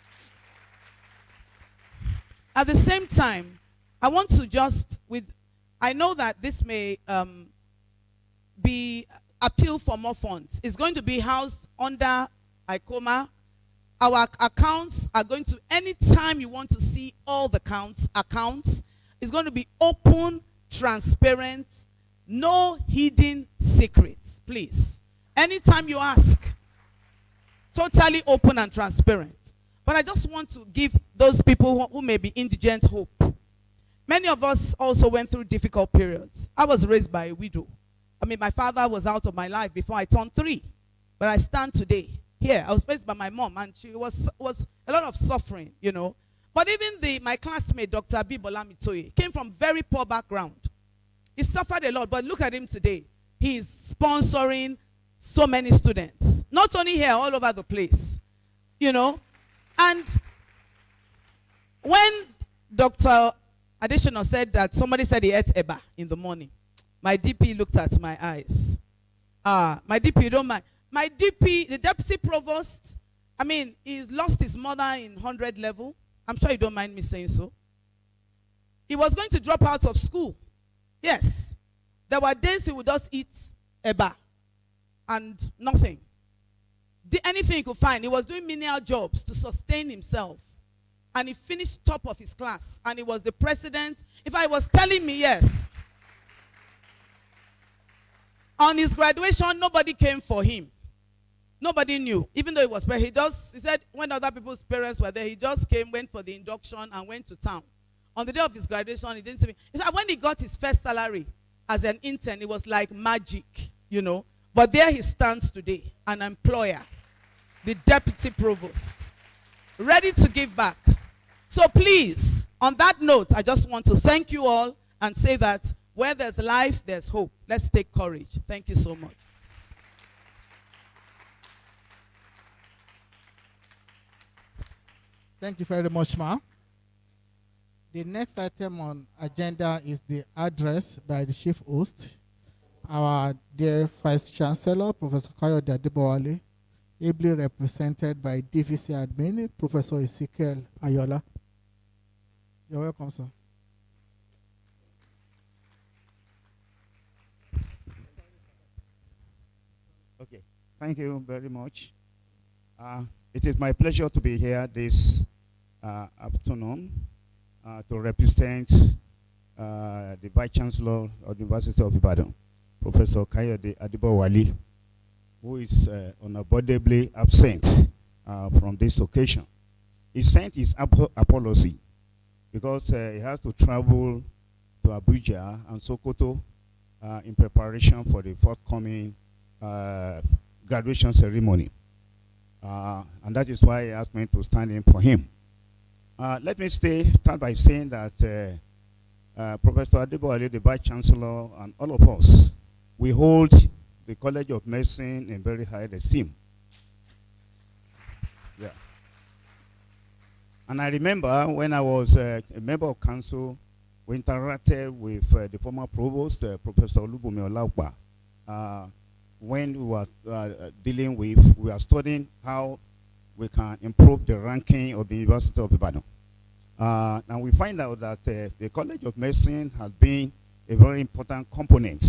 At the same time, I want to I know that this may be appeal for more funds. It's going to be housed under ICOMAA. Our accounts are going to, anytime you want to see all the accounts, it's going to be open, transparent, no hidden secrets, please. Anytime you ask, totally open and transparent. But I just want to give those people who may be indigent hope. Many of us also went through difficult periods. I was raised by a widow. I mean, my father was out of my life before I turned 3. But I stand today here. I was raised by my mom, and she was a lot of suffering, you know. But even my classmate, Dr. Abibola Mitoye, came from very poor background. He suffered a lot, but look at him today. He's sponsoring so many students. Not only here, all over the place, you know. And when Dr. Additional said that somebody said he ate eba in the morning, my DP looked at my eyes. My DP, you don't mind. My DP, the deputy provost, I mean, he's lost his mother in 100 level. I'm sure you don't mind me saying so. He was going to drop out of school. Yes. There were days he would just eat eba and nothing. Anything he could find. He was doing menial jobs to sustain himself. And he finished top of his class. And he was the president. If I was telling me, yes. On his graduation, nobody came for him. Nobody knew. Even though he said when other people's parents were there, he just came, went for the induction, and went to town. On the day of his graduation, he didn't see me. He said when he got his first salary as an intern, it was like magic, you know. But there he stands today, an employer, the deputy provost, ready to give back. So please, on that note, I just want to thank you all and say that where there's life, there's hope. Let's take courage. Thank you so much. Thank you very much, ma'am. The next item on agenda is the address by the chief host, our dear Vice Chancellor, Professor Kayode Adebowale, ably represented by DVC admin, Professor Ezekiel Ayola. You're welcome, sir. Okay, thank you very much. It is my pleasure to be here this afternoon to represent the Vice Chancellor of the University of Ibadan, Professor Kayode Adebowale, who is unavoidably absent from this occasion. He sent his apology because he has to travel to Abuja and Sokoto in preparation for the forthcoming graduation ceremony. And that is why he asked me to stand in for him. Let me start by saying that Professor Adibowale, the Vice Chancellor, and all of us, we hold the College of Medicine in very high esteem. Yeah. And I remember when I was a member of council, we interacted with the former provost, Professor Olufunmilayo, when we were we are studying how we can improve the ranking of the University of Ibadan. And we find out that the College of Medicine has been a very important component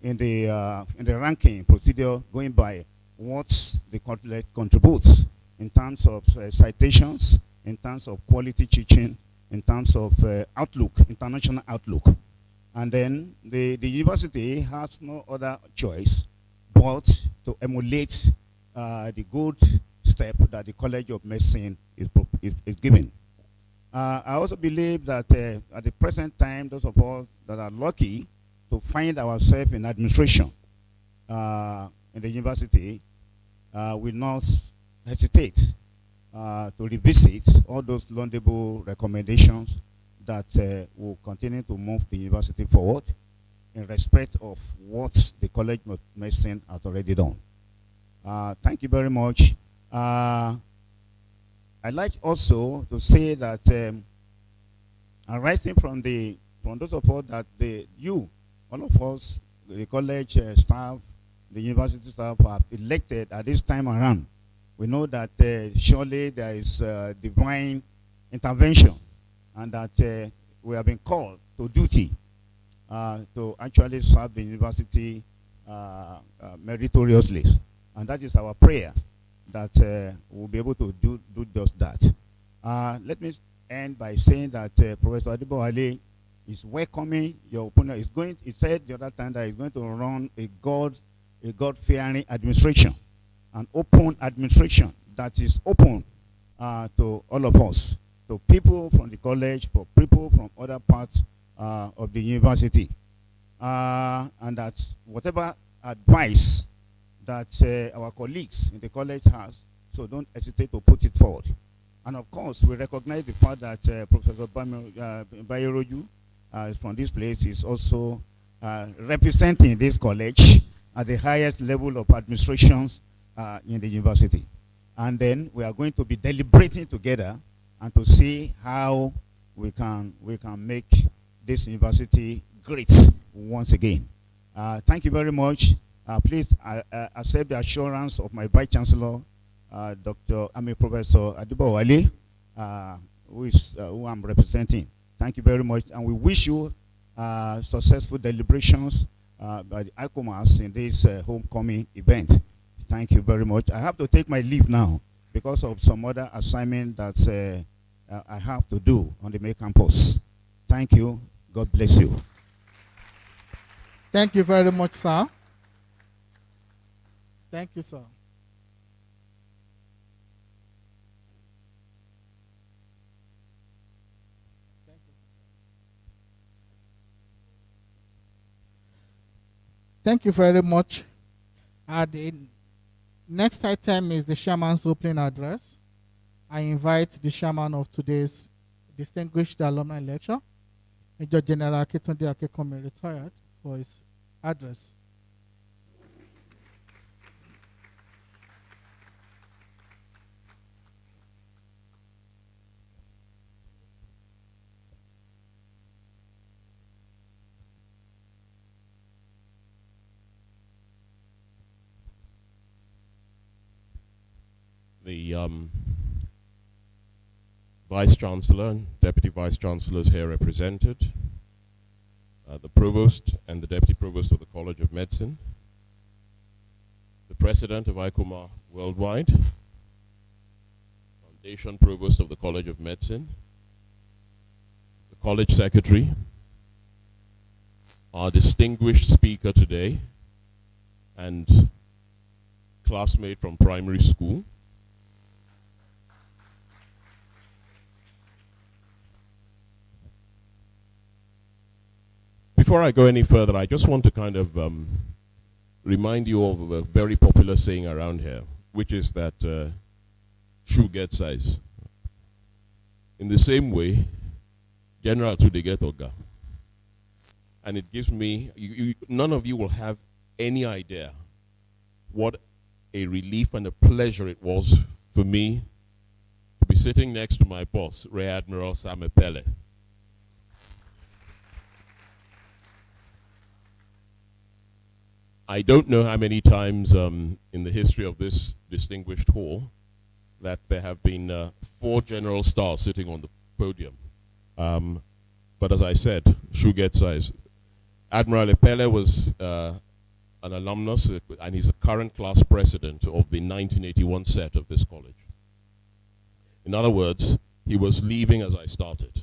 in the ranking procedure, going by what the college contributes in terms of citations, in terms of quality teaching, in terms of outlook, international outlook. And then the university has no other choice but to emulate the good step that the College of Medicine is giving. I also believe that at the present time, those of us that are lucky to find ourselves in administration in the university will not hesitate to revisit all those laudable recommendations that will continue to move the university forward in respect of what the College of Medicine has already done. Thank you very much. I'd like also to say that arising from those of us that all of us, the college staff, the university staff have elected at this time around, we know that surely there is divine intervention and that we have been called to duty to actually serve the university meritoriously. And that is our prayer, that we'll be able to do just that. Let me end by saying that Professor Adibowale is welcoming your opponent. He said the other time that he's going to run a God-fearing administration, an open administration that is open to all of us, to people from the college, for people from other parts of the university. And that whatever advice that our colleagues in the college has, so don't hesitate to put it forward. And of course, we recognize the fact that Professor Bayeroju from this place is also representing this college at the highest level of administrations in the university. And then we are going to be deliberating together and to see how we can make this university great once again. Thank you very much. Please accept the assurance of my Vice Chancellor, Professor Adibowale, who I'm representing. Thank you very much, and we wish you successful deliberations by the ICOMAA in this homecoming event. Thank you very much. I have to take my leave now because of some other assignment that I have to do on the main campus. Thank you. God bless you. Thank you very much, sir. Thank you, sir. Thank you very much. The next item is the chairman's opening address. I invite the chairman of today's distinguished alumni lecture, Major General Akintunde Akekomi, retired, for his address. The Vice Chancellor and Deputy Vice Chancellors here represented, the Provost and the Deputy Provost of the College of Medicine, the President of ICOMAA Worldwide, Foundation Provost of the College of Medicine, the College Secretary, our distinguished speaker today, and classmate from primary school, before I go any further, I just want to kind of remind you of a very popular saying around here, which is that shoe gets size. In the same way, General to the get Oga. And it gives me, none of you will have any idea what a relief and a pleasure it was for me to be sitting next to my boss, Rear Admiral Sam Epele. I don't know how many times in the history of this distinguished hall that there have been 4 general stars sitting on the podium. But as I said, shoe gets size. Admiral Epele was an alumnus, and he's the current class president of the 1981 set of this college. In other words, he was leaving as I started.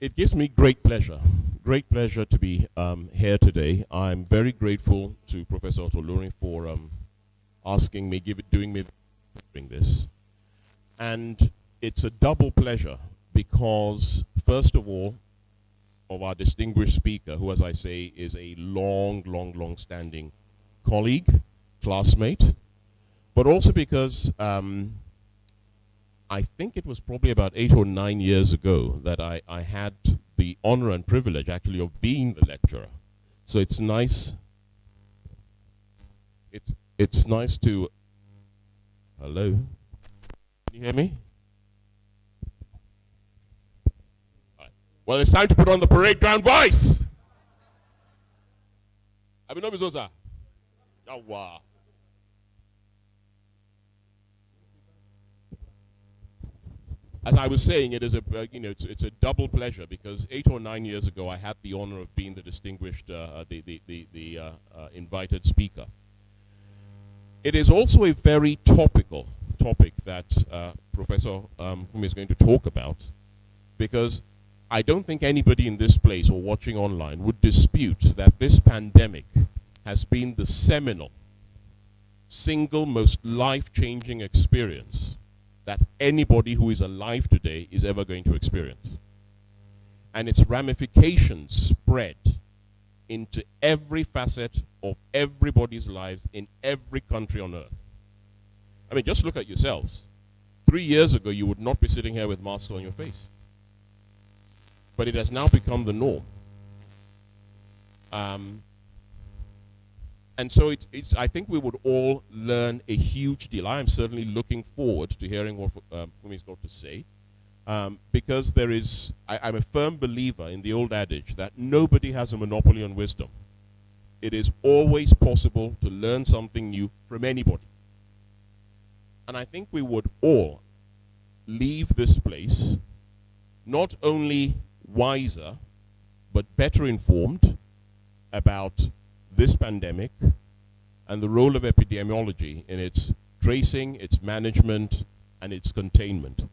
It gives me great pleasure to be here today. I'm very grateful to Professor Olufunmilayo for asking me, doing this. And it's a double pleasure because, first of all, of our distinguished speaker, who, as I say, is a long-standing colleague, classmate, but also because I think it was probably about 8 or 9 years ago that I had the honor and privilege, actually, of being the lecturer. So it's nice. It's nice to. Hello, can you hear me? Well, it's time to put on the parade ground voice. Abinobizosa. Yawa. As I was saying, it is it's a double pleasure because 8 or 9 years ago I had the honor of being the distinguished, invited speaker. It is also a very topical topic that Professor Fumi is going to talk about, because I don't think anybody in this place or watching online would dispute that this pandemic has been the seminal, single most life-changing experience that anybody who is alive today is ever going to experience. And its ramifications spread into every facet of everybody's lives in every country on earth. I mean, just look at yourselves. 3 years ago, you would not be sitting here with masks on your face. But it has now become the norm. And so I think we would all learn a huge deal. I am certainly looking forward to hearing what Fumi's got to say. Because I'm a firm believer in the old adage that nobody has a monopoly on wisdom. It is always possible to learn something new from anybody. And I think we would all leave this place not only wiser, but better informed about this pandemic and the role of epidemiology in its tracing, its management, and its containment.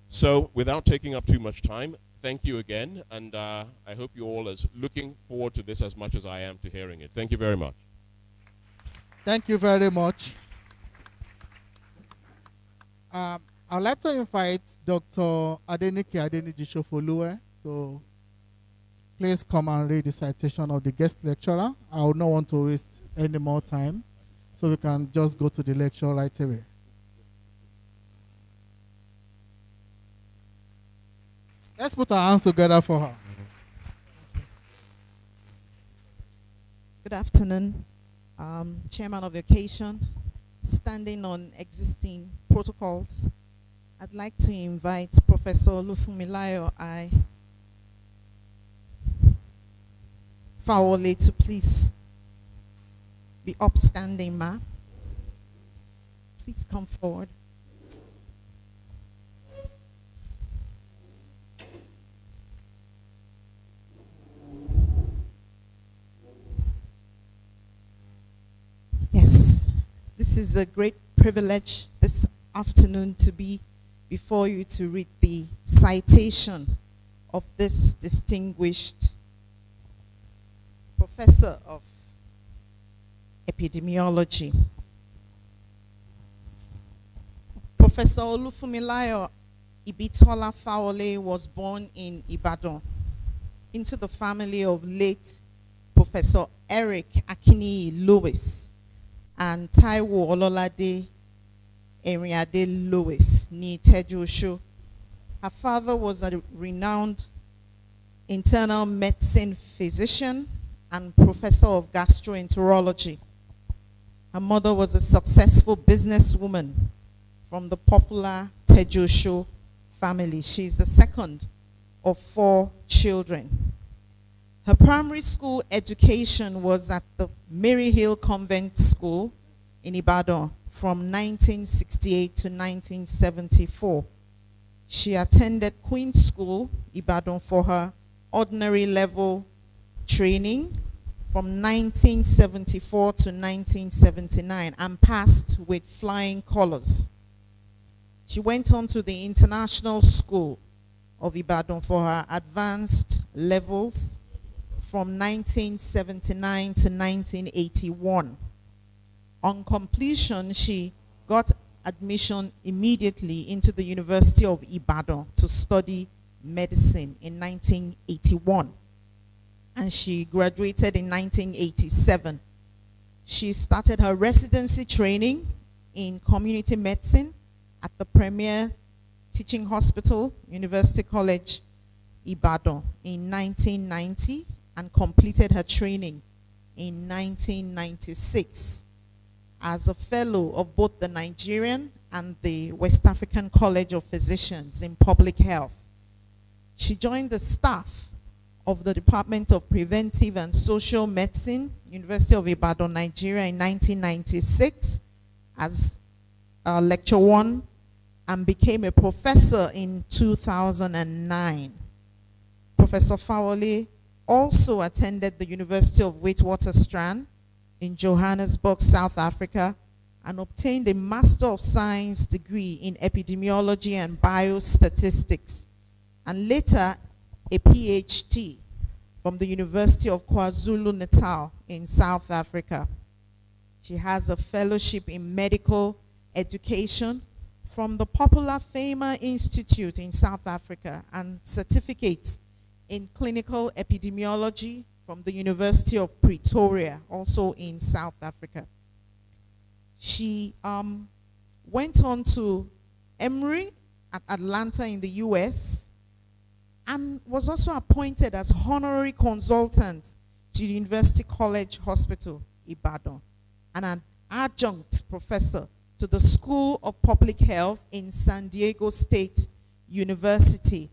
So, without taking up too much time, thank you again, and I hope you all are looking forward to this as much as I am to hearing it. Thank you very much. Thank you very much. I'd like to invite Dr. Adenike Adeniji to please come and read the citation of the guest lecturer. I would not want to waste any more time, so we can just go to the lecture right away. Let's put our hands together for her. Good afternoon, Chairman of the occasion. Standing on existing protocols, I'd like to invite Professor Olufunmilayo Fawole to please be upstanding, ma. Please come forward. Yes, this is a great privilege this afternoon to be before you to read the citation of this distinguished professor of epidemiology. Professor Olufunmilayo Ibitola Fawole was born in Ibadan into the family of late Professor Eric Akini Lewis and Taiwo Ololade Eriade Lewis ní Tejosho. Her father was a renowned internal medicine physician and professor of gastroenterology. Her mother was a successful businesswoman from the popular Tejosho family. She is the second of 4 children. Her primary school education was at the Mary Hill Convent School in Ibadan from 1968 to 1974. She attended Queen's School, Ibadan, for her ordinary level training from 1974 to 1979 and passed with flying colors. She went on to the International School of Ibadan for her advanced levels from 1979 to 1981. On completion, she got admission immediately into the University of Ibadan to study medicine in 1981. And she graduated in 1987. She started her residency training in community medicine at the Premier Teaching Hospital, University College, Ibadan in 1990 and completed her training in 1996 as a fellow of both the Nigerian and the West African College of Physicians in Public Health. She joined the staff of the Department of Preventive and Social Medicine, University of Ibadan, Nigeria in 1996 as Lecture 1 and became a professor in 2009. Professor Fawole also attended the University of Witwatersrand in Johannesburg, South Africa, and obtained a Master of Science degree in Epidemiology and Biostatistics, and later a PhD from the University of KwaZulu-Natal in South Africa. She has a fellowship in medical education from the popular FAMA Institute in South Africa and certificates in clinical epidemiology from the University of Pretoria, also in South Africa. She went on to Emory at Atlanta in the US and was also appointed as honorary consultant to University College Hospital, Ibadan, and an adjunct professor to the School of Public Health in San Diego State University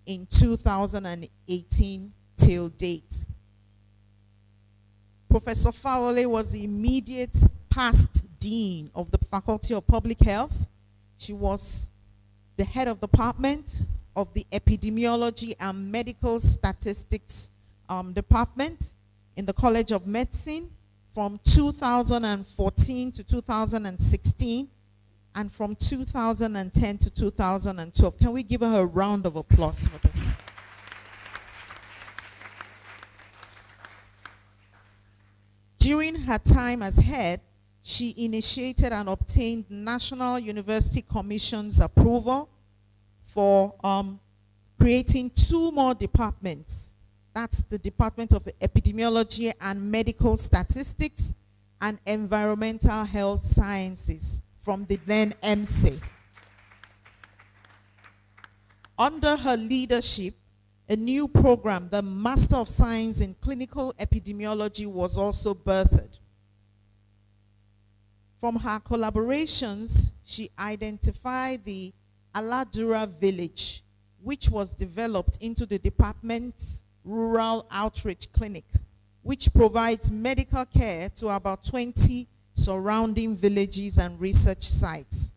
in 2018 till date. Professor Fawole was the immediate past dean of the Faculty of Public Health. She was the head of department of the Epidemiology and Medical Statistics department in the College of Medicine from 2014 to 2016 and from 2010 to 2012. Can we give her a round of applause for this? During her time as head, she initiated and obtained National University Commission's approval for creating 2 more departments. That's the Department of Epidemiology and Medical Statistics and Environmental Health Sciences from the then MC. Under her leadership, a new program, the Master of Science in Clinical Epidemiology, was also birthed. From her collaborations, she identified the Aladura village, which was developed into the department's Rural Outreach Clinic, which provides medical care to about 20 surrounding villages and research sites.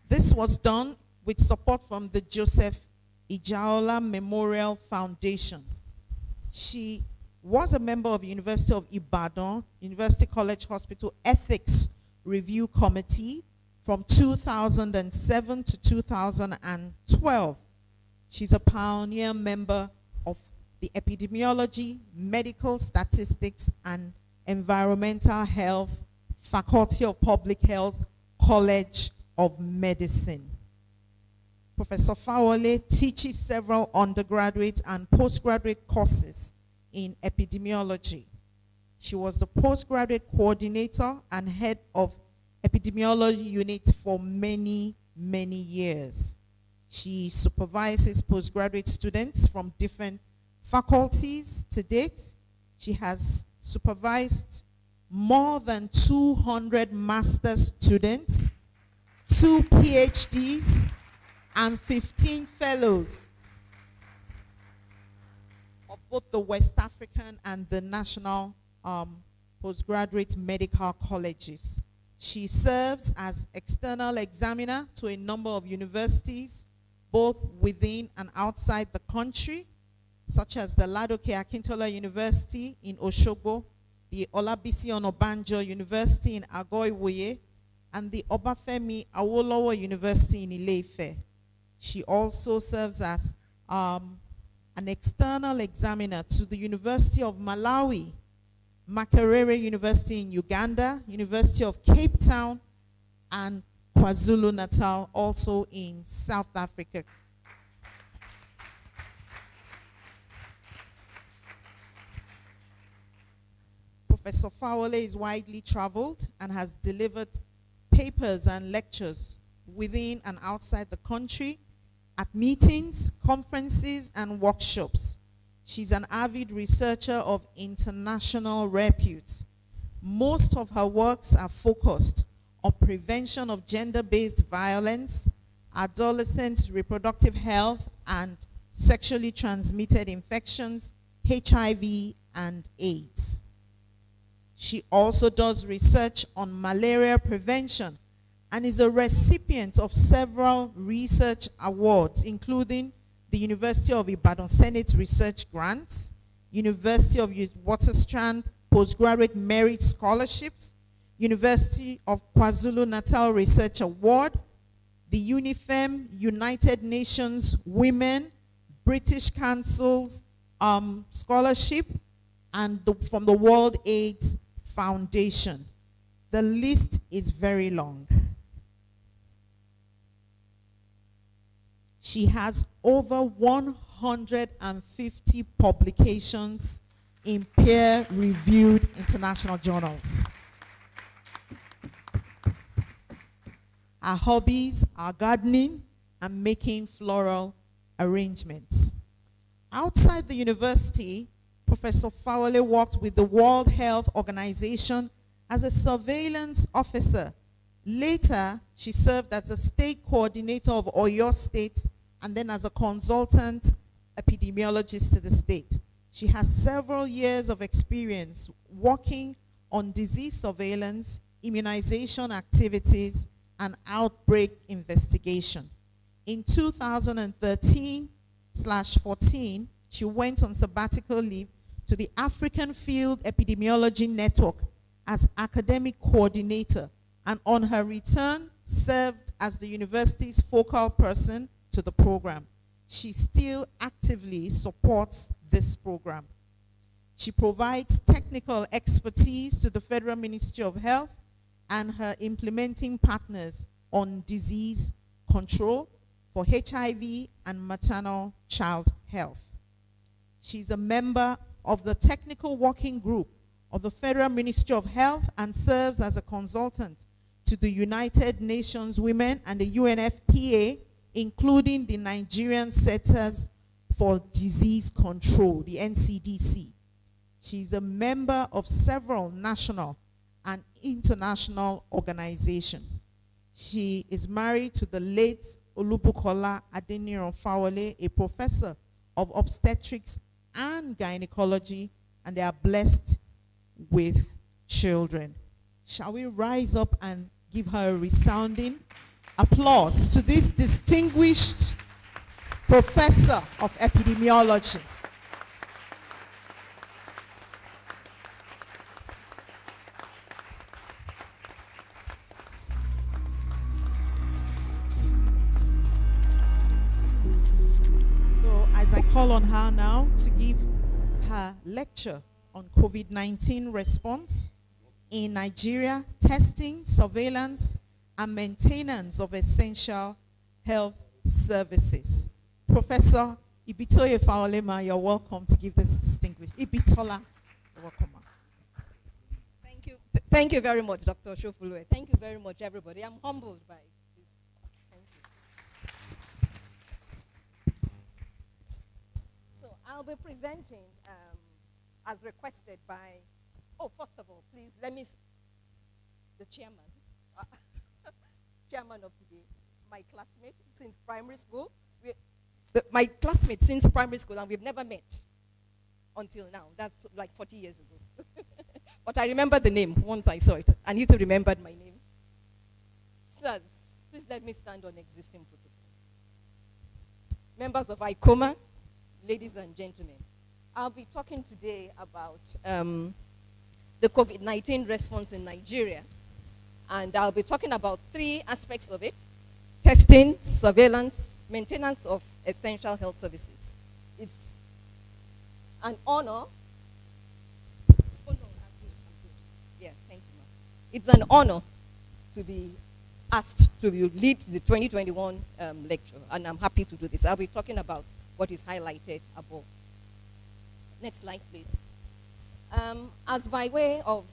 This was done with support from the Joseph Ijaola Memorial Foundation. She was a member of University of Ibadan, University College Hospital Ethics Review Committee from 2007 to 2012. She's a pioneer member of the Epidemiology, Medical Statistics, and Environmental Health Faculty of Public Health, College of Medicine. Professor Fawole teaches several undergraduate and postgraduate courses in epidemiology. She was the postgraduate coordinator and head of epidemiology unit for many, many years. She supervises postgraduate students from different faculties to date. She has supervised more than 200 master's students, 2 PhDs, and 15 fellows of both the West African and the national postgraduate medical colleges. She serves as external examiner to a number of universities, both within and outside the country, such as the Ladoke Akintola University in Oshogbo, the Olabisi Onabanjo University in Agoiwoye, and the Obafemi Awolowo University in Ile-Ife. She also serves as an external examiner to the University of Malawi, Makerere University in Uganda, University of Cape Town, and KwaZulu-Natal, also in South Africa. Professor Fawole is widely traveled and has delivered papers and lectures within and outside the country at meetings, conferences, and workshops. She's an avid researcher of international repute. Most of her works are focused on prevention of gender-based violence, adolescent reproductive health, and sexually transmitted infections, HIV, and AIDS. She also does research on malaria prevention and is a recipient of several research awards, including the University of Ibadan Senate Research Grants, University of Waterstrand Postgraduate Merit Scholarships, University of KwaZulu-Natal Research Award, the UNIFEM United Nations Women British Council's scholarship, and from the World AIDS Foundation. The list is very long. She has over 150 publications in peer-reviewed international journals. Her hobbies are gardening and making floral arrangements. Outside the university, Professor Fawole worked with the World Health Organization as a surveillance officer. Later, she served as a state coordinator of Oyo State and then as a consultant epidemiologist to the state. She has several years of experience working on disease surveillance, immunization activities, and outbreak investigation. In 2013/14, she went on sabbatical leave to the African Field Epidemiology Network as academic coordinator, and on her return served as the university's focal person to the program. She still actively supports this program. She provides technical expertise to the Federal Ministry of Health and her implementing partners on disease control for HIV and maternal child health. She's a member of the Technical Working Group of the Federal Ministry of Health and serves as a consultant to the United Nations Women and the UNFPA, including the Nigerian Centers for Disease Control, the NCDC. She's a member of several national and international organizations. She is married to the late Olufunmilayo Fawole, a professor of obstetrics and gynecology, and they are blessed with children. Shall we rise up and give her a resounding applause to this distinguished professor of epidemiology? So as I call on her now to give her lecture on COVID-19 response in Nigeria, testing, surveillance, and maintenance of essential health services. Professor Ibitoye Fawole, you're welcome to give this distinguished. Ibitola, you're welcome. Thank you very much, Dr. Olufunmilayo. Thank you very much, everybody. I'm humbled by this. Thank you. So I'll be presenting as requested by, first of all, please let me, the chairman, chairman of today, my classmate since primary school. My classmate since primary school, and we've never met until now. That's like 40 years ago. But I remember the name once I saw it. I need to remember my name. Sirs, please let me stand on existing protocol. Members of ICOMAA, ladies and gentlemen, I'll be talking today about the COVID-19 response in Nigeria. And I'll be talking about 3 aspects of it: testing, surveillance, maintenance of essential health services. It's an honor. Yeah, thank you, ma'am. It's an honor to be asked to lead the 2021 lecture, and I'm happy to do this. I'll be talking about what is highlighted above. Next slide, please. As by way of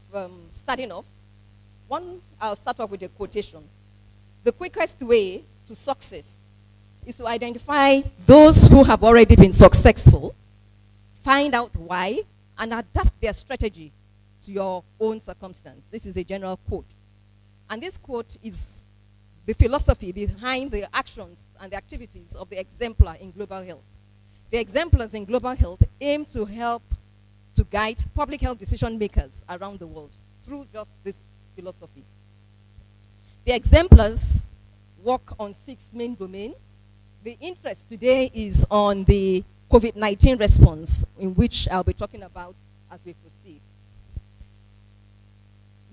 starting off, I'll start off with a quotation. The quickest way to success is to identify those who have already been successful, find out why, and adapt their strategy to your own circumstance. This is a general quote. And this quote is the philosophy behind the actions and the activities of the exemplar in global health. The exemplars in global health aim to help to guide public health decision makers around the world through just this philosophy. The exemplars work on 6 main domains. The interest today is on the COVID-19 response, in which I'll be talking about as we proceed.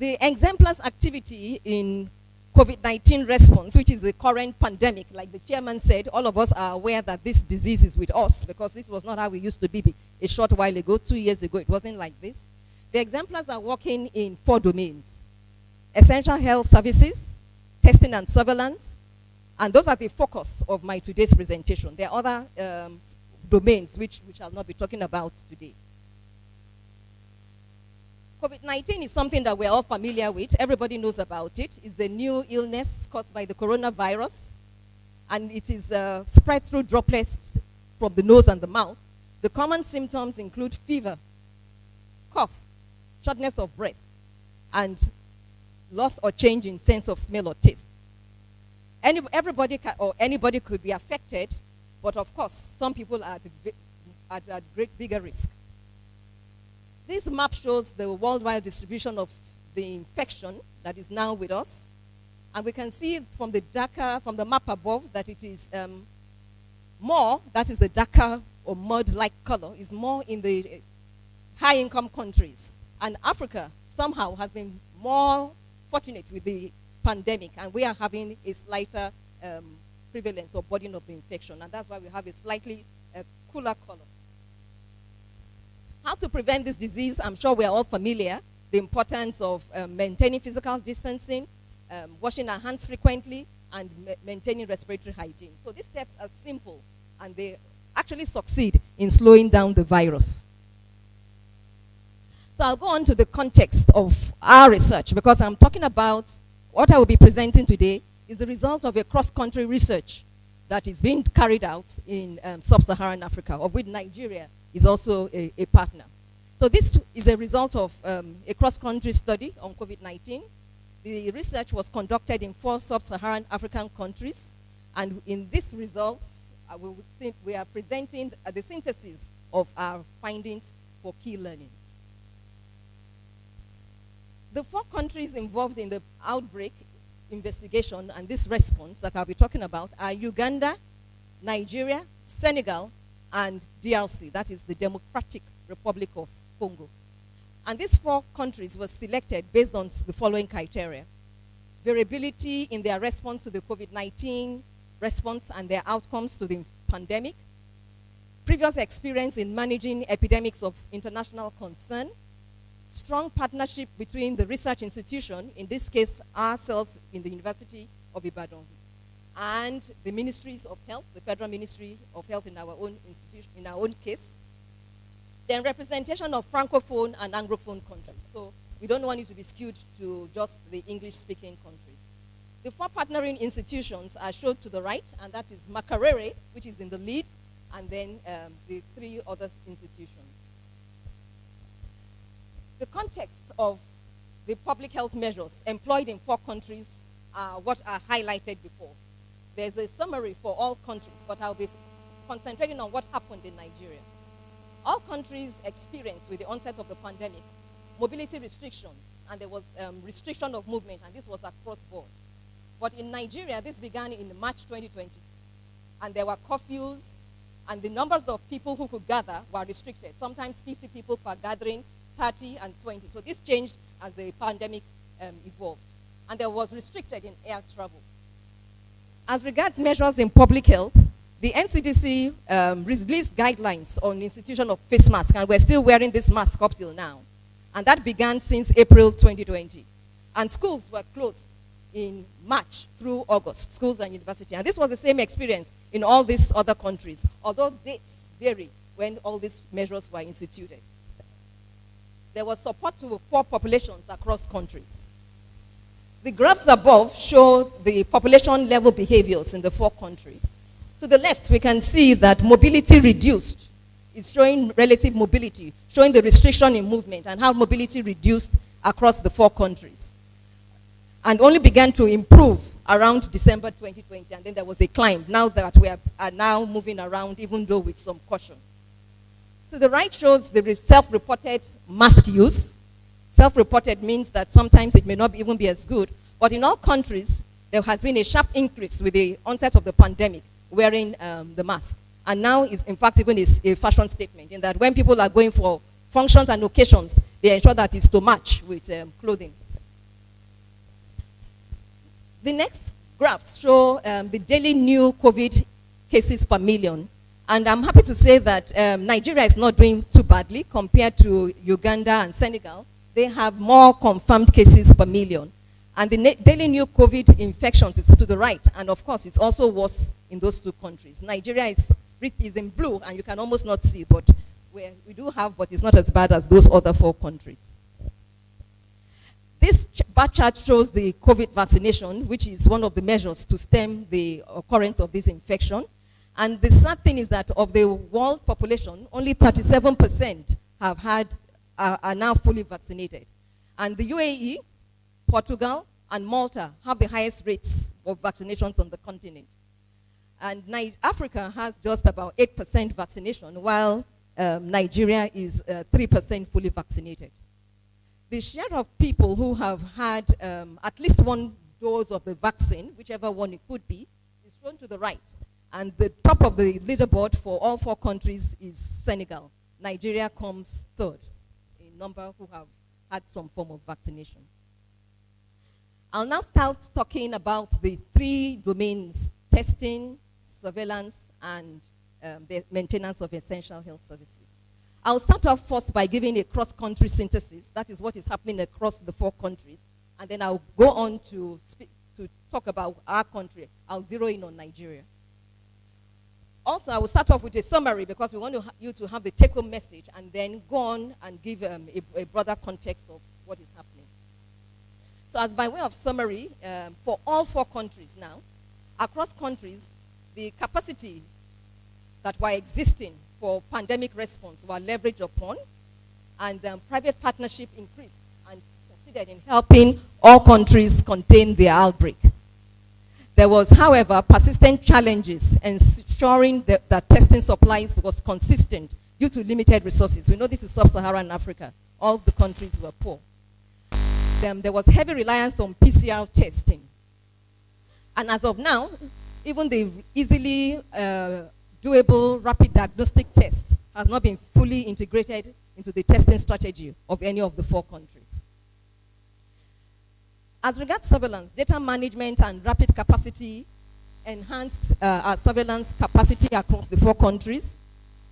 The exemplars activity in COVID-19 response, which is the current pandemic, like the chairman said, all of us are aware that this disease is with us, because this was not how we used to be a short while ago. 2 years ago, it wasn't like this. The exemplars are working in 4 domains: essential health services, testing and surveillance, and those are the focus of my today's presentation. There are other domains which we shall not be talking about today. COVID-19 is something that we're all familiar with. Everybody knows about it. It's the new illness caused by the coronavirus, and it is spread through droplets from the nose and the mouth. The common symptoms include fever, cough, shortness of breath, and loss or change in sense of smell or taste. Everybody anybody could be affected, but of course, some people are at bigger risk. This map shows the worldwide distribution of the infection that is now with us. And we can see from the map above, that it is more, that is the darker or mud-like color, is more in the high-income countries. And Africa somehow has been more fortunate with the pandemic, and we are having a slighter prevalence or burden of the infection. And that's why we have a slightly cooler color. How to prevent this disease? I'm sure we are all familiar. The importance of maintaining physical distancing, washing our hands frequently, and maintaining respiratory hygiene. So these steps are simple, and they actually succeed in slowing down the virus. So I'll go on to the context of our research, because I'm talking about what I will be presenting today is the result of a cross-country research that is being carried out in sub-Saharan Africa, of which Nigeria is also a partner. So this is a result of a cross-country study on COVID-19. The research was conducted in 4 sub-Saharan African countries, and in these results, we are presenting the synthesis of our findings for key learnings. The 4 countries involved in the outbreak investigation and this response that I'll be talking about are Uganda, Nigeria, Senegal, and DRC, that is the Democratic Republic of Congo. And these 4 countries were selected based on the following criteria: variability in their response to the COVID-19 response and their outcomes to the pandemic, previous experience in managing epidemics of international concern, strong partnership between the research institution, in this case ourselves in the University of Ibadan, and the ministries of health, the Federal Ministry of Health in our own institution, in our own case. Then representation of Francophone and Anglophone countries. So We don't want it to be skewed to just the English-speaking countries. The 4 partnering institutions are shown to the right, and that is Makerere, which is in the lead, and then the 3 other institutions. The context of the public health measures employed in 4 countries are what are highlighted before. There's a summary for all countries, but I'll be concentrating on what happened in Nigeria. All countries experienced with the onset of the pandemic mobility restrictions, and there was restriction of movement, and this was across board. But in Nigeria, this began in March 2020, and there were curfews, and the numbers of people who could gather were restricted, sometimes 50 people per gathering, 30 and 20. So this changed as the pandemic evolved, and there was restricted in air travel. As regards measures in public health, the NCDC released guidelines on institution of face mask, and we're still wearing this mask up till now. And that began since April 2020. And schools were closed in March through August, schools and universities. And this was the same experience in all these other countries, although dates vary when all these measures were instituted. There was support to poor populations across countries. The graphs above show the population level behaviors in the 4 countries. To the left, we can see that mobility reduced. It's showing relative mobility, showing the restriction in movement and how mobility reduced across the 4 countries. And only began to improve around December 2020, and then there was a climb. Now that we are now moving around, even though with some caution. To the right shows the self-reported mask use. Self-reported means that sometimes it may not even be as good, but in all countries, there has been a sharp increase with the onset of the pandemic wearing the mask. And now it's in fact even a fashion statement in that when people are going for functions and occasions, they ensure that it's to match with clothing. The next graphs show the daily new COVID cases per million. And I'm happy to say that Nigeria is not doing too badly compared to Uganda and Senegal. They have more confirmed cases per million. And the daily new COVID infections is to the right. And of course, it's also worse in those 2 countries. Nigeria is in blue, and you can almost not see, but we do have, but it's not as bad as those other 4 countries. This bar chart shows the COVID vaccination, which is one of the measures to stem the occurrence of this infection. And the sad thing is that of the world population, only 37% are now fully vaccinated. And the UAE, Portugal, and Malta have the highest rates of vaccinations on the continent. And Africa has just about 8% vaccination, while Nigeria is 3% fully vaccinated. The share of people who have had at least 1 dose of the vaccine, whichever one it could be, is shown to the right. And the top of the leaderboard for all 4 countries is Senegal. Nigeria comes 3rd in number who have had some form of vaccination. I'll now start talking about the 3 domains: testing, surveillance, and the maintenance of essential health services. I'll start off first by giving a cross-country synthesis. That is what is happening across the 4 countries. And then I'll go on to talk about our country. I'll zero in on Nigeria. Also, I will start off with a summary because we want you to have the take-home message and then go on and give a broader context of what is happening. So as by way of summary, for all 4 countries now, across countries, the capacity that were existing for pandemic response were leveraged upon, and private partnership increased and succeeded in helping all countries contain their outbreak. There was, however, persistent challenges ensuring that testing supplies was consistent due to limited resources. We know this is sub-Saharan Africa. All the countries were poor. There was heavy reliance on PCR testing. And as of now, even the easily doable rapid diagnostic test has not been fully integrated into the testing strategy of any of the 4 countries. As regards surveillance, data management and rapid capacity enhanced our surveillance capacity across the 4 countries,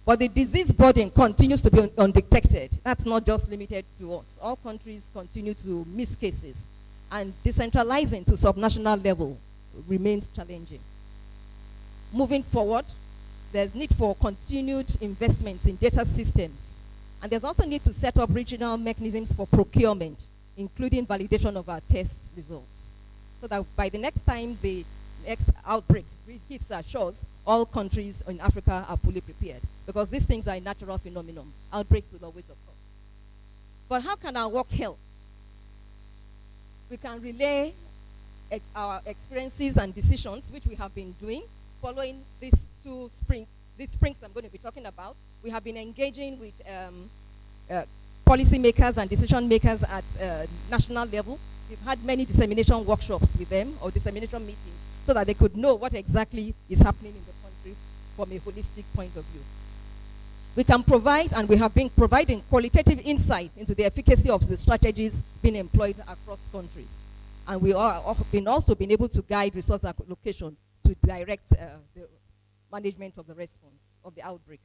but the disease burden continues to be undetected. That's not just limited to us. All countries continue to miss cases, and decentralizing to subnational level remains challenging. Moving forward, there's need for continued investments in data systems, and there's also need to set up regional mechanisms for procurement including validation of our test results. So that by the next time the next outbreak hits our shores, all countries in Africa are fully prepared. Because these things are a natural phenomenon. Outbreaks will always occur. But how can our work help? We can relay our experiences and decisions, which we have been doing, following these these springs I'm going to be talking about. We have been engaging with policy makers and decision makers at national level. We've had many dissemination workshops with them, or dissemination meetings, so that they could know what exactly is happening in the country from a holistic point of view. We can provide, and we have been providing, qualitative insight into the efficacy of the strategies being employed across countries. And we have also been able to guide resource allocation to direct the management of the response of the outbreak.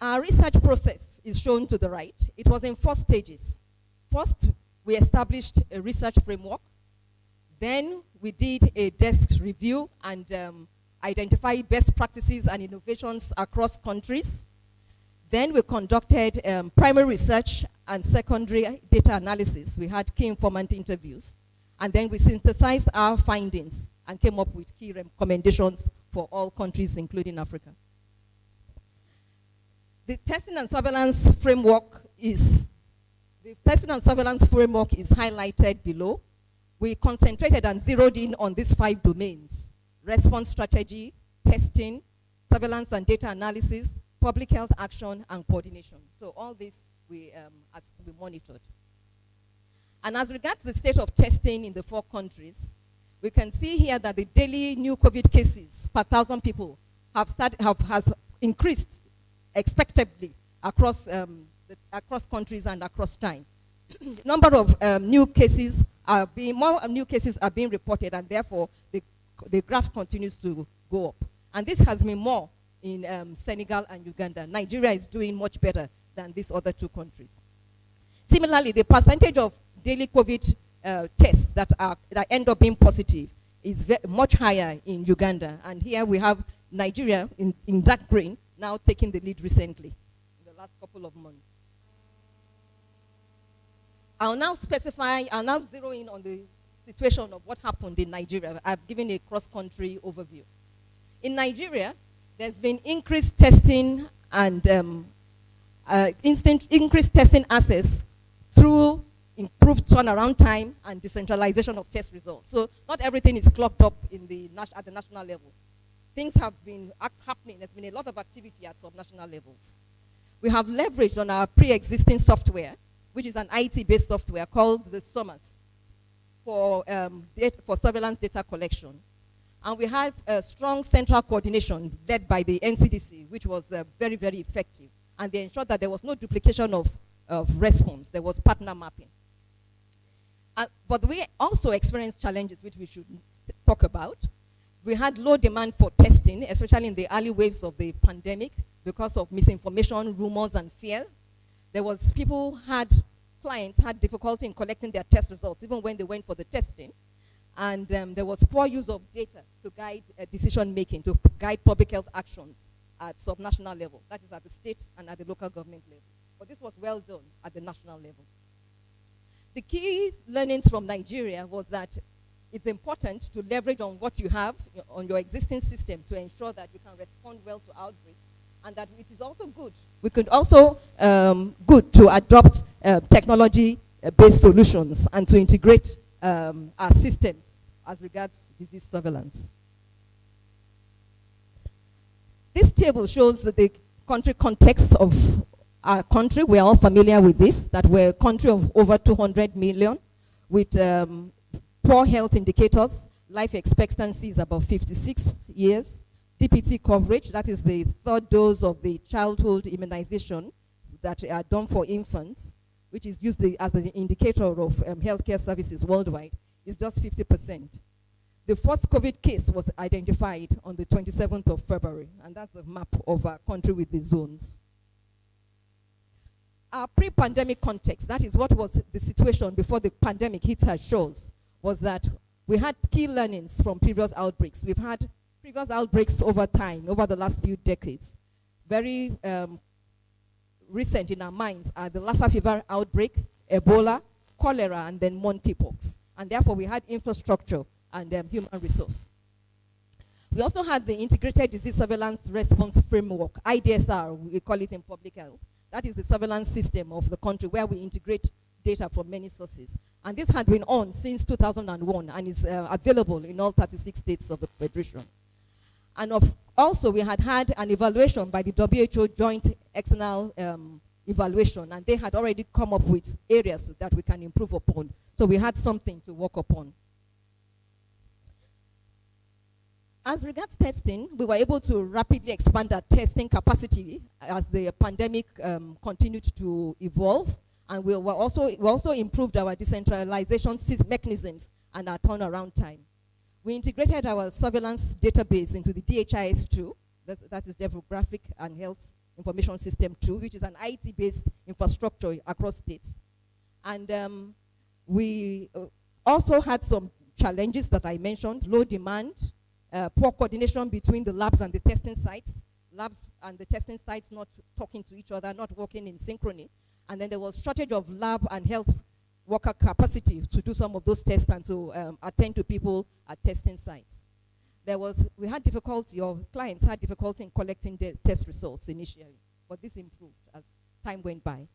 Our research process is shown to the right. It was in 4 stages. First, we established a research framework. Then we did a desk review and identified best practices and innovations across countries. Then we conducted primary research and secondary data analysis. We had key informant interviews. And then we synthesized our findings and came up with key recommendations for all countries, including Africa. The testing and surveillance framework is highlighted below. We concentrated and zeroed in on these 5 domains: response strategy, testing, surveillance and data analysis, public health action, and coordination. So all this we monitored. And as regards the state of testing in the 4 countries, we can see here that the daily new COVID cases per 1,000 people has increased expectably across countries and across time. The number of more new cases are being reported, and therefore the graph continues to go up. And this has been more in Senegal and Uganda. Nigeria is doing much better than these other 2 countries. Similarly, the percentage of daily COVID tests that end up being positive is much higher in Uganda. And here we have Nigeria in dark green now taking the lead recently in the last couple of months. I'll now zero in on the situation of what happened in Nigeria. I've given a cross-country overview. In Nigeria, there's been increased testing and increased testing access through improved turnaround time and decentralization of test results. So not everything is clocked up at the national level. Things have been happening. There's been a lot of activity at subnational levels. We have leveraged on our pre-existing software, which is an IT-based software called the SOMAS for surveillance data collection. And we have a strong central coordination led by the NCDC, which was very, very effective. And they ensured that there was no duplication of response. There was partner mapping. But we also experienced challenges which we should talk about. We had low demand for testing, especially in the early waves of the pandemic, because of misinformation, rumors, and fear. Clients had difficulty in collecting their test results, even when they went for the testing. And there was poor use of data to guide decision-making, to guide public health actions at subnational level. That is at the state and at the local government level. But this was well done at the national level. The key learnings from Nigeria was that it's important to leverage on what you have on your existing system to ensure that you can respond well to outbreaks, and that it is also good. We could also good to adopt technology-based solutions and to integrate our systems as regards disease surveillance. This table shows the country context of our country. We're all familiar with this, that we're a country of over 200 million with poor health indicators. Life expectancy is about 56 years. DPT coverage, that is the 3rd dose of the childhood immunization that are done for infants, which is used as an indicator of healthcare services worldwide, is just 50%. The first COVID case was identified on the 27th of February, and that's the map of our country with the zones. Our pre-pandemic context, that is what was the situation before the pandemic hit our shores, was that we had key learnings from previous outbreaks. We've had previous outbreaks over time, over the last few decades. Very recent in our minds are the Lassa fever outbreak, Ebola, cholera, and then monkeypox. And therefore, we had infrastructure and human resource. We also had the Integrated Disease Surveillance Response Framework, IDSR, we call it in public health. That is the surveillance system of the country where we integrate data from many sources. And this had been on since 2001 and is available in all 36 states of the Federation. And also, we had an evaluation by the WHO Joint External Evaluation, and they had already come up with areas that we can improve upon. So we had something to work upon. As regards testing, we were able to rapidly expand our testing capacity as the pandemic continued to evolve, and we also improved our decentralization mechanisms and our turnaround time. We integrated our surveillance database into the DHIS2, that is Demographic and Health Information System 2, which is an IT-based infrastructure across states. And we also had some challenges that I mentioned: low demand, poor coordination between the labs and the testing sites, labs and the testing sites not talking to each other, not working in synchrony. And then there was shortage of lab and health worker capacity to do some of those tests and to attend to people at testing sites. We had difficulty, or clients had difficulty in collecting the test results initially, but this improved as time went by.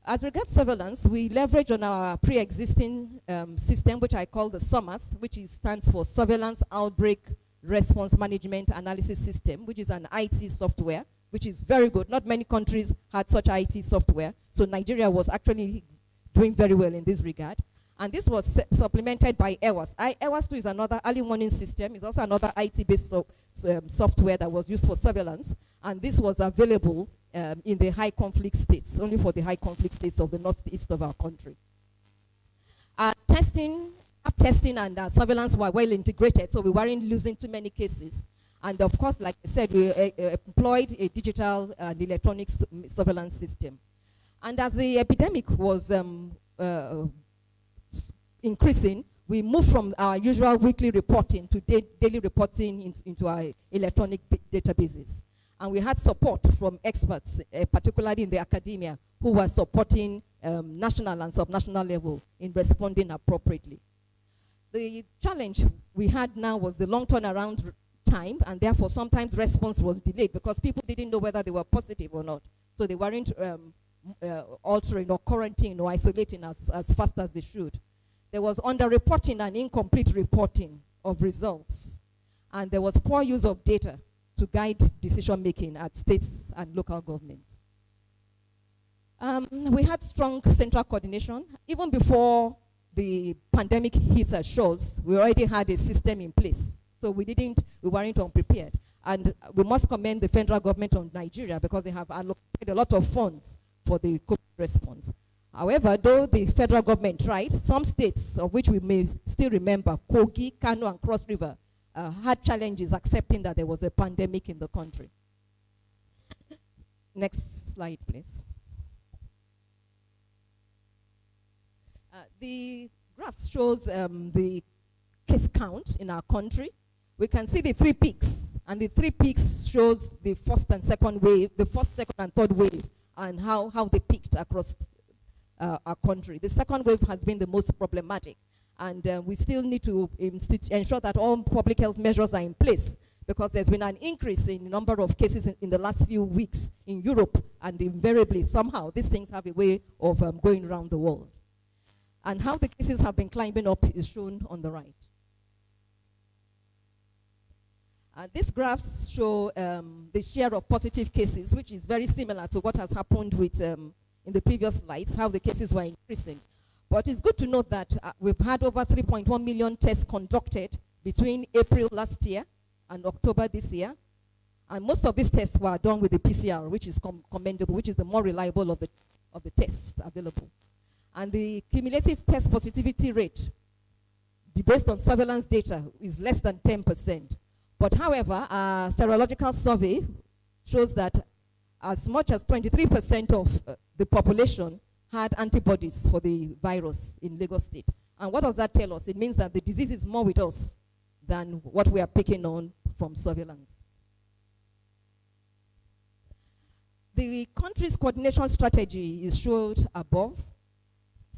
As regards surveillance, we leverage on our pre-existing system, which I call the SOMAS, which stands for Surveillance Outbreak Response Management Analysis System, which is an IT software, which is very good. Not many countries had such IT software, so Nigeria was actually doing very well in this regard. And this was supplemented by EWAS. EWAS 2 is another early warning system. It's also another IT-based software that was used for surveillance. And this was available in the high conflict states, only for the high conflict states of the northeast of our country. Testing and surveillance were well integrated, so we weren't losing too many cases. And of course, like I said, we employed a digital and electronic surveillance system. And as the epidemic was increasing, we moved from our usual weekly reporting to daily reporting into our electronic databases. And we had support from experts, particularly in the academia, who were supporting national and subnational level in responding appropriately. The challenge we had now was the long turnaround time, and therefore sometimes response was delayed because people didn't know whether they were positive or not. So they weren't altering or quarantining or isolating as fast as they should. There was underreporting and incomplete reporting of results. And there was poor use of data to guide decision-making at states and local governments. We had strong central coordination. Even before the pandemic hit our shores, we already had a system in place. So we weren't unprepared. And we must commend the federal government of Nigeria because they have allocated a lot of funds for the COVID response. However, though the federal government tried, some states, of which we may still remember, Kogi, Kano, and Cross River, had challenges accepting that there was a pandemic in the country. Next slide, please. The graph shows the case count in our country. We can see the 3 peaks, and the 3 peaks shows the first and second wave, the first, second, and third wave, and how they peaked across our country. The second wave has been the most problematic, and we still need to ensure that all public health measures are in place, because there's been an increase in the number of cases in the last few weeks in Europe, and invariably, somehow, these things have a way of going around the world. And how the cases have been climbing up is shown on the right. These graphs show the share of positive cases, which is very similar to what has happened with in the previous slides, how the cases were increasing. But it's good to note that we've had over 3.1 million tests conducted between April last year and October this year. And most of these tests were done with the PCR, which is commendable, which is the more reliable of the tests available. And the cumulative test positivity rate, based on surveillance data, is less than 10%. But however, our serological survey shows that as much as 23% of the population had antibodies for the virus in Lagos State. And what does that tell us? It means that the disease is more with us than what we are picking on from surveillance. The country's coordination strategy is showed above.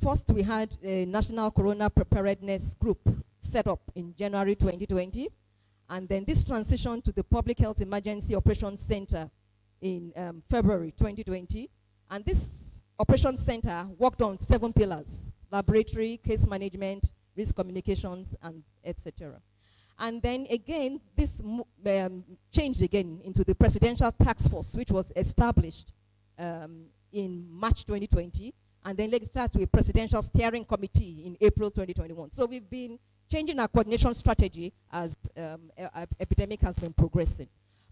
First, we had a National Corona Preparedness Group set up in January 2020. And then this transitioned to the Public Health Emergency Operations Center in February 2020. And this Operations Center worked on 7 pillars: laboratory, case management, risk communications, and etc. And then again, this changed again into the Presidential Task Force, which was established in March 2020, and then later to a Presidential Steering Committee in April 2021. So we've been changing our coordination strategy as epidemic has been progressing.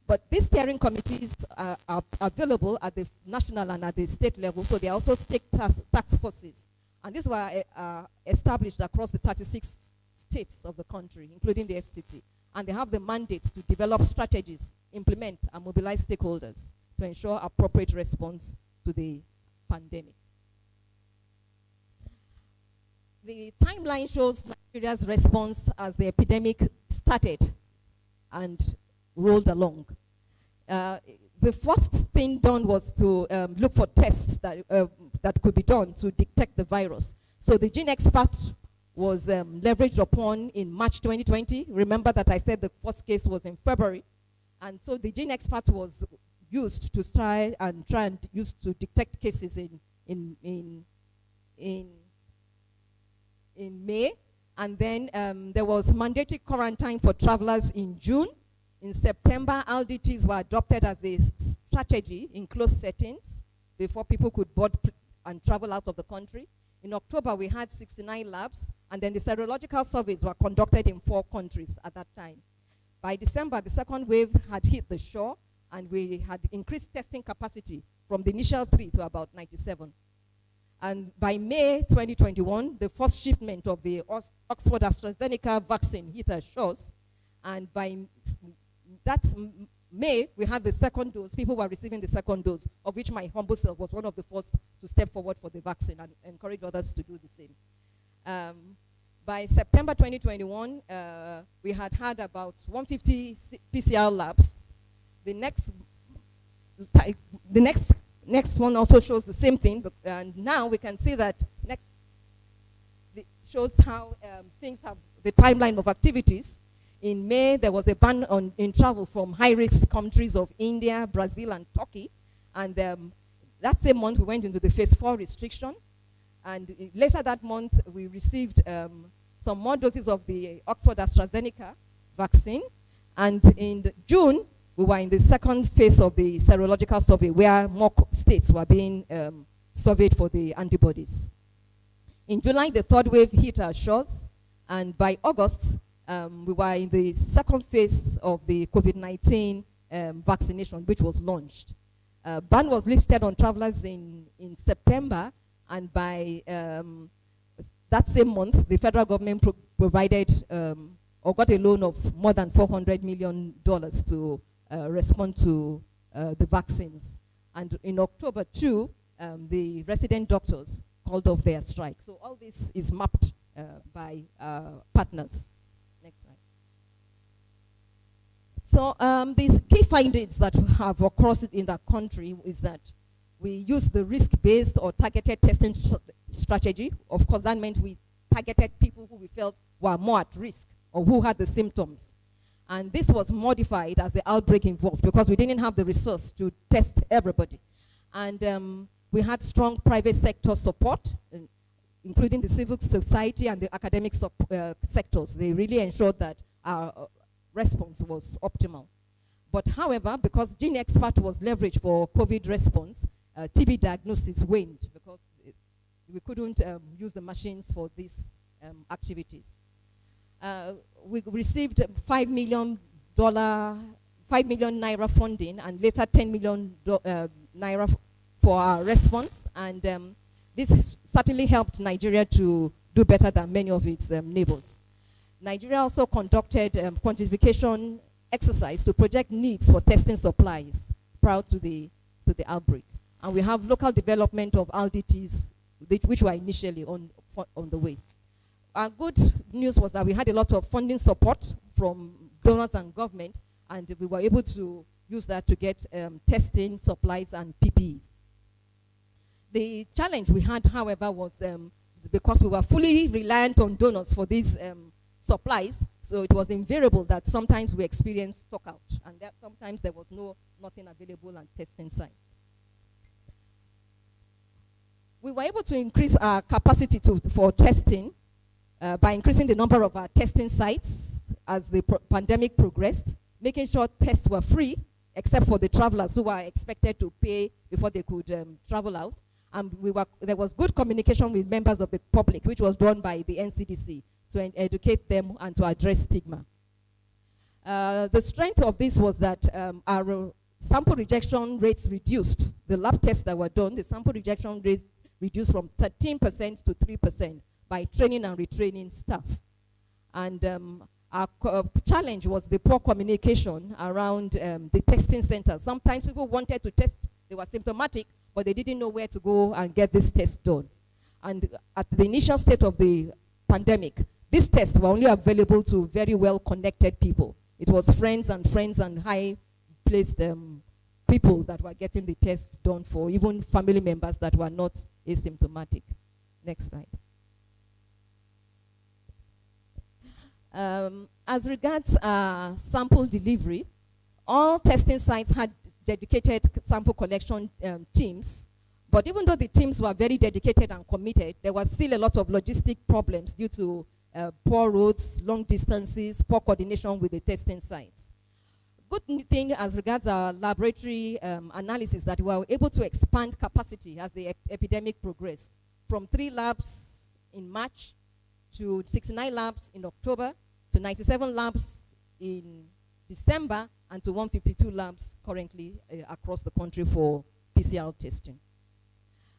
But these steering committees are available at the national and at the state level, so they are also state task forces. And these were established across the 36 states of the country, including the FCT. And they have the mandate to develop strategies, implement, and mobilize stakeholders to ensure appropriate response to the pandemic. The timeline shows Nigeria's response as the epidemic started and rolled along. The first thing done was to look for tests that could be done to detect the virus. So the gene expert was leveraged upon in March 2020. Remember that I said the first case was in February. And so the gene expert was used to try and use to detect cases in May. And then there was mandatory quarantine for travelers in June. In September, LDTs were adopted as a strategy in closed settings before people could board and travel out of the country. In October, we had 69 labs, and then the serological surveys were conducted in 4 countries at that time. By December, the second wave had hit the shore, and we had increased testing capacity from the initial 3 to about 97. And by May 2021, the first shipment of the Oxford AstraZeneca vaccine hit our shores, and by that's May, we had the second dose. People were receiving the second dose, of which my humble self was one of the first to step forward for the vaccine and encourage others to do the same. By September 2021, we had about 150 PCR labs. The next one also shows the same thing, and now we can see that shows how things have the timeline of activities. In May, there was a ban in travel from high-risk countries of India, Brazil, and Turkey. And that same month, we went into the phase 4 restriction. And later that month, we received some more doses of the Oxford AstraZeneca vaccine. And in June, we were in the second phase of the serological survey, where more states were being surveyed for the antibodies. In July, the third wave hit our shores. And by August, we were in the second phase of the COVID-19 vaccination, which was launched. Ban was lifted on travelers in September, and by that same month, the federal government provided or got a loan of more than $400 million to respond to the vaccines. And in October 2, the resident doctors called off their strike. So all this is mapped by partners. Next slide. So the key findings that have occurred in that country is that we use the risk-based or targeted testing strategy. Of course, that meant we targeted people who we felt were more at risk or who had the symptoms. And this was modified as the outbreak evolved because we didn't have the resource to test everybody. And we had strong private sector support, including the civil society and the academic sectors. They really ensured that our response was optimal. But however, because Gene Expert was leveraged for COVID response, TB diagnosis waned because we couldn't use the machines for these activities. We received $5 million naira funding and later $10 million naira for our response. And this certainly helped Nigeria to do better than many of its neighbors. Nigeria also conducted quantification exercise to project needs for testing supplies prior to the outbreak. And we have local development of LDTs, which were initially on the way. Our good news was that we had a lot of funding support from donors and government, and we were able to use that to get testing supplies and PPEs. The challenge we had, however, was because we were fully reliant on donors for these supplies, so it was invariable that sometimes we experienced stock out, and that sometimes there was nothing available at testing sites. We were able to increase our capacity for testing by increasing the number of our testing sites as the pandemic progressed, making sure tests were free, except for the travelers who were expected to pay before they could travel out. And there was good communication with members of the public, which was done by the NCDC to educate them and to address stigma. The strength of this was that our sample rejection rates reduced. The lab tests that were done, the sample rejection rates reduced from 13% to 3% by training and retraining staff. And our challenge was the poor communication around the testing centers. Sometimes people wanted to test, they were symptomatic, but they didn't know where to go and get this test done. And at the initial state of the pandemic, these tests were only available to very well-connected people. It was friends and high-placed people that were getting the test done for, even family members that were not asymptomatic. Next slide. As regards sample delivery, all testing sites had dedicated sample collection teams, but even though the teams were very dedicated and committed, there was still a lot of logistic problems due to poor roads, long distances, poor coordination with the testing sites. Good thing as regards our laboratory analysis that we were able to expand capacity as the epidemic progressed from 3 labs in March to 69 labs in October to 97 labs in December and to 152 labs currently across the country for PCR testing.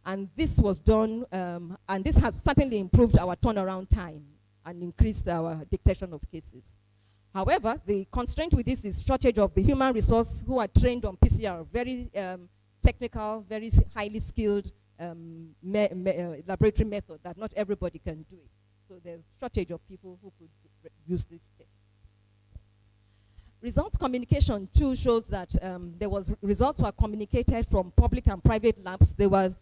And this was done, and this has certainly improved our turnaround time and increased our detection of cases. However, the constraint with this is shortage of the human resource who are trained on PCR, very technical, very highly skilled laboratory method that not everybody can do it. So there's shortage of people who could use this test. Results communication too shows that results were communicated from public and private labs. They were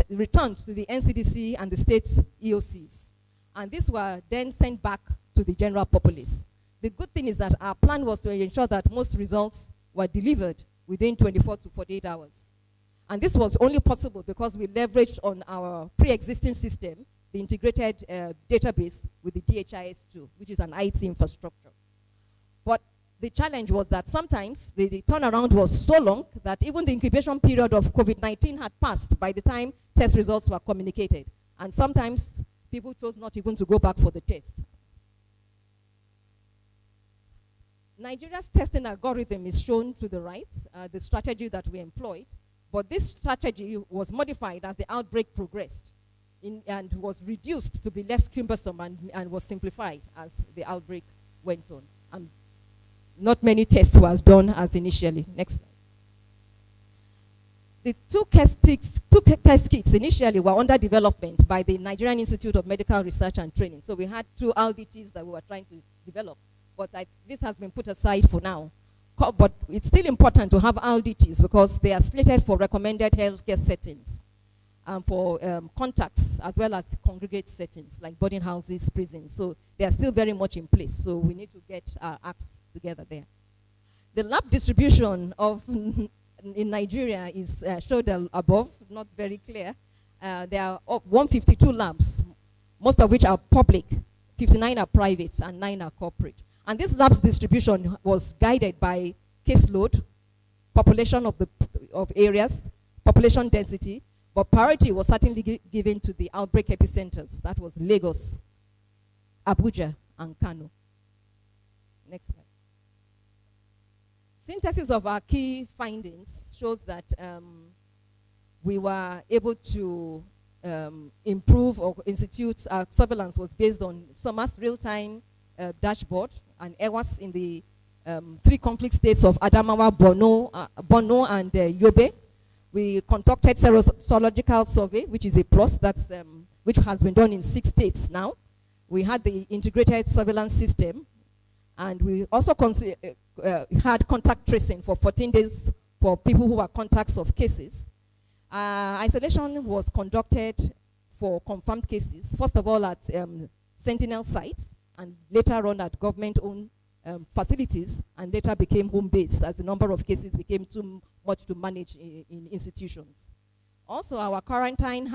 returned to the NCDC and the state EOCs. And these were then sent back to the general populace. The good thing is that our plan was to ensure that most results were delivered within 24 to 48 hours. And this was only possible because we leveraged on our pre-existing system, the integrated database with the DHIS2, which is an IT infrastructure. But the challenge was that sometimes the turnaround was so long that even the incubation period of COVID-19 had passed by the time test results were communicated. And sometimes people chose not even to go back for the test. Nigeria's testing algorithm is shown to the right, the strategy that we employed. But this strategy was modified as the outbreak progressed and was reduced to be less cumbersome and was simplified as the outbreak went on. And not many tests was done as initially. Next slide. The two test kits initially were under development by the Nigerian Institute of Medical Research and Training. So we had 2 LDTs that we were trying to develop. But this has been put aside for now. But it's still important to have LDTs because they are slated for recommended healthcare settings and for contacts as well as congregate settings like boarding houses, prisons. So they are still very much in place. So we need to get our acts together there. The lab distribution in Nigeria is showed above, not very clear. There are 152 labs, most of which are public, 59 are private, and 9 are corporate. And this labs distribution was guided by caseload, population of areas, population density, but priority was certainly given to the outbreak epicenters. That was Lagos, Abuja, and Kano. Next slide. Synthesis of our key findings shows that we were able to improve or institute our surveillance was based on SOMA's real-time dashboard and EWAS in the 3 conflict states of Adamawa, Borno, and Yobe. We conducted serological survey, which is a plus, which has been done in 6 states now. We had the integrated surveillance system, and we also had contact tracing for 14 days for people who were contacts of cases. Isolation was conducted for confirmed cases, first of all at sentinel sites, and later on at government-owned facilities, and later became home-based as the number of cases became too much to manage in institutions. Also, our quarantine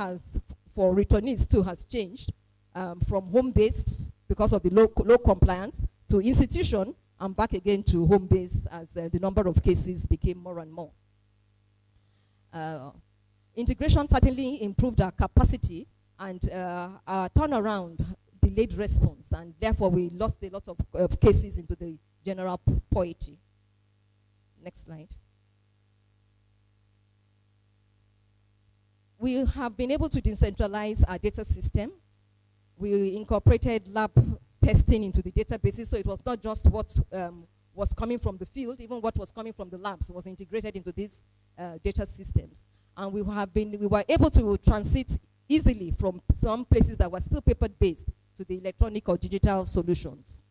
for returnees too has changed from home-based because of the low compliance to institution and back again to home-based as the number of cases became more and more. Integration certainly improved our capacity, and our turnaround delayed response, and therefore we lost a lot of cases into the general poetry. Next slide. We have been able to decentralize our data system. We incorporated lab testing into the databases, so it was not just what was coming from the field, even what was coming from the labs was integrated into these data systems. And we were able to transit easily from some places that were still paper-based to the electronic or digital solutions.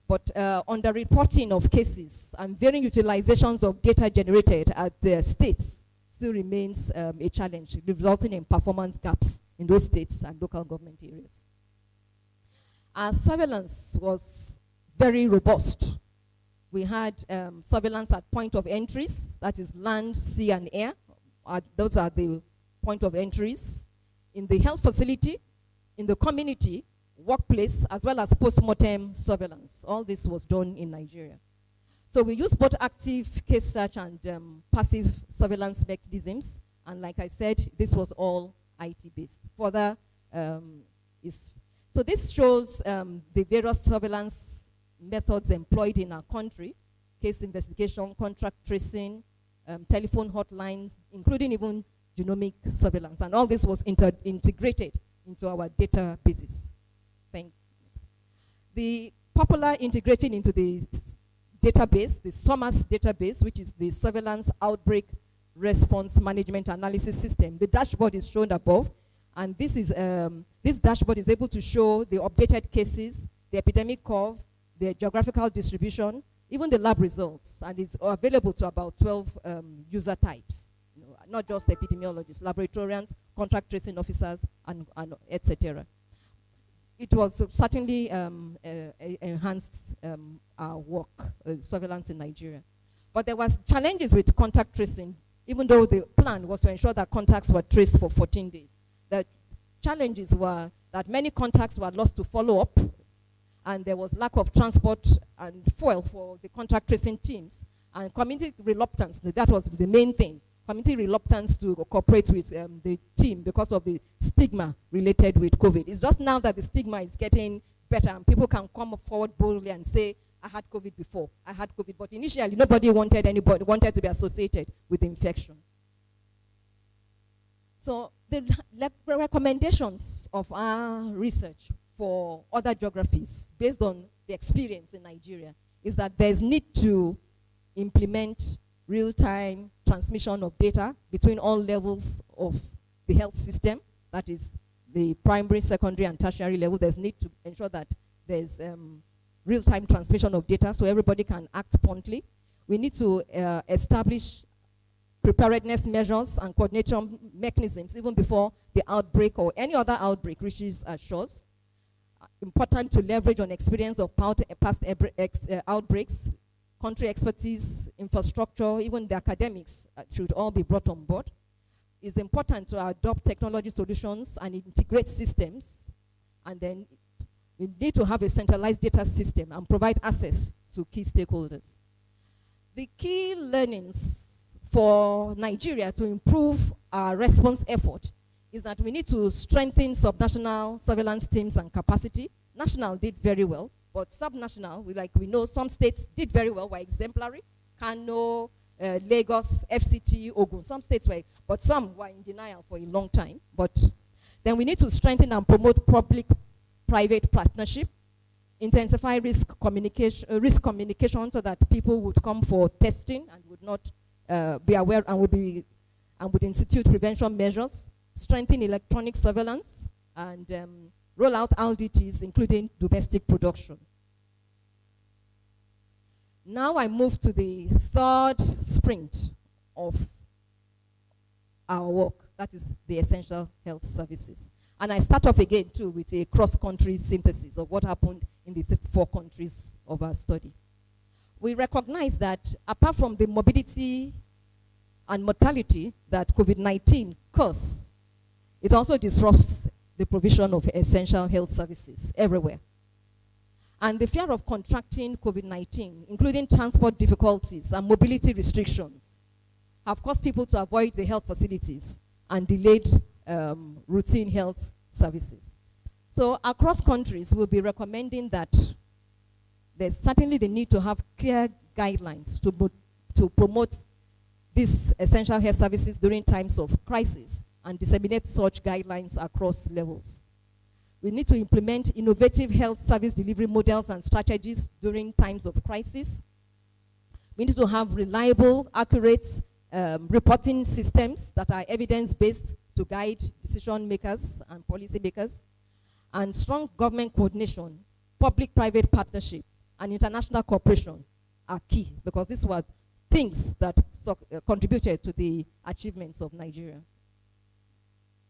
But under-reporting of cases and varying utilizations of data generated at the states still remains a challenge, resulting in performance gaps in those states and local government areas. Our surveillance was very robust. We had surveillance at point of entries, that is land, sea, and air. Those are the point of entries. In the health facility, in the community, workplace, as well as post-mortem surveillance. All this was done in Nigeria. So we use both active case search and passive surveillance mechanisms. And like I said, this was all IT-based. Further, so this shows the various surveillance methods employed in our country: case investigation, contract tracing, telephone hotlines, including even genomic surveillance. And all this was integrated into our databases. The popular integrating into the database, the SOMAS database, which is the Surveillance Outbreak Response Management Analysis System. The dashboard is shown above, and this dashboard is able to show the updated cases, the epidemic curve, the geographical distribution, even the lab results, and is available to about 12 user types, not just epidemiologists, laboratorians, contract tracing officers, and etc. It was certainly enhanced our work, surveillance in Nigeria. But there was challenges with contact tracing, even though the plan was to ensure that contacts were traced for 14 days. The challenges were that many contacts were lost to follow-up, and there was lack of transport and fuel for the contact tracing teams, and community reluctance. That was the main thing. Community reluctance to cooperate with the team because of the stigma related with COVID. It's just now that the stigma is getting better and people can come forward boldly and say, I had COVID before, I had COVID. But initially, nobody wanted to be associated with the infection. So the recommendations of our research for other geographies, based on the experience in Nigeria, is that there's need to implement real-time transmission of data between all levels of the health system, that is the primary, secondary, and tertiary level. There's need to ensure that there's real-time transmission of data so everybody can act promptly. We need to establish preparedness measures and coordination mechanisms even before the outbreak or any other outbreak reaches our shores. Important to leverage on experience of past outbreaks. Country expertise, infrastructure, even the academics should all be brought on board. It's important to adopt technology solutions and integrate systems. And then we need to have a centralized data system and provide access to key stakeholders. The key learnings for Nigeria to improve our response effort is that we need to strengthen subnational surveillance teams and capacity. National did very well. But subnational, we know some states did very well, were exemplary. Kano, Lagos, FCT, Ogun, some states were, but some were in denial for a long time. But then we need to strengthen and promote public-private partnership, intensify risk communication so that people would come for testing and would not be aware and would institute prevention measures, strengthen electronic surveillance, and roll out LDTs, including domestic production. Now I move to the third sprint of our work, that is the essential health services. And I start off again too with a cross-country synthesis of what happened in the 4 countries of our study. We recognize that apart from the morbidity and mortality that COVID-19 causes, it also disrupts the provision of essential health services everywhere. And the fear of contracting COVID-19, including transport difficulties and mobility restrictions, have caused people to avoid the health facilities and delayed routine health services. So across countries, we'll be recommending that there's certainly the need to have clear guidelines to promote these essential health services during times of crisis and disseminate such guidelines across levels. We need to implement innovative health service delivery models and strategies during times of crisis. We need to have reliable, accurate reporting systems that are evidence-based to guide decision makers and policy makers, and strong government coordination, public-private partnership, and international cooperation are key, because these were things that contributed to the achievements of Nigeria.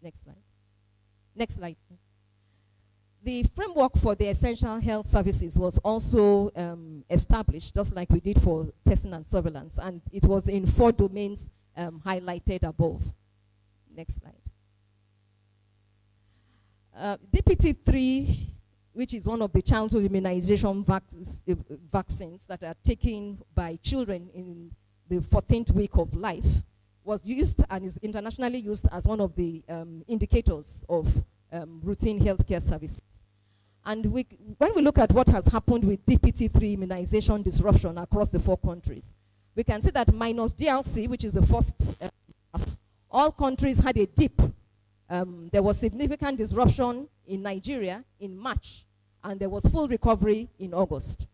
Next slide. Next slide. The framework for the essential health services was also established, just like we did for testing and surveillance, and it was in 4 domains highlighted above. Next slide. DPT-3, which is one of the childhood immunization vaccines that are taken by children in the 14th week of life, was used and is internationally used as one of the indicators of routine healthcare services. And when we look at what has happened with DPT-3 immunization disruption across the 4 countries, we can see that minus DRC, which is the first, all countries had a dip. There was significant disruption in Nigeria in March, and there was full recovery in August.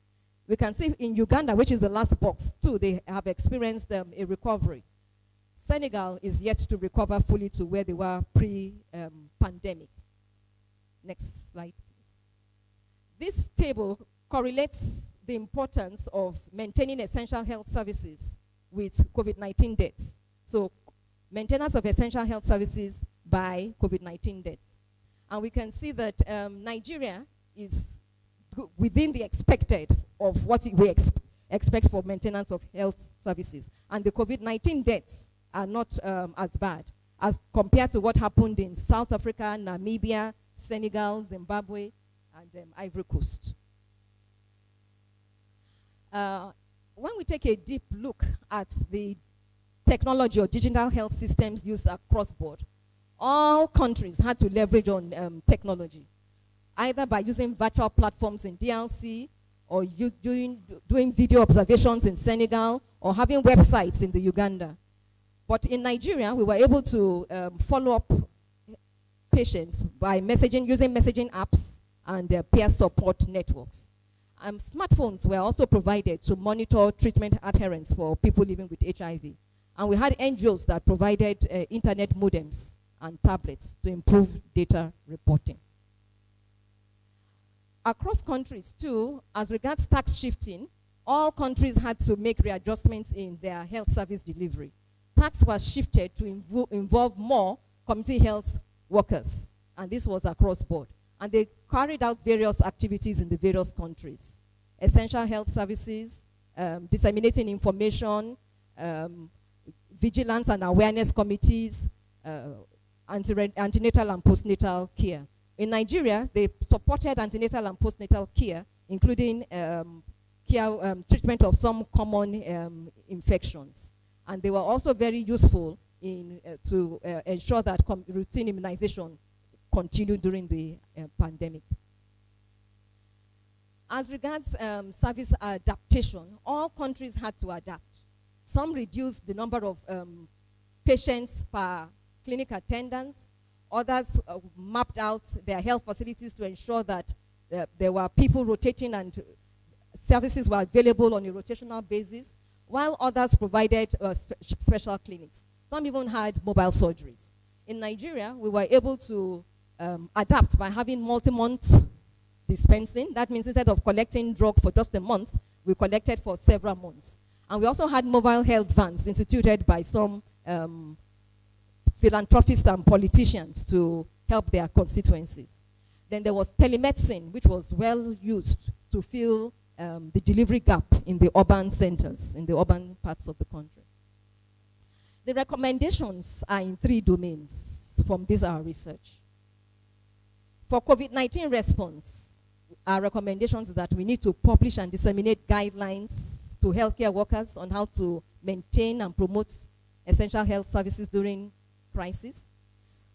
We can see in Uganda, which is the last box too, they have experienced a recovery. Senegal is yet to recover fully to where they were pre-pandemic. Next slide, please. This table correlates the importance of maintaining essential health services with COVID-19 deaths. So maintenance of essential health services by COVID-19 deaths. And we can see that Nigeria is within the expected of what we expect for maintenance of health services. And the COVID-19 deaths are not as bad as compared to what happened in South Africa, Namibia, Senegal, Zimbabwe, and Ivory Coast. When we take a deep look at the technology or digital health systems used across board, all countries had to leverage on technology, either by using virtual platforms in DRC, or doing video observations in Senegal, or having websites in the Uganda. But in Nigeria, we were able to follow up patients by using messaging apps and peer support networks. Smartphones were also provided to monitor treatment adherence for people living with HIV. And we had NGOs that provided internet modems and tablets to improve data reporting. Across countries too, as regards tax shifting, all countries had to make readjustments in their health service delivery. Tax was shifted to involve more community health workers, and this was across board. And they carried out various activities in the various countries. Essential health services, disseminating information, vigilance and awareness committees, antenatal and postnatal care. In Nigeria, they supported antenatal and postnatal care, including treatment of some common infections. And they were also very useful to ensure that routine immunization continued during the pandemic. As regards service adaptation, all countries had to adapt. Some reduced the number of patients per clinic attendance. Others mapped out their health facilities to ensure that there were people rotating and services were available on a rotational basis, while others provided special clinics. Some even had mobile surgeries. In Nigeria, we were able to adapt by having multi-month dispensing. That means instead of collecting drug for just a month, we collected for several months. And we also had mobile health vans instituted by some philanthropists and politicians to help their constituencies. Then there was telemedicine, which was well used to fill the delivery gap in the urban centers, in the urban parts of the country. The recommendations are in 3 domains from this our research. For COVID-19 response, our recommendations is that we need to publish and disseminate guidelines to healthcare workers on how to maintain and promote essential health services during crisis.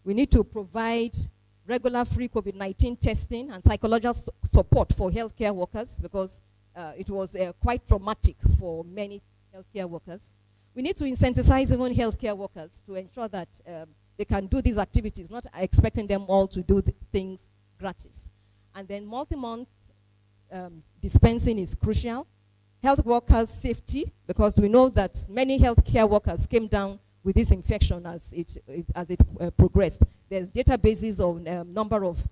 We need to provide regular free COVID-19 testing and psychological support for healthcare workers because it was quite traumatic for many healthcare workers. We need to incentivize even healthcare workers to ensure that they can do these activities, not expecting them all to do things gratis. And then multi-month dispensing is crucial. Health workers' safety, because we know that many healthcare workers came down with this infection as it progressed. There's databases of number of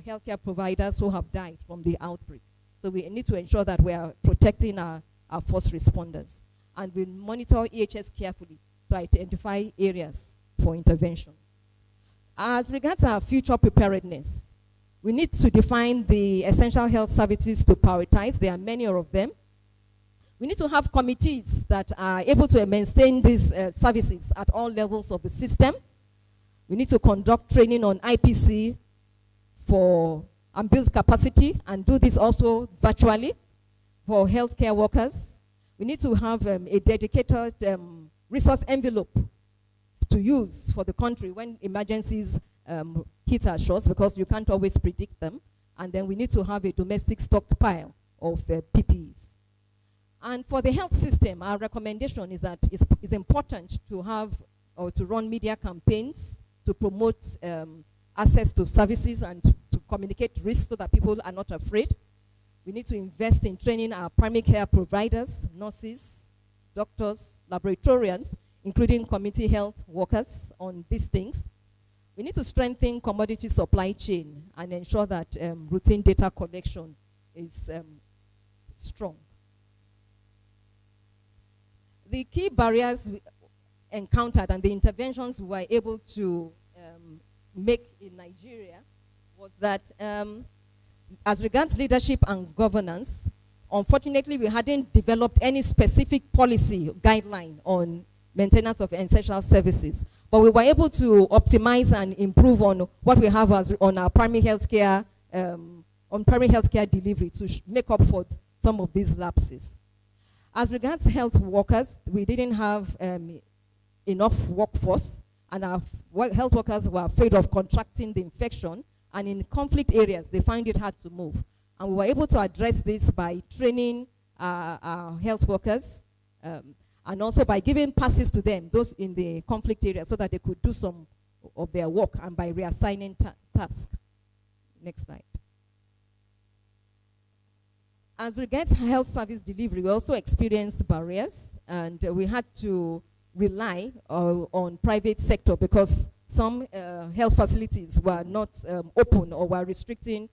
healthcare providers who have died from the outbreak. So we need to ensure that we are protecting our first responders. And we monitor EHS carefully to identify areas for intervention. As regards our future preparedness, we need to define the essential health services to prioritize. There are many of them. We need to have committees that are able to maintain these services at all levels of the system. We need to conduct training on IPC and build capacity and do this also virtually for healthcare workers. We need to have a dedicated resource envelope to use for the country when emergencies hit our shores because you can't always predict them. And then we need to have a domestic stockpile of PPEs. And for the health system, our recommendation is that it's important to have or to run media campaigns to promote access to services and to communicate risks so that people are not afraid. We need to invest in training our primary care providers, nurses, doctors, laboratorians, including community health workers on these things. We need to strengthen commodity supply chain and ensure that routine data collection is strong. The key barriers we encountered and the interventions we were able to make in Nigeria was that as regards leadership and governance, unfortunately we hadn't developed any specific policy guideline on maintenance of essential services. But we were able to optimize and improve on what we have on our primary healthcare, delivery to make up for some of these lapses. As regards health workers, we didn't have enough workforce, and our health workers were afraid of contracting the infection, and in conflict areas, they find it hard to move. And we were able to address this by training our health workers, and also by giving passes to them, those in the conflict area, so that they could do some of their work, and by reassigning tasks. Next slide. As regards health service delivery, we also experienced barriers, and we had to rely on private sector because some health facilities were not open or were restricting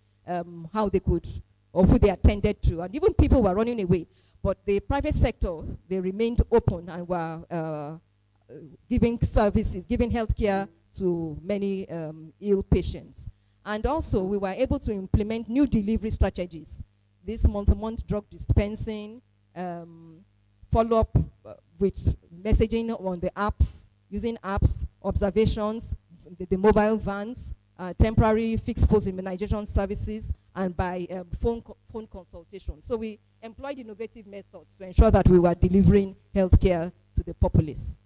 how they could or who they attended to, and even people were running away. But the private sector, they remained open and were giving services, giving healthcare to many ill patients. And also, we were able to implement new delivery strategies. This month-to-month drug dispensing, follow-up with messaging on the apps, using apps, observations, the mobile vans, temporary fixed post immunization services, and by phone consultation. So we employed innovative methods to ensure that we were delivering healthcare to the populace.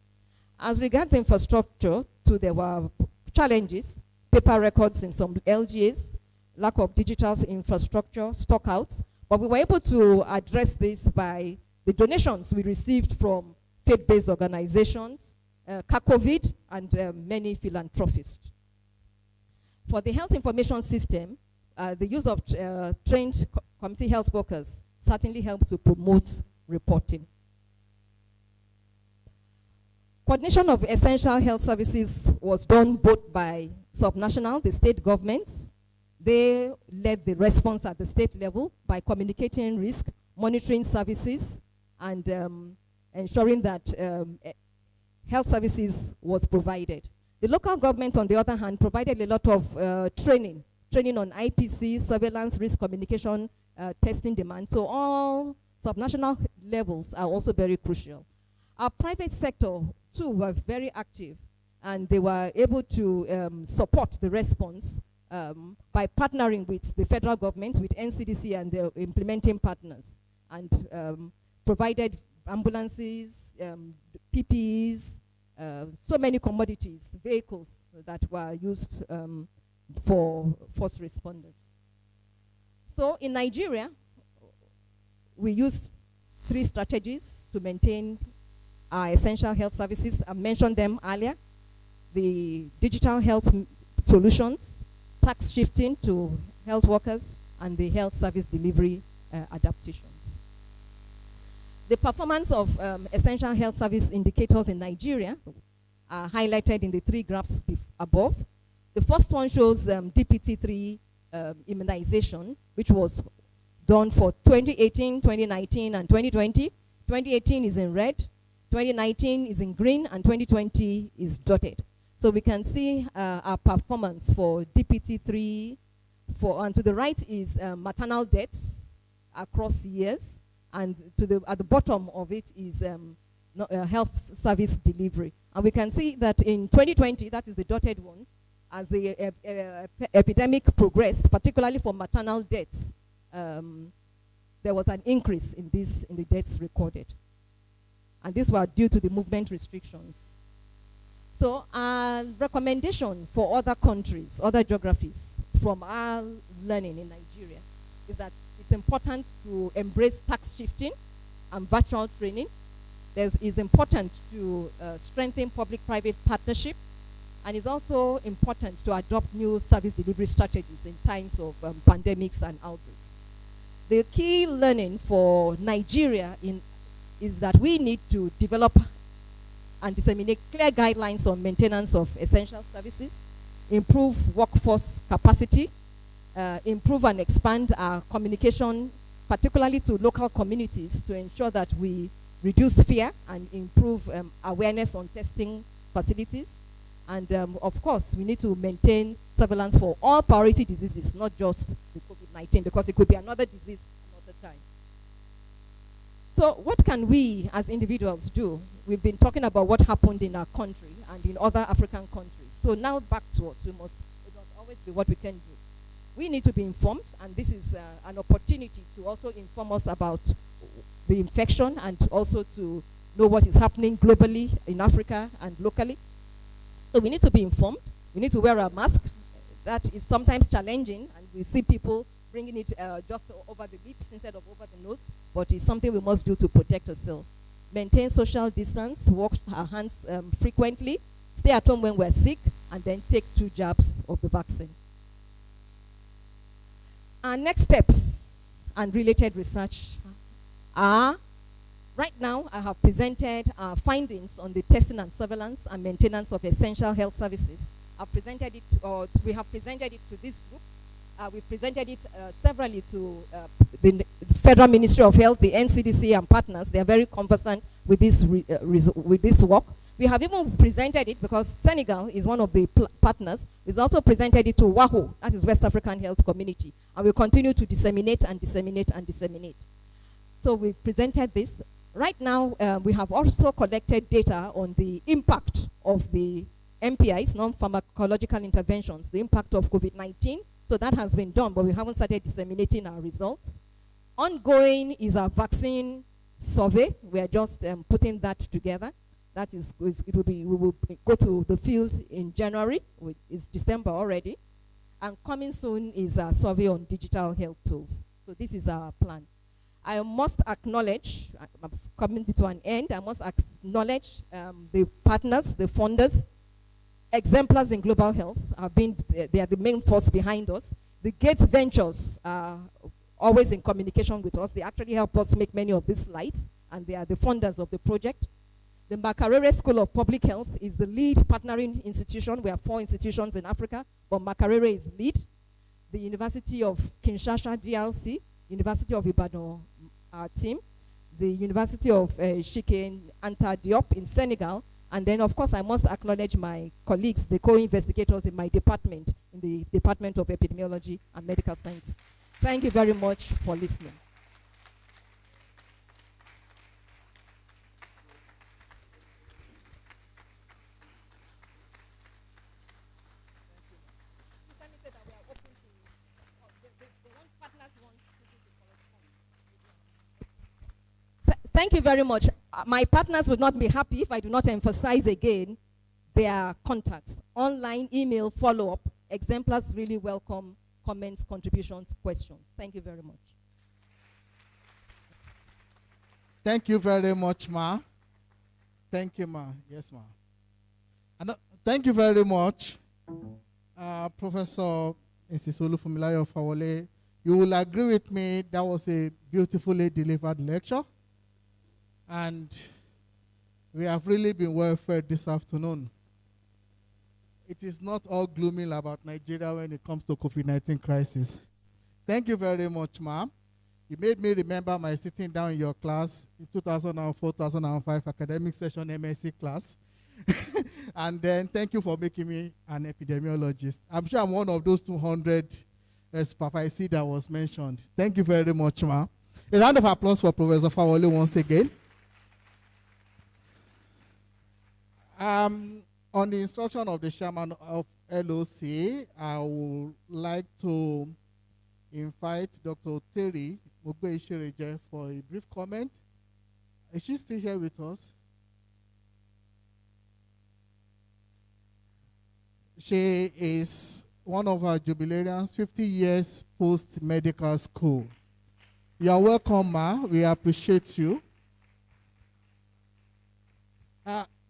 As regards infrastructure, there were challenges, paper records in some LGAs, lack of digital infrastructure, stockouts, but we were able to address this by the donations we received from faith-based organizations, COVID, and many philanthropists. For the health information system, the use of trained community health workers certainly helped to promote reporting. Coordination of essential health services was done both by subnational, the state governments. They led the response at the state level by communicating risk, monitoring services, and ensuring that health services was provided. The local government, on the other hand, provided a lot of training on IPC, surveillance, risk communication, testing demand. So all subnational levels are also very crucial. Our private sector, too, were very active, and they were able to support the response by partnering with the federal government, with NCDC and the implementing partners, and provided ambulances, PPEs, so many commodities, vehicles that were used for first responders. So in Nigeria, we used 3 strategies to maintain our essential health services. I mentioned them earlier: the digital health solutions, tax shifting to health workers, and the health service delivery adaptations. The performance of essential health service indicators in Nigeria are highlighted in the 3 graphs above. The first one shows DPT-3 immunization, which was done for 2018, 2019, and 2020. 2018 is in red, 2019 is in green, and 2020 is dotted. So we can see our performance for DPT-3. And to the right is maternal deaths across years, and at the bottom of it is health service delivery. And we can see that in 2020, that is the dotted ones, as the epidemic progressed, particularly for maternal deaths, there was an increase in the deaths recorded. And these were due to the movement restrictions. So our recommendation for other countries, other geographies, from our learning in Nigeria, is that it's important to embrace tax shifting and virtual training. It's important to strengthen public-private partnership, and it's also important to adopt new service delivery strategies in times of pandemics and outbreaks. The key learning for Nigeria is that we need to develop and disseminate clear guidelines on maintenance of essential services, improve workforce capacity, improve and expand our communication, particularly to local communities, to ensure that we reduce fear and improve awareness on testing facilities. And of course, we need to maintain surveillance for all priority diseases, not just the COVID-19, because it could be another disease another time. So what can we as individuals do? We've been talking about what happened in our country and in other African countries. So now back to us. It must always be what we can do. We need to be informed, and this is an opportunity to also inform us about the infection and also to know what is happening globally in Africa and locally. So we need to be informed. We need to wear a mask. That is sometimes challenging, and we see people bringing it just over the lips instead of over the nose, but it's something we must do to protect ourselves. Maintain social distance, wash our hands frequently, stay at home when we're sick, and then take 2 jabs of the vaccine. Our next steps and related research are, right now I have presented our findings on the testing and surveillance and maintenance of essential health services. We have presented it to this group. We presented it severally to the Federal Ministry of Health, the NCDC, and partners. They are very conversant with this work. We have even presented it, because Senegal is one of the partners. We've also presented it to WAHO, that is West African Health Community, and we continue to disseminate and disseminate and disseminate. So we've presented this. Right now, we have also collected data on the impact of the MPIs, non-pharmacological interventions, the impact of COVID-19. So that has been done, but we haven't started disseminating our results. Ongoing is our vaccine survey. We are just putting that together. That is, we will go to the field in January. It's December already. And coming soon is our survey on digital health tools. So this is our plan. I must acknowledge, I'm coming to an end, I must acknowledge the partners, the funders, exemplars in global health. They are the main force behind us. The Gates Ventures are always in communication with us. They actually help us make many of these slides, and they are the funders of the project. The Makerere School of Public Health is the lead partnering institution. We have 4 institutions in Africa, but Makerere is lead. The University of Kinshasa, DRC, University of Ibadan, our team, the University of Shikin Anta Diop in Senegal, and then of course I must acknowledge my colleagues, the co-investigators in my department, in the Department of Epidemiology and Medical Science. Thank you very much for listening. Thank you very much. My partners would not be happy if I do not emphasize again their contacts. Online, email, follow-up. Exemplars really welcome comments, contributions, questions. Thank you very much. Thank you very much, Ma. Thank you, Ma. Yes, Ma. And, thank you very much, Professor Mrs. Olufunmilayo Fawole. You will agree with me that was a beautifully delivered lecture. And we have really been well fed this afternoon. It is not all gloomy about Nigeria when it comes to COVID-19 crisis. Thank you very much, ma'am. You made me remember my sitting down in your class in 2004-2005 academic session MSc class. And then thank you for making me an epidemiologist. I'm sure I'm one of those 200 supervisors that was mentioned. Thank you very much, ma'am. A round of applause for Professor Fawole once again. On the instruction of the chairman of LOC, I would like to invite Dr. Terry Mogbe-Ishereje for a brief comment. Is she still here with us? She is one of our jubilarians, 50 years post-medical school. You are welcome, ma. We appreciate you.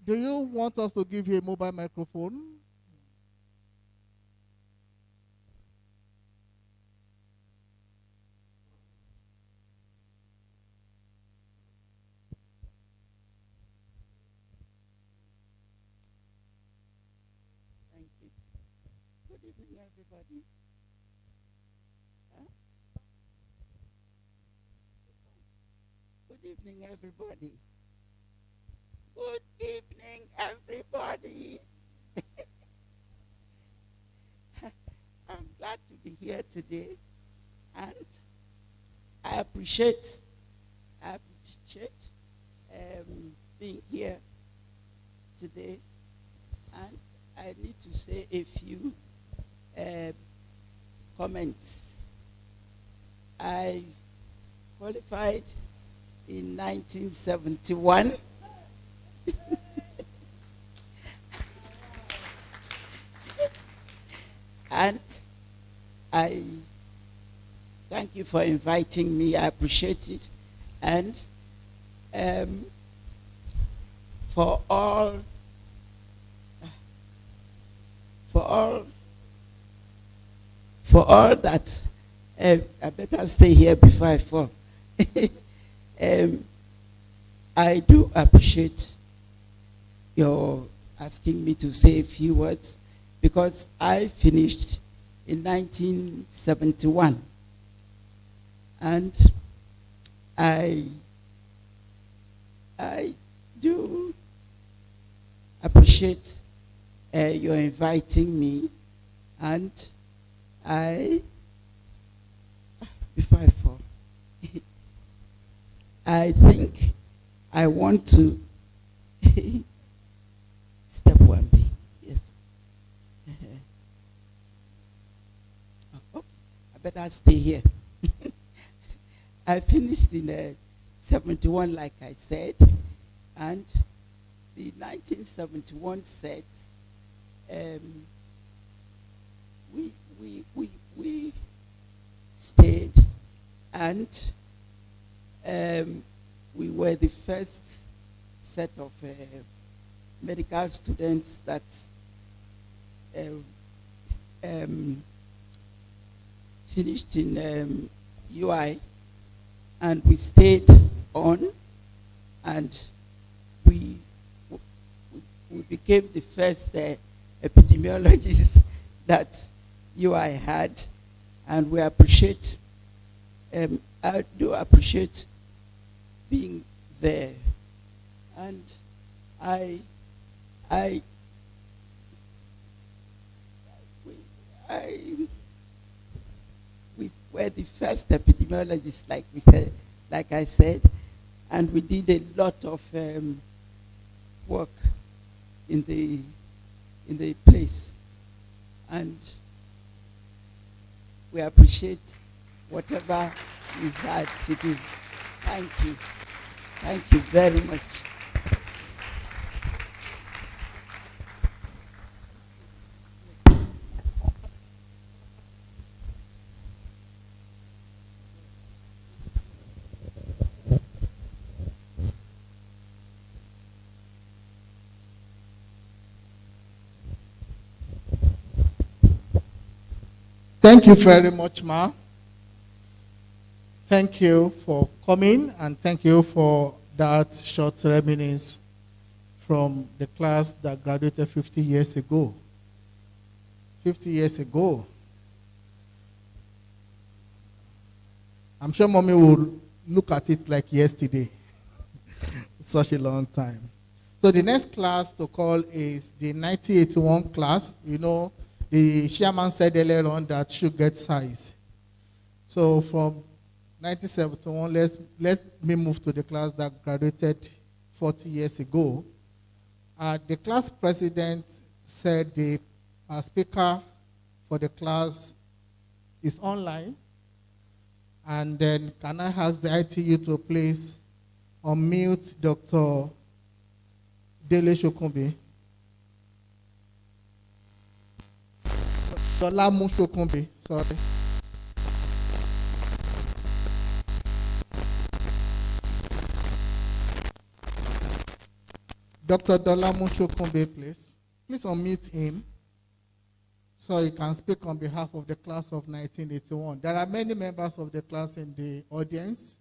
Do you want us to give you a mobile microphone? Thank you. Good evening, everybody. Good evening, everybody. Good evening, everybody. I'm glad to be here today, and I appreciate being here today, and I need to say a few comments. I qualified in 1971. And I thank you for inviting me. I appreciate it. And for all that, I better stay here before I fall. I do appreciate your asking me to say a few words, because I finished in 1971. And I do appreciate your inviting me, and before I fall, I think I want to step 1B. Yes. Okay. I better stay here. I finished in 71, like I said, and the 1971 set, we stayed, and we were the first set of medical students that finished in UI, and we stayed on, and we became the first epidemiologists that UI had, and we appreciate, I do appreciate being there. And I we were the first epidemiologists, like I said, and we did a lot of work in the place, and we appreciate whatever you've had to do. Thank you very much. Thank you very much, Ma. Thank you for coming, and thank you for that short reminiscence from the class that graduated 50 years ago. 50 years ago. I'm sure Mommy will look at it like yesterday. Such a long time. So the next class to call is the 1981 class. You know, the chairman said earlier on that should get size. So from 1971, let me move to the class that graduated 40 years ago. The class president said the speaker for the class is online. And then can I ask the ITU to please unmute Dr. Dele Shokunbi? Dolamu Shokunbi, sorry. Dr. Dolamu Shokunbi, please. Please unmute him so he can speak on behalf of the class of 1981. There are many members of the class in the audience.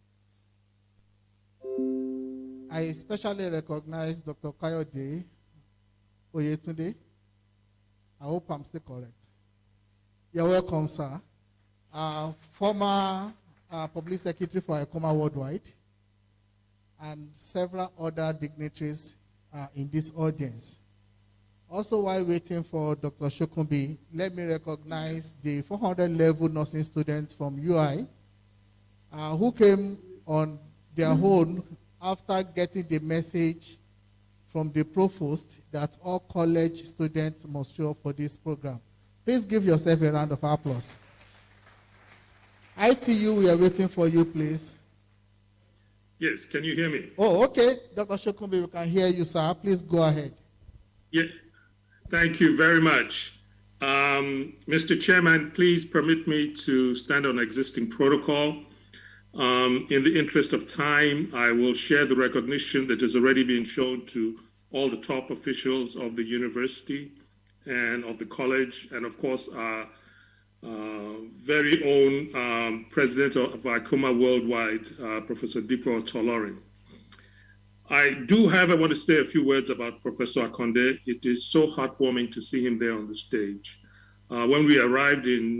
I especially recognize Dr. Kayode Oyetunde. I hope I'm still correct. You're welcome, sir. Former Public Secretary for ICOMAA Worldwide, and several other dignitaries in this audience. Also, while waiting for Dr. Shokunbi, let me recognize the 400 level nursing students from UI who came on their own after getting the message from the provost that all college students must show up for this program. Please give yourself a round of applause. ITU, we are waiting for you, please. Yes, can you hear me? Oh, okay. Dr. Shokunbi, we can hear you, sir. Please go ahead. Yeah, thank you very much. Mr. Chairman, please permit me to stand on existing protocol. In the interest of time, I will share the recognition that has already been shown to all the top officials of the university and of the college, and of course, our very own president of ICOMAA Worldwide, Professor Dipo Tolorin. I want to say a few words about Professor Akonde. It is so heartwarming to see him there on the stage. When we arrived in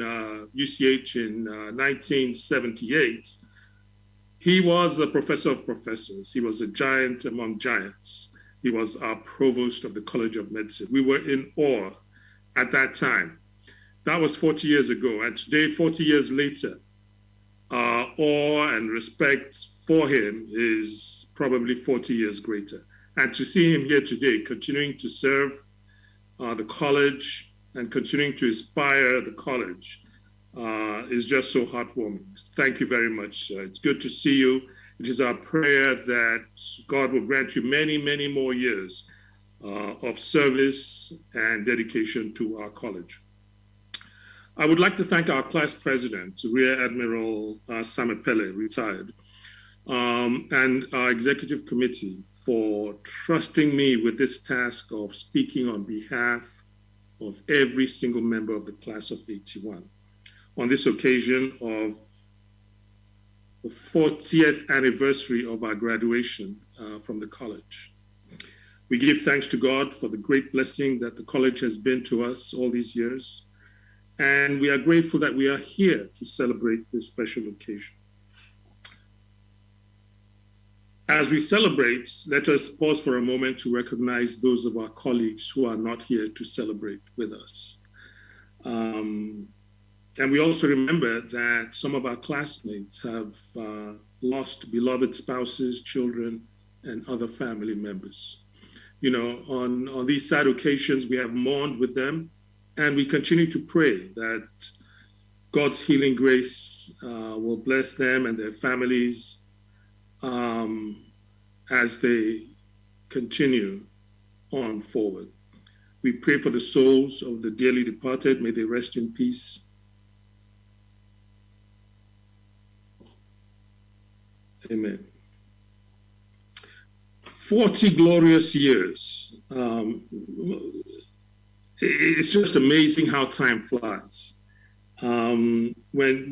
UCH in 1978, he was the professor of professors. He was a giant among giants. He was our provost of the College of Medicine. We were in awe at that time. That was 40 years ago. And today, 40 years later, our awe and respect for him is probably 40 years greater. And to see him here today, continuing to serve the college and continuing to inspire the college is just so heartwarming. Thank you very much, sir. It's good to see you. It is our prayer that God will grant you many, many more years of service and dedication to our college. I would like to thank our class president, Rear Admiral Samepele, retired, and our executive committee for trusting me with this task of speaking on behalf of every single member of the class of 81 on this occasion of the 40th anniversary of our graduation from the college. We give thanks to God for the great blessing that the college has been to us all these years, and we are grateful that we are here to celebrate this special occasion. As we celebrate, let us pause for a moment to recognize those of our colleagues who are not here to celebrate with us. And we also remember that some of our classmates have lost beloved spouses, children, and other family members. You know, on these sad occasions, we have mourned with them, and we continue to pray that God's healing grace will bless them and their families as they continue on forward. We pray for the souls of the dearly departed. May they rest in peace. Amen. 40 glorious years. It's just amazing how time flies. When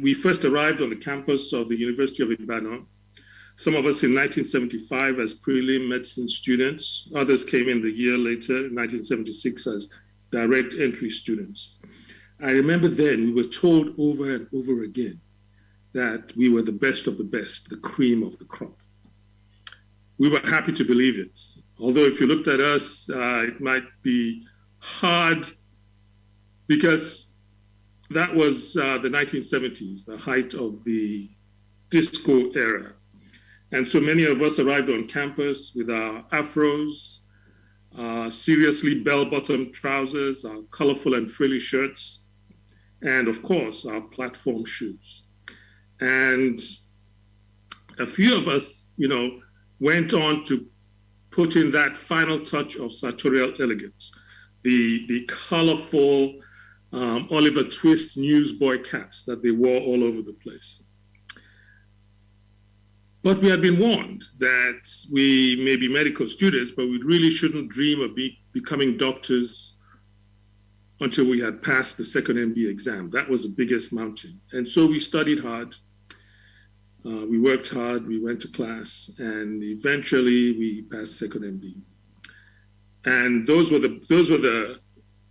we first arrived on the campus of the University of Ibadan, some of us in 1975 as prelim medicine students, others came in the year later, 1976, as direct entry students. I remember then we were told over and over again that we were the best of the best, the cream of the crop. We were happy to believe it. Although if you looked at us, it might be hard because that was the 1970s, the height of the disco era. And so many of us arrived on campus with our afros, seriously bell-bottom trousers, our colorful and frilly shirts, and of course, our platform shoes. And a few of us, you know, went on to put in that final touch of sartorial elegance, the colorful Oliver Twist newsboy caps that they wore all over the place. But we had been warned that we may be medical students, but we really shouldn't dream of becoming doctors until we had passed the second MD exam. That was the biggest mountain. And so we studied hard. We worked hard, we went to class, and eventually we passed second MD. And those were the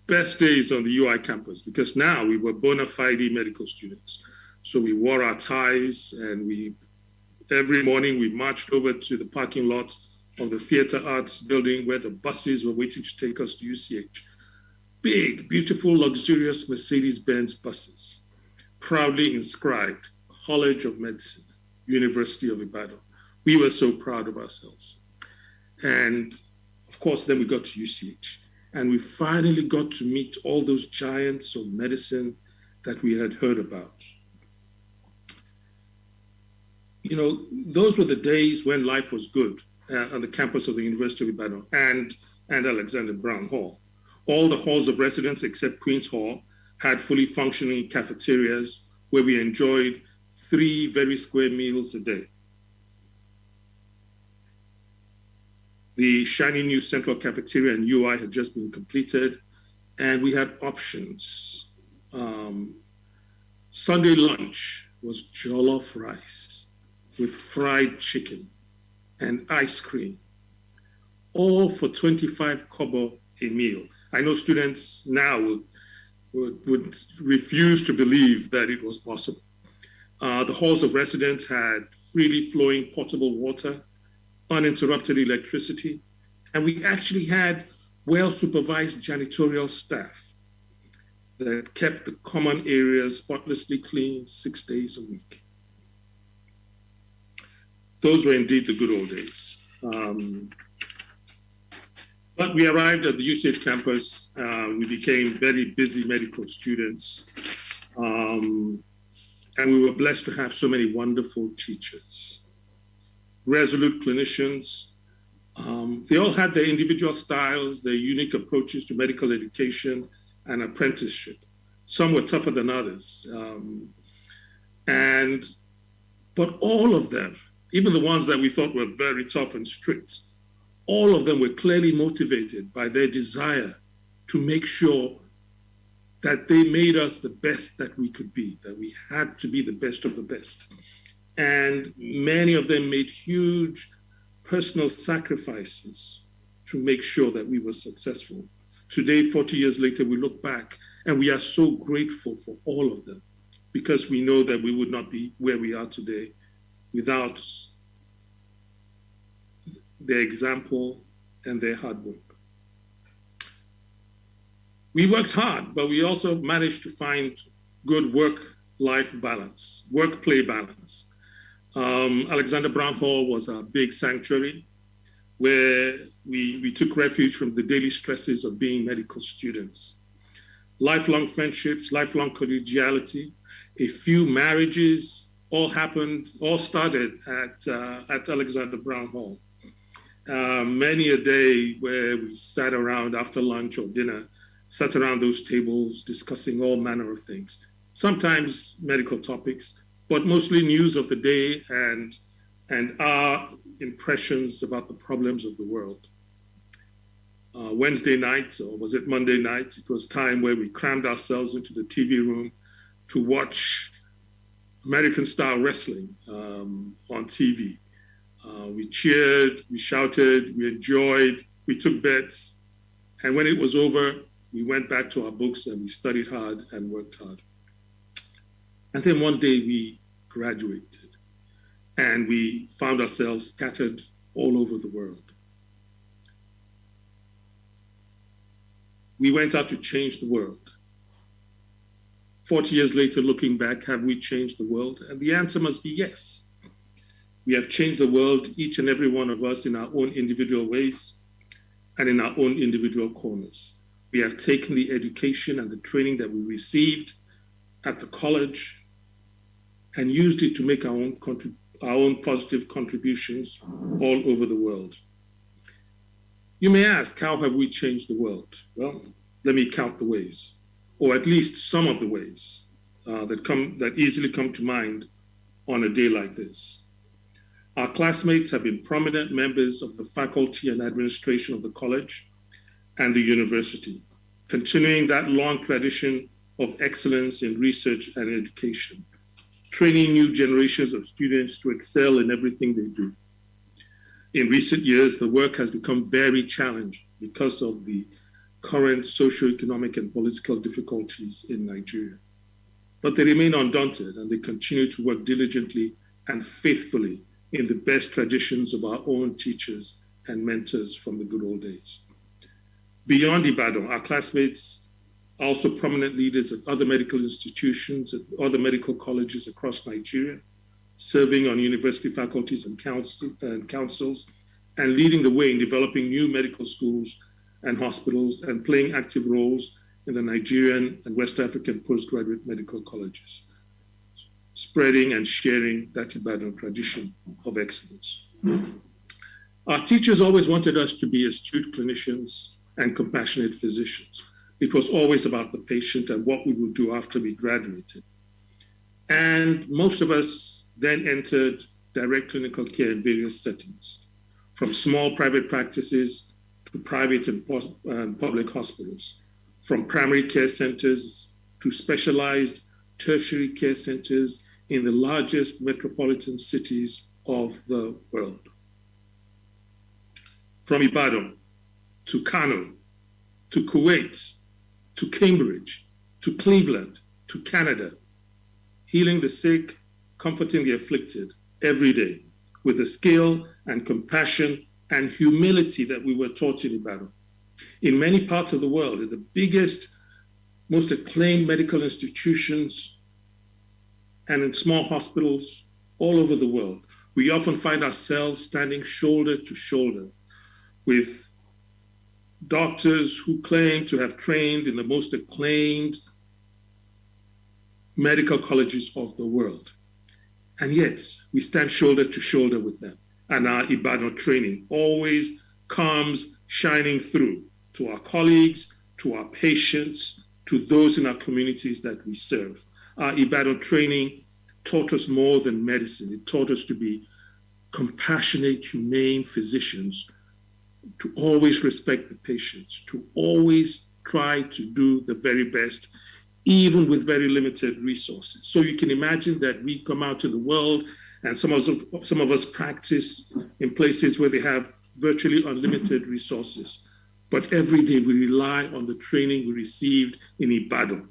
best days on the UI campus, because now we were bona fide medical students. So we wore our ties, and every morning we marched over to the parking lot of the Theatre Arts building where the buses were waiting to take us to UCH. Big, beautiful, luxurious Mercedes-Benz buses, proudly inscribed College of Medicine, University of Ibadan. We were so proud of ourselves. And of course, then we got to UCH, and we finally got to meet all those giants of medicine that we had heard about. You know, those were the days when life was good on the campus of the University of Ibadan and Alexander Brown Hall. All the halls of residence except Queen's Hall had fully functioning cafeterias where we enjoyed 3 very square meals a day. The shiny new central cafeteria and UI had just been completed, and we had options. Sunday lunch was jollof rice with fried chicken and ice cream, all for 25 kobo a meal. I know students now would refuse to believe that it was possible. The halls of residence had freely flowing potable water, uninterrupted electricity, and we actually had well-supervised janitorial staff that kept the common areas spotlessly clean 6 days a week. Those were indeed the good old days. But we arrived at the UCH campus. We became very busy medical students. And we were blessed to have so many wonderful teachers, resolute clinicians. They all had their individual styles, their unique approaches to medical education and apprenticeship. Some were tougher than others. But all of them, even the ones that we thought were very tough and strict, all of them were clearly motivated by their desire to make sure that they made us the best that we could be, that we had to be the best of the best. And many of them made huge personal sacrifices to make sure that we were successful. Today, 40 years later, we look back and we are so grateful for all of them, because we know that we would not be where we are today without their example, and their hard work. We worked hard, but we also managed to find good work-life balance, work-play balance. Alexander Brown Hall was a big sanctuary where we took refuge from the daily stresses of being medical students. Lifelong friendships, lifelong collegiality, a few marriages all started at Alexander Brown Hall. Many a day where we sat around after lunch or dinner, sat around those tables discussing all manner of things, sometimes medical topics, but mostly news of the day and our impressions about the problems of the world. Wednesday night, or was it Monday night, it was time where we crammed ourselves into the TV room to watch American-style wrestling on TV. We cheered, we shouted, we enjoyed, we took bets, and when it was over, we went back to our books and we studied hard and worked hard. And then one day we graduated and we found ourselves scattered all over the world. We went out to change the world. 40 years later, looking back, have we changed the world? And the answer must be yes. We have changed the world, each and every one of us, in our own individual ways and in our own individual corners. We have taken the education and the training that we received at the college and used it to make our own positive contributions all over the world. You may ask, how have we changed the world? Well, let me count the ways, or at least some of the ways that easily come to mind on a day like this. Our classmates have been prominent members of the faculty and administration of the college and the university, continuing that long tradition of excellence in research and education, training new generations of students to excel in everything they do. In recent years, the work has become very challenging because of the current socioeconomic and political difficulties in Nigeria. But they remain undaunted and they continue to work diligently and faithfully in the best traditions of our own teachers and mentors from the good old days. Beyond Ibadan, our classmates are also prominent leaders at other medical institutions, at other medical colleges across Nigeria, serving on university faculties and councils, and leading the way in developing new medical schools and hospitals and playing active roles in the Nigerian and West African postgraduate medical colleges, spreading and sharing that Ibadan tradition of excellence. Our teachers always wanted us to be astute clinicians and compassionate physicians. It was always about the patient and what we would do after we graduated. And most of us then entered direct clinical care in various settings, from small private practices to private and public hospitals, from primary care centers to specialized tertiary care centers in the largest metropolitan cities of the world. From Ibadan to Kano, to Kuwait, to Cambridge, to Cleveland, to Canada, healing the sick, comforting the afflicted every day with the skill and compassion and humility that we were taught in Ibadan. In many parts of the world, in the biggest, most acclaimed medical institutions and in small hospitals all over the world, we often find ourselves standing shoulder to shoulder with doctors who claim to have trained in the most acclaimed medical colleges of the world. And yet, we stand shoulder to shoulder with them. And our Ibadan training always comes shining through to our colleagues, to our patients, to those in our communities that we serve. Our Ibadan training taught us more than medicine. It taught us to be compassionate, humane physicians, to always respect the patients, to always try to do the very best, even with very limited resources. So you can imagine that we come out to the world and some of us practice in places where they have virtually unlimited resources. But every day we rely on the training we received in Ibadan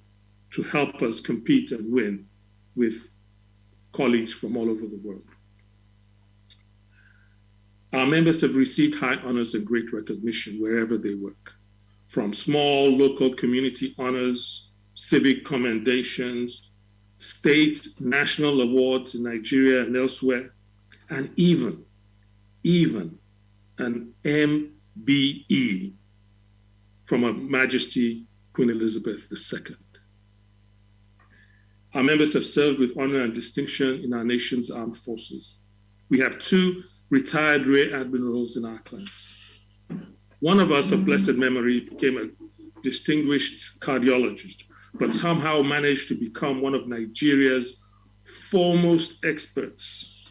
to help us compete and win with colleagues from all over the world. Our members have received high honors and great recognition wherever they work, from small local community honors, civic commendations, state, national awards in Nigeria and elsewhere, and even an MBE from Her Majesty Queen Elizabeth II. Our members have served with honor and distinction in our nation's armed forces. We have 2 retired Rear Admirals in our class. One of us, of blessed memory, became a distinguished cardiologist, but somehow managed to become one of Nigeria's foremost experts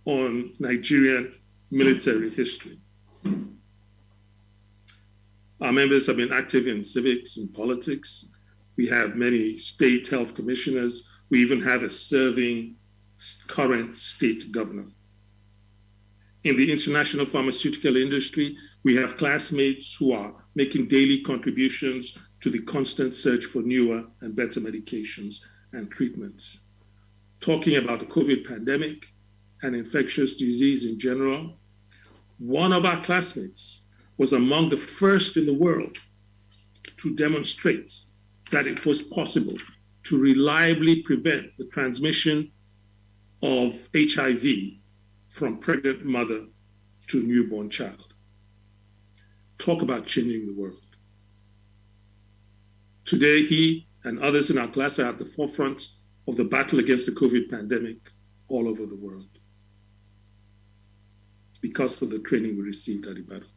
on Nigerian military history. Our members have been active in civics and politics. We have many state health commissioners. We even have a serving current state governor. In the international pharmaceutical industry, we have classmates who are making daily contributions to the constant search for newer and better medications and treatments. Talking about the COVID pandemic and infectious disease in general, one of our classmates was among the first in the world to demonstrate that it was possible to reliably prevent the transmission of HIV from pregnant mother to newborn child. Talk about changing the world. Today, he and others in our class are at the forefront of the battle against the COVID pandemic all over the world because of the training we received at Ibadan.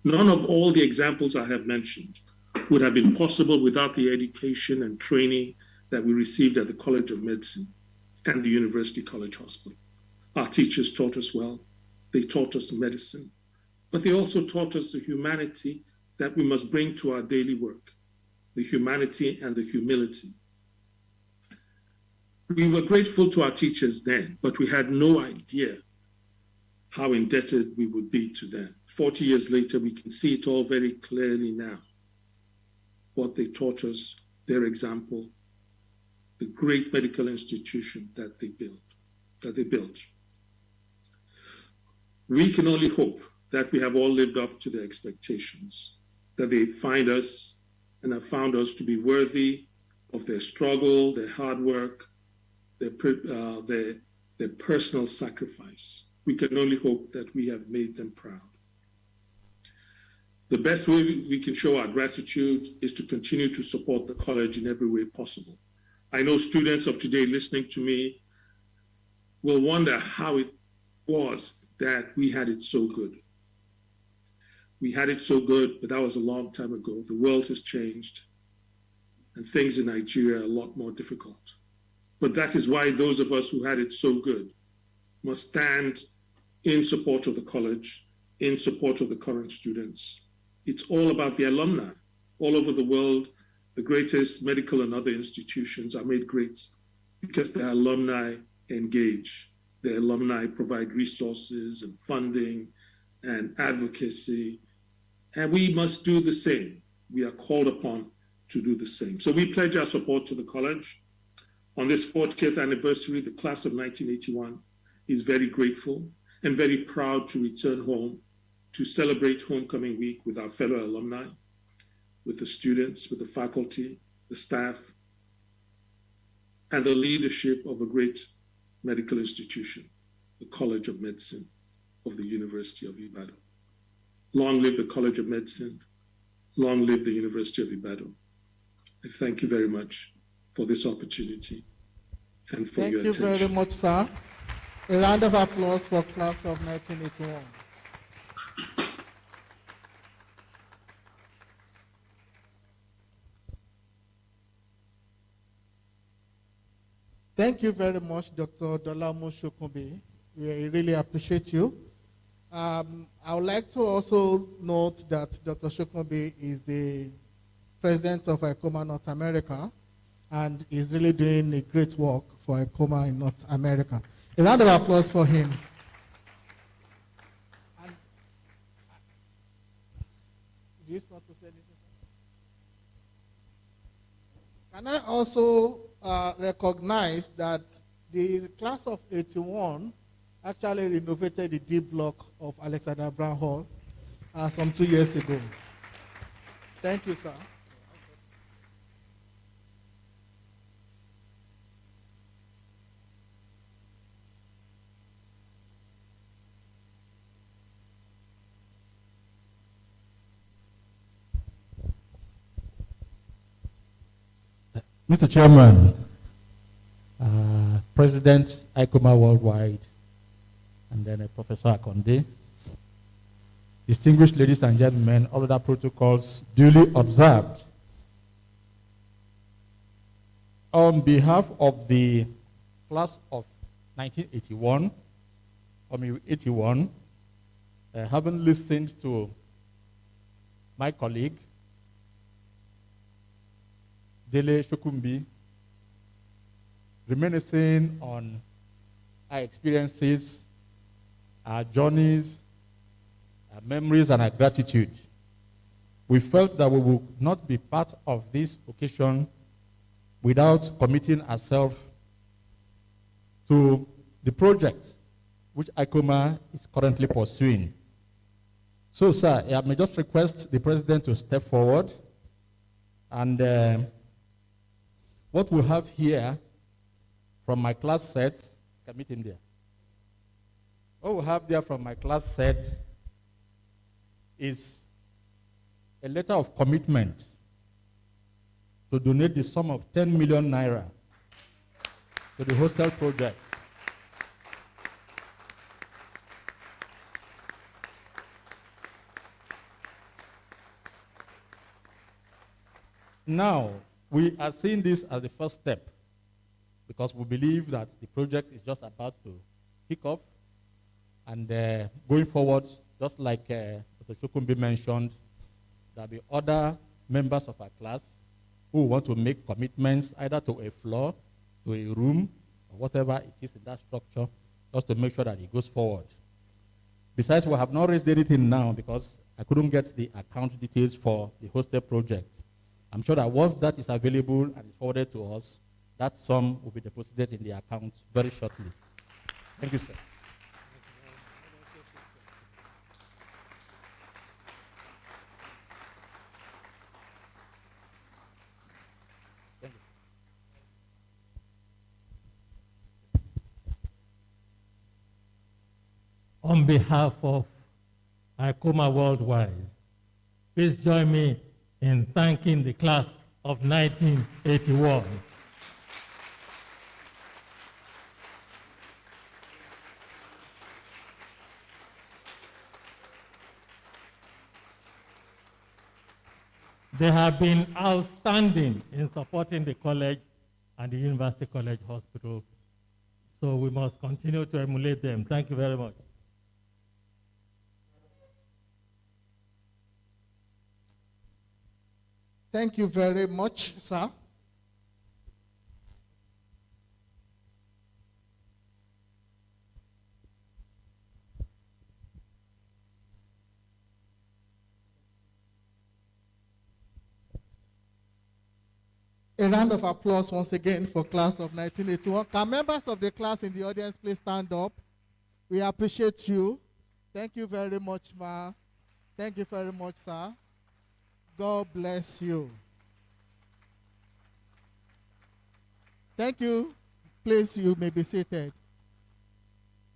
None of all the examples I have mentioned would have been possible without the education and training that we received at the College of Medicine and the University College Hospital. Our teachers taught us well. They taught us medicine, but they also taught us the humanity that we must bring to our daily work, the humanity and the humility. We were grateful to our teachers then, but we had no idea how indebted we would be to them. 40 years later, we can see it all very clearly now. What they taught us, their example, the great medical institution that they built. We can only hope that we have all lived up to their expectations, that they find us and have found us to be worthy of their struggle, their hard work, their personal sacrifice. We can only hope that we have made them proud. The best way we can show our gratitude is to continue to support the college in every way possible. I know students of today listening to me will wonder how it was that we had it so good. We had it so good, but that was a long time ago. The world has changed, and things in Nigeria are a lot more difficult. But that is why those of us who had it so good must stand in support of the college, in support of the current students. It's all about the alumni. All over the world, the greatest medical and other institutions are made great because their alumni engage. Their alumni provide resources and funding and advocacy, and we must do the same. We are called upon to do the same. So we pledge our support to the college. On this 40th anniversary, the class of 1981 is very grateful and very proud to return home to celebrate homecoming week with our fellow alumni, with the students, with the faculty, the staff, and the leadership of a great medical institution, the College of Medicine of the University of Ibadan. Long live the College of Medicine. Long live the University of Ibadan. I thank you very much for this opportunity and for your attention. Thank you very much, sir. A round of applause for class of 1981. Thank you very much, Dr. Dolamu Shokunbi. We really appreciate you. I would like to also note that Dr. Shokunbi is the president of ICOMAA North America and is really doing a great work for ICOMAA in North America. A round of applause for him. Can I also recognize that the class of 81 actually renovated the D block of Alexander Brown Hall some 2 years ago. Thank you, sir. Mr. Chairman, President ICOMAA Worldwide, and then Professor Akonde, distinguished ladies and gentlemen, all other protocols duly observed. On behalf of the class of 1981, or maybe 81, having listened to my colleague, Dele Shokumbi, reminiscing on our experiences, our journeys, our memories, and our gratitude, we felt that we would not be part of this occasion without committing ourselves to the project which ICOMAA is currently pursuing. So, sir, I may just request the president to step forward, and what we have here from my class set, can meet him there. What we have there from my class set is a letter of commitment to donate the sum of 10 million naira to the hostel project. Now, we are seeing this as the first step because we believe that the project is just about to kick off, and going forward, just like Dr. Shokumbi mentioned, there will be other members of our class who want to make commitments either to a floor, to a room, or whatever it is in that structure, just to make sure that it goes forward. Besides, we have not raised anything now because I couldn't get the account details for the hostel project. I'm sure that once that is available and is forwarded to us, that sum will be deposited in the account very shortly. Thank you, sir. Thank you, sir. On behalf of ICOMAA Worldwide, please join me in thanking the class of 1981. They have been outstanding in supporting the college and the University College Hospital, so we must continue to emulate them. Thank you very much. Thank you very much, sir. A round of applause once again for class of 1981. Can members of the class in the audience please stand up? We appreciate you. Thank you very much, ma. Thank you very much, sir. God bless you. Thank you. Please, you may be seated.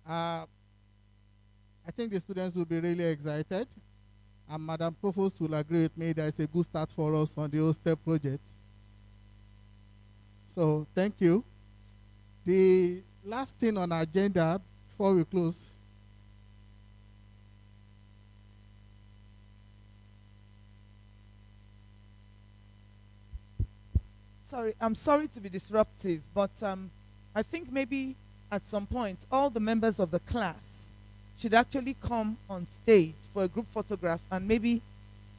I think the students will be really excited. And Madam Provost will agree with me that it's a good start for us on the hostel project. So, thank you. The last thing on our agenda before we close. I'm sorry to be disruptive, but I think maybe at some point all the members of the class should actually come on stage for a group photograph and maybe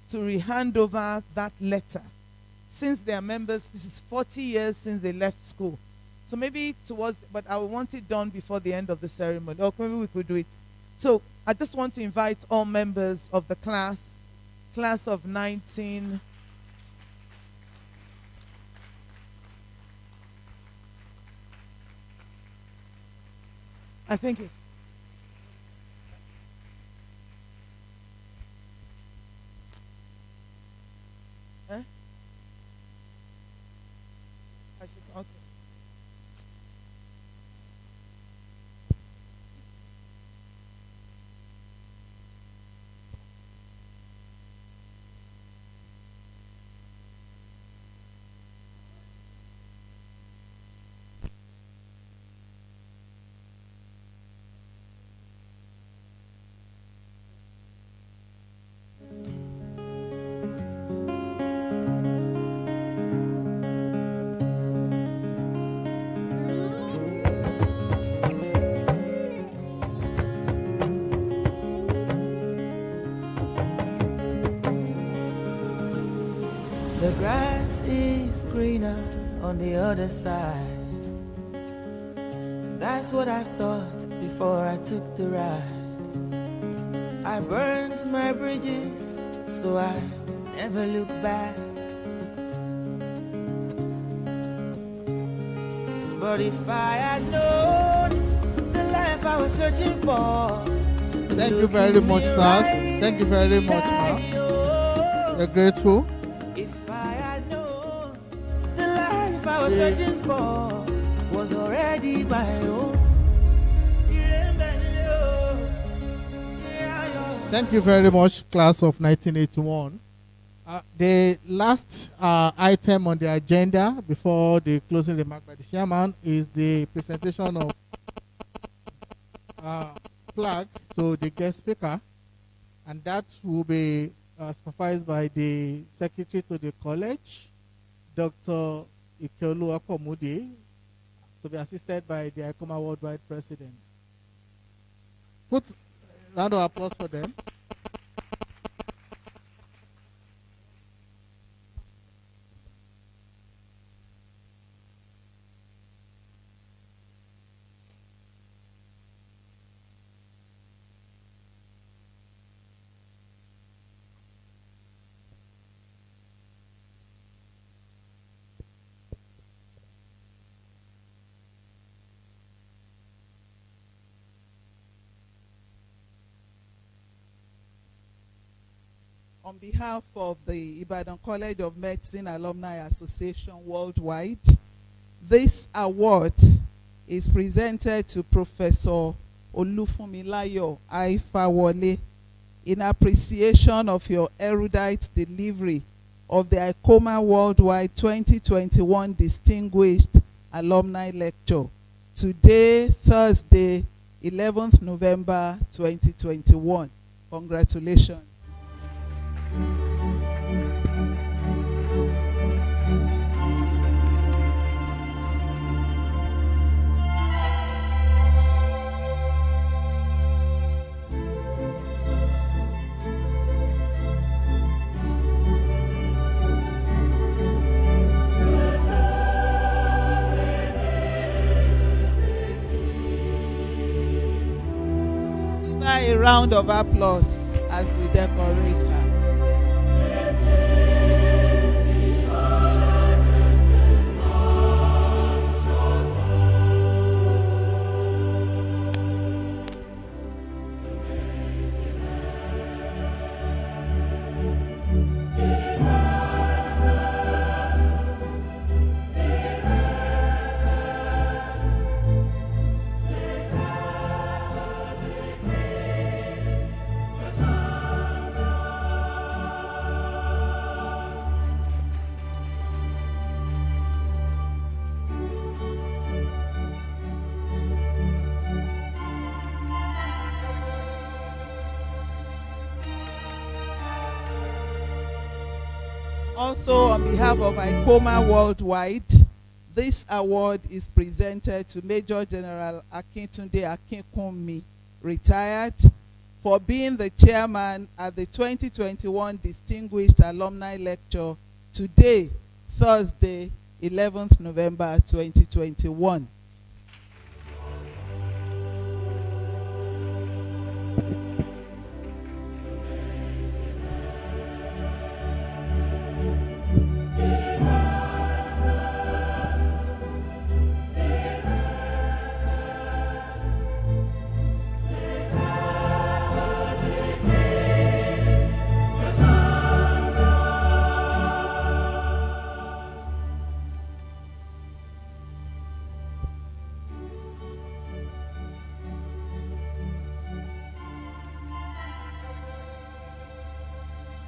to hand over that letter. Since they are members, this is 40 years since they left school. So maybe but I want it done before the end of the ceremony. Or maybe we could do it. So I just want to invite all members of the class of 19. I think it's grass is greener on the other side. That's what I thought before I took the ride. I burned my bridges so I never look back. But if I had known the life I was searching for. Thank you very much, sirs. Thank you very much, ma'am. We're grateful. If I had known the life I was searching for was already my own. Thank you very much, class of 1981. The last item on the agenda before the closing remark by the chairman is the presentation of flag to the guest speaker, and that will be supervised by the secretary to the college, Dr. Ikelu Akomudi, to be assisted by the ICOMAA Worldwide President. Put a round of applause for them. On behalf of the Ibadan College of Medicine Alumni Association Worldwide, this award is presented to Professor Olufunmilayo Fawole in appreciation of your erudite delivery of the ICOMAA Worldwide 2021 Distinguished Alumni Lecture. Today, Thursday, 11th November 2021. Congratulations. A round of applause as we decorate her. Also, on behalf of ICOMAA Worldwide, this award is presented to Major General Akintunde Akinkunmi, retired, for being the chairman at the 2021 Distinguished Alumni Lecture today, Thursday, 11th November 2021.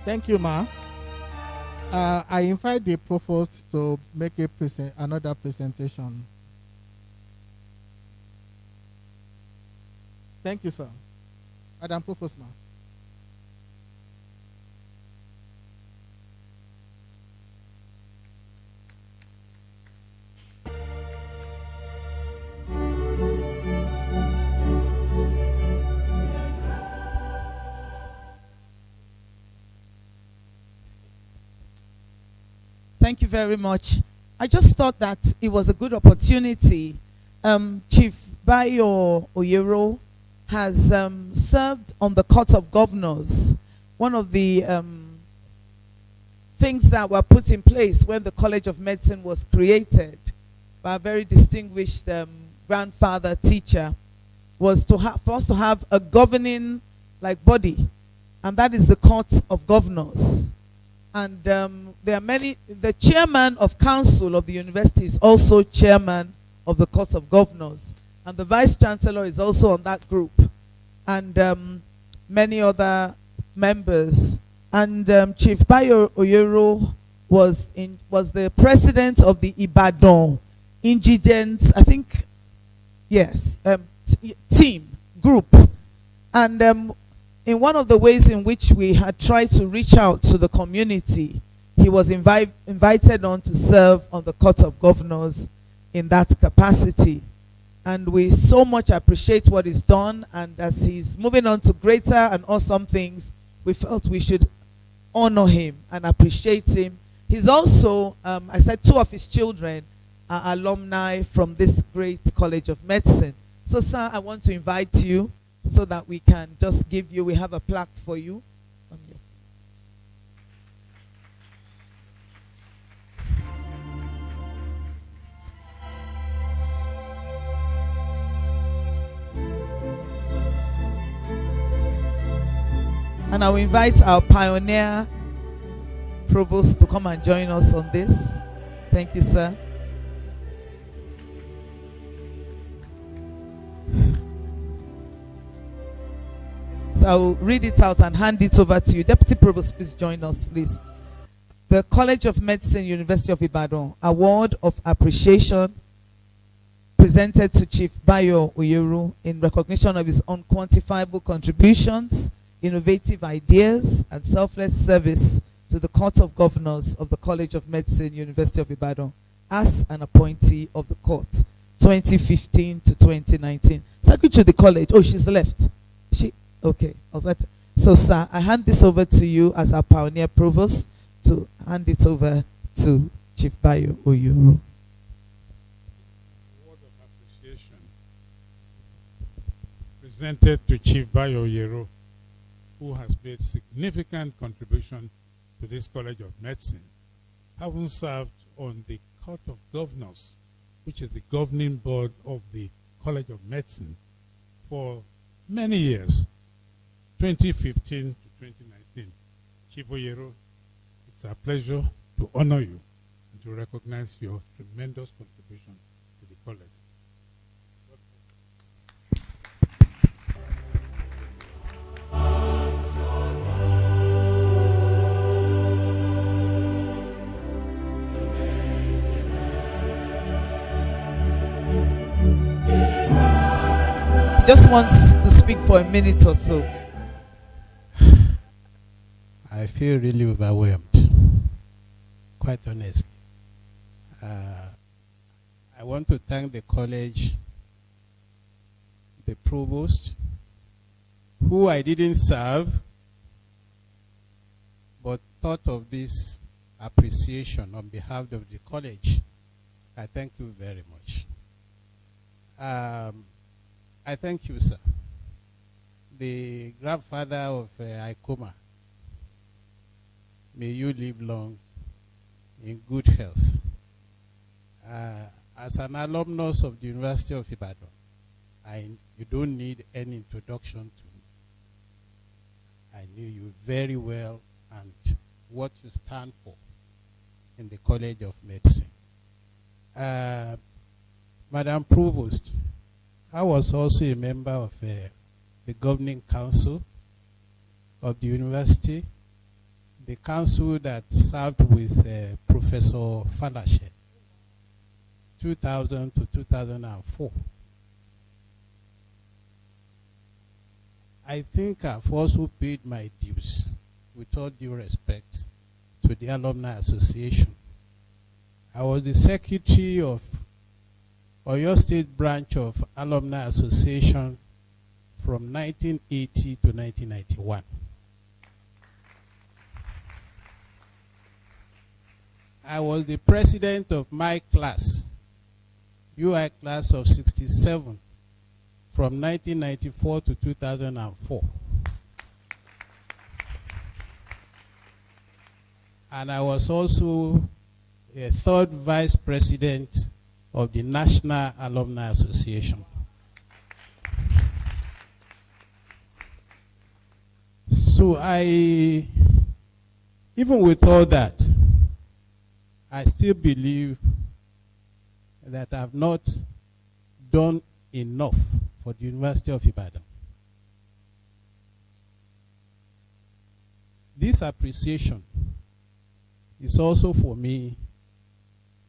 Thank you, Ma. I invite the provost to make another presentation. Thank you, sir. Madam Provost, Ma. Thank you very much. I just thought that it was a good opportunity. Chief Bayo Oyero has served on the Court of Governors. One of the things that were put in place when the College of Medicine was created by a very distinguished grandfather teacher was to for us to have a governing body, and that is the Court of Governors. And there are many. The chairman of council of the university is also chairman of the Court of Governors, and the vice chancellor is also on that group, and many other members. And Chief Bayo Oyero was the president of the Ibadan Indigents, I think, yes, team group. And in one of the ways in which we had tried to reach out to the community, he was invited on to serve on the Court of Governors in that capacity. And we so much appreciate what he's done. And as he's moving on to greater and awesome things, we felt we should honor him and appreciate him. He's also, I said, 2 of his children are alumni from this great College of Medicine. So, sir, I want to invite you so that we can just give you, we have a plaque for you. And I will invite our pioneer provost to come and join us on this. Thank you, sir. So I will read it out and hand it over to you. Deputy Provost, please join us, please. The College of Medicine, University of Ibadan, Award of Appreciation presented to Chief Bayo Oyero in recognition of his unquantifiable contributions, innovative ideas, and selfless service to the Court of Governors of the College of Medicine, University of Ibadan, as an appointee of the court, 2015 to 2019. Secretary of the college, oh, she's left. Okay, I was like, so sir, I hand this over to you as our pioneer provost to hand it over to Chief Bayo Oyero. Word of appreciation presented to Chief Bayo Oyero, who has made significant contribution to this College of Medicine, having served on the Court of Governors, which is the governing board of the College of Medicine, for many years, 2015 to 2019. Chief Oyero, it's a pleasure to honor you and to recognize your tremendous contribution to the college. He just wants to speak for a minute or so. I feel really overwhelmed, quite honestly. I want to thank the college, the provost, who I didn't serve, but thought of this appreciation on behalf of the college. I thank you very much. I thank you, sir. The grandfather of ICOMAA, may you live long in good health. As an alumnus of the University of Ibadan, you don't need any introduction to me. I knew you very well and what you stand for in the College of Medicine. Madam Provost, I was also a member of the governing council of the university, the council that served with Professor Fawole, 2000 to 2004. I think I've also paid my dues, with all due respect, to the Alumni Association. I was the secretary of Oyo State branch of Alumni Association from 1980 to 1991. I was the president of my class, UI class of 67, from 1994 to 2004. And I was also a third vice president of the National Alumni Association. So even with all that, I still believe that I have not done enough for the University of Ibadan. This appreciation is also for me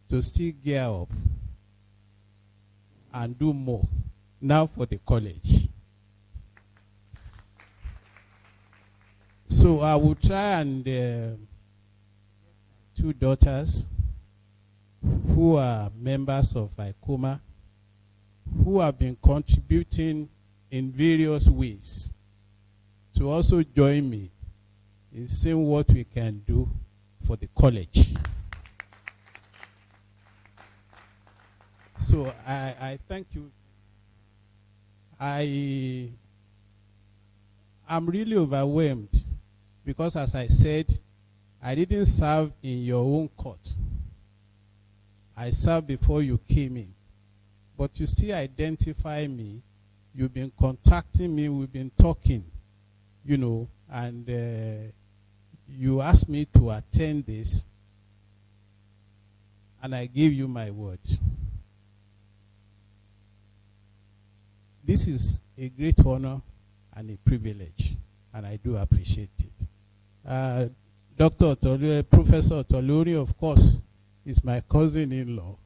to still gear up and do more now for the college. So I will try and two daughters who are members of ICOMAA, who have been contributing in various ways, to also join me in seeing what we can do for the college. So I thank you. I'm really overwhelmed because, as I said, I didn't serve in your own court. I served before you came in. But you still identify me. You've been contacting me. We've been talking, you know, and you asked me to attend this, and I gave you my word. This is a great honor and a privilege, and I do appreciate it. Professor Toluri, of course, is my cousin-in-law.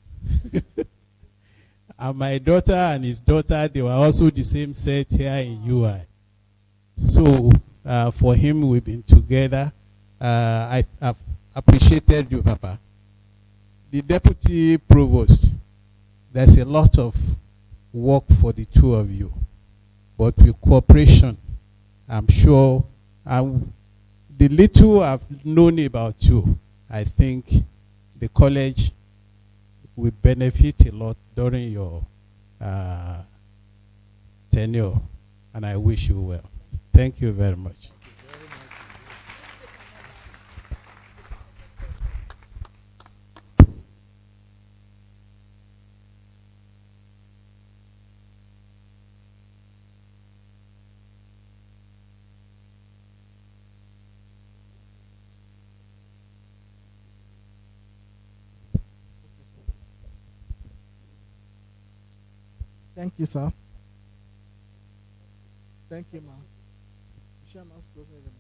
And my daughter and his daughter, they were also the same set here in UI. So for him, we've been together. I've appreciated you, Papa. The deputy provost, there's a lot of work for the two of you. But with cooperation, I'm sure, the little I've known about you, I think the college will benefit a lot during your tenure, and I wish you well. Thank you very much. Thank you, sir. Thank you, ma'am. Chairman's closing remarks.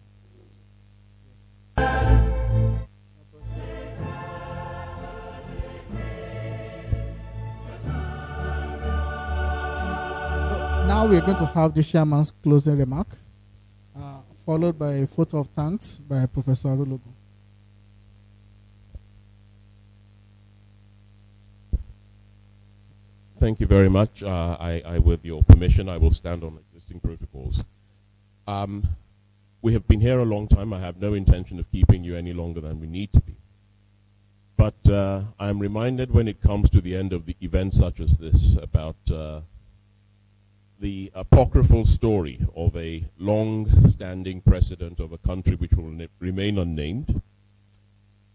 So now we're going to have the chairman's closing remark, followed by a photo of thanks by Professor Olufunmilayo. Thank you very much. With your permission, I will stand on existing protocols. We have been here a long time. I have no intention of keeping you any longer than we need to be. But I'm reminded when it comes to the end of the events such as this about the apocryphal story of a long-standing president of a country which will remain unnamed.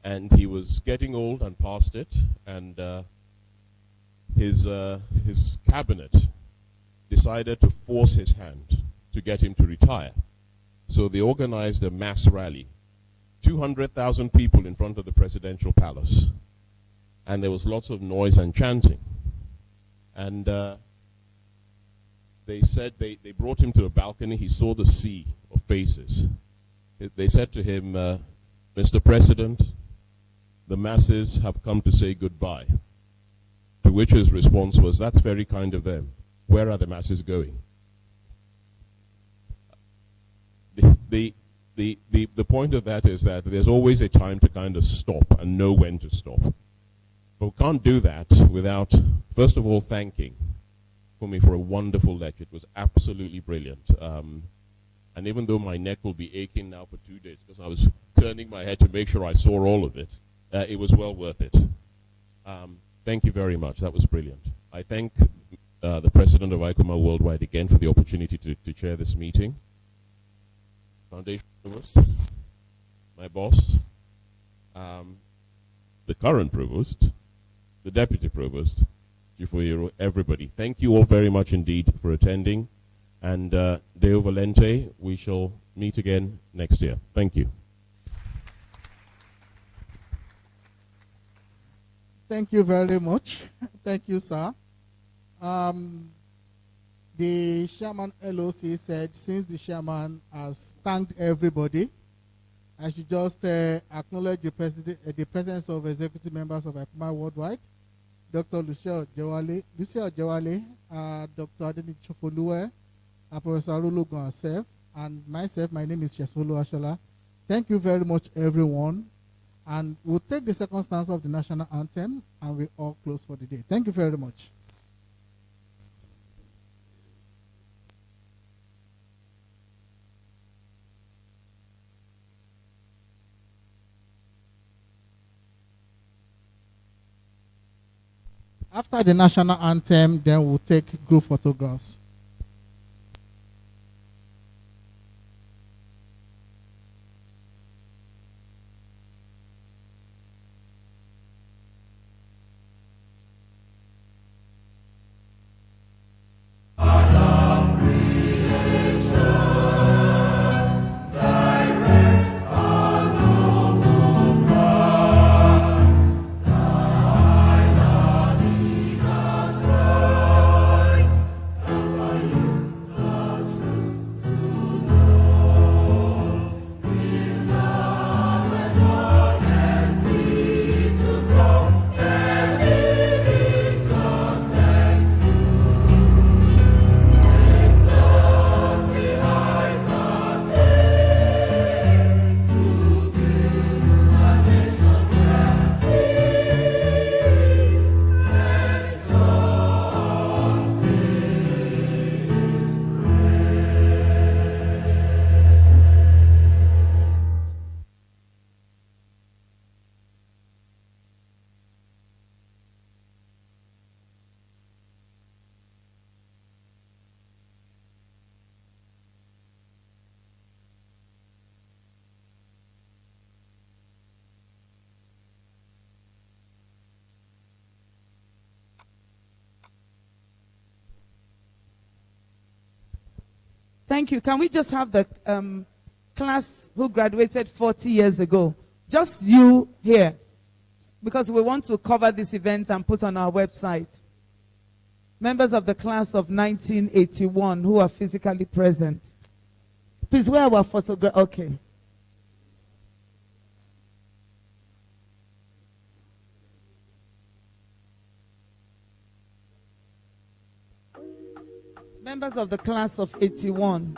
And he was getting old and past it, and his cabinet decided to force his hand to get him to retire. So they organized a mass rally, 200,000 people in front of the presidential palace, and there was lots of noise and chanting. And they said they brought him to a balcony. He saw the sea of faces. They said to him, Mr. President, the masses have come to say goodbye. To which his response was, that's very kind of them. Where are the masses going? The point of that is that there's always a time to kind of stop and know when to stop. But we can't do that without, first of all, thanking Fumi for a wonderful lecture. It was absolutely brilliant. And even though my neck will be aching now for 2 days because I was turning my head to make sure I saw all of it, it was well worth it. Thank you very much. That was brilliant. I thank the president of ICOMAA Worldwide again for the opportunity to chair this meeting. Foundation Provost, my boss, the current Provost, the Deputy Provost, Chief Oyero, everybody. Thank you all very much indeed for attending. And Deo Valente, we shall meet again next year. Thank you. Thank you very much. Thank you, sir. The chairman LOC said, since the chairman has thanked everybody, I should just acknowledge the presence of executive members of ICOMAA Worldwide, Dr. Lucia Ojewale, Dr. Adeni Chofoluwe, Professor Arulugun herself, and myself. My name is Chesolo Ashola. Thank you very much, everyone. And we'll take the second stanza of the national anthem, and we all close for the day. Thank you very much. After the national anthem, then we'll take group photographs. Thank you. Can we just have the class who graduated 40 years ago? Just you here. Because we want to cover this event and put on our website. Members of the class of 1981 who are physically present. Please, where are our photographs? Okay. Members of the class of 81.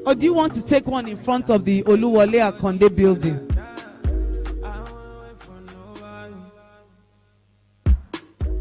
Or do you want to take one in front of the Oluwole Akonde building?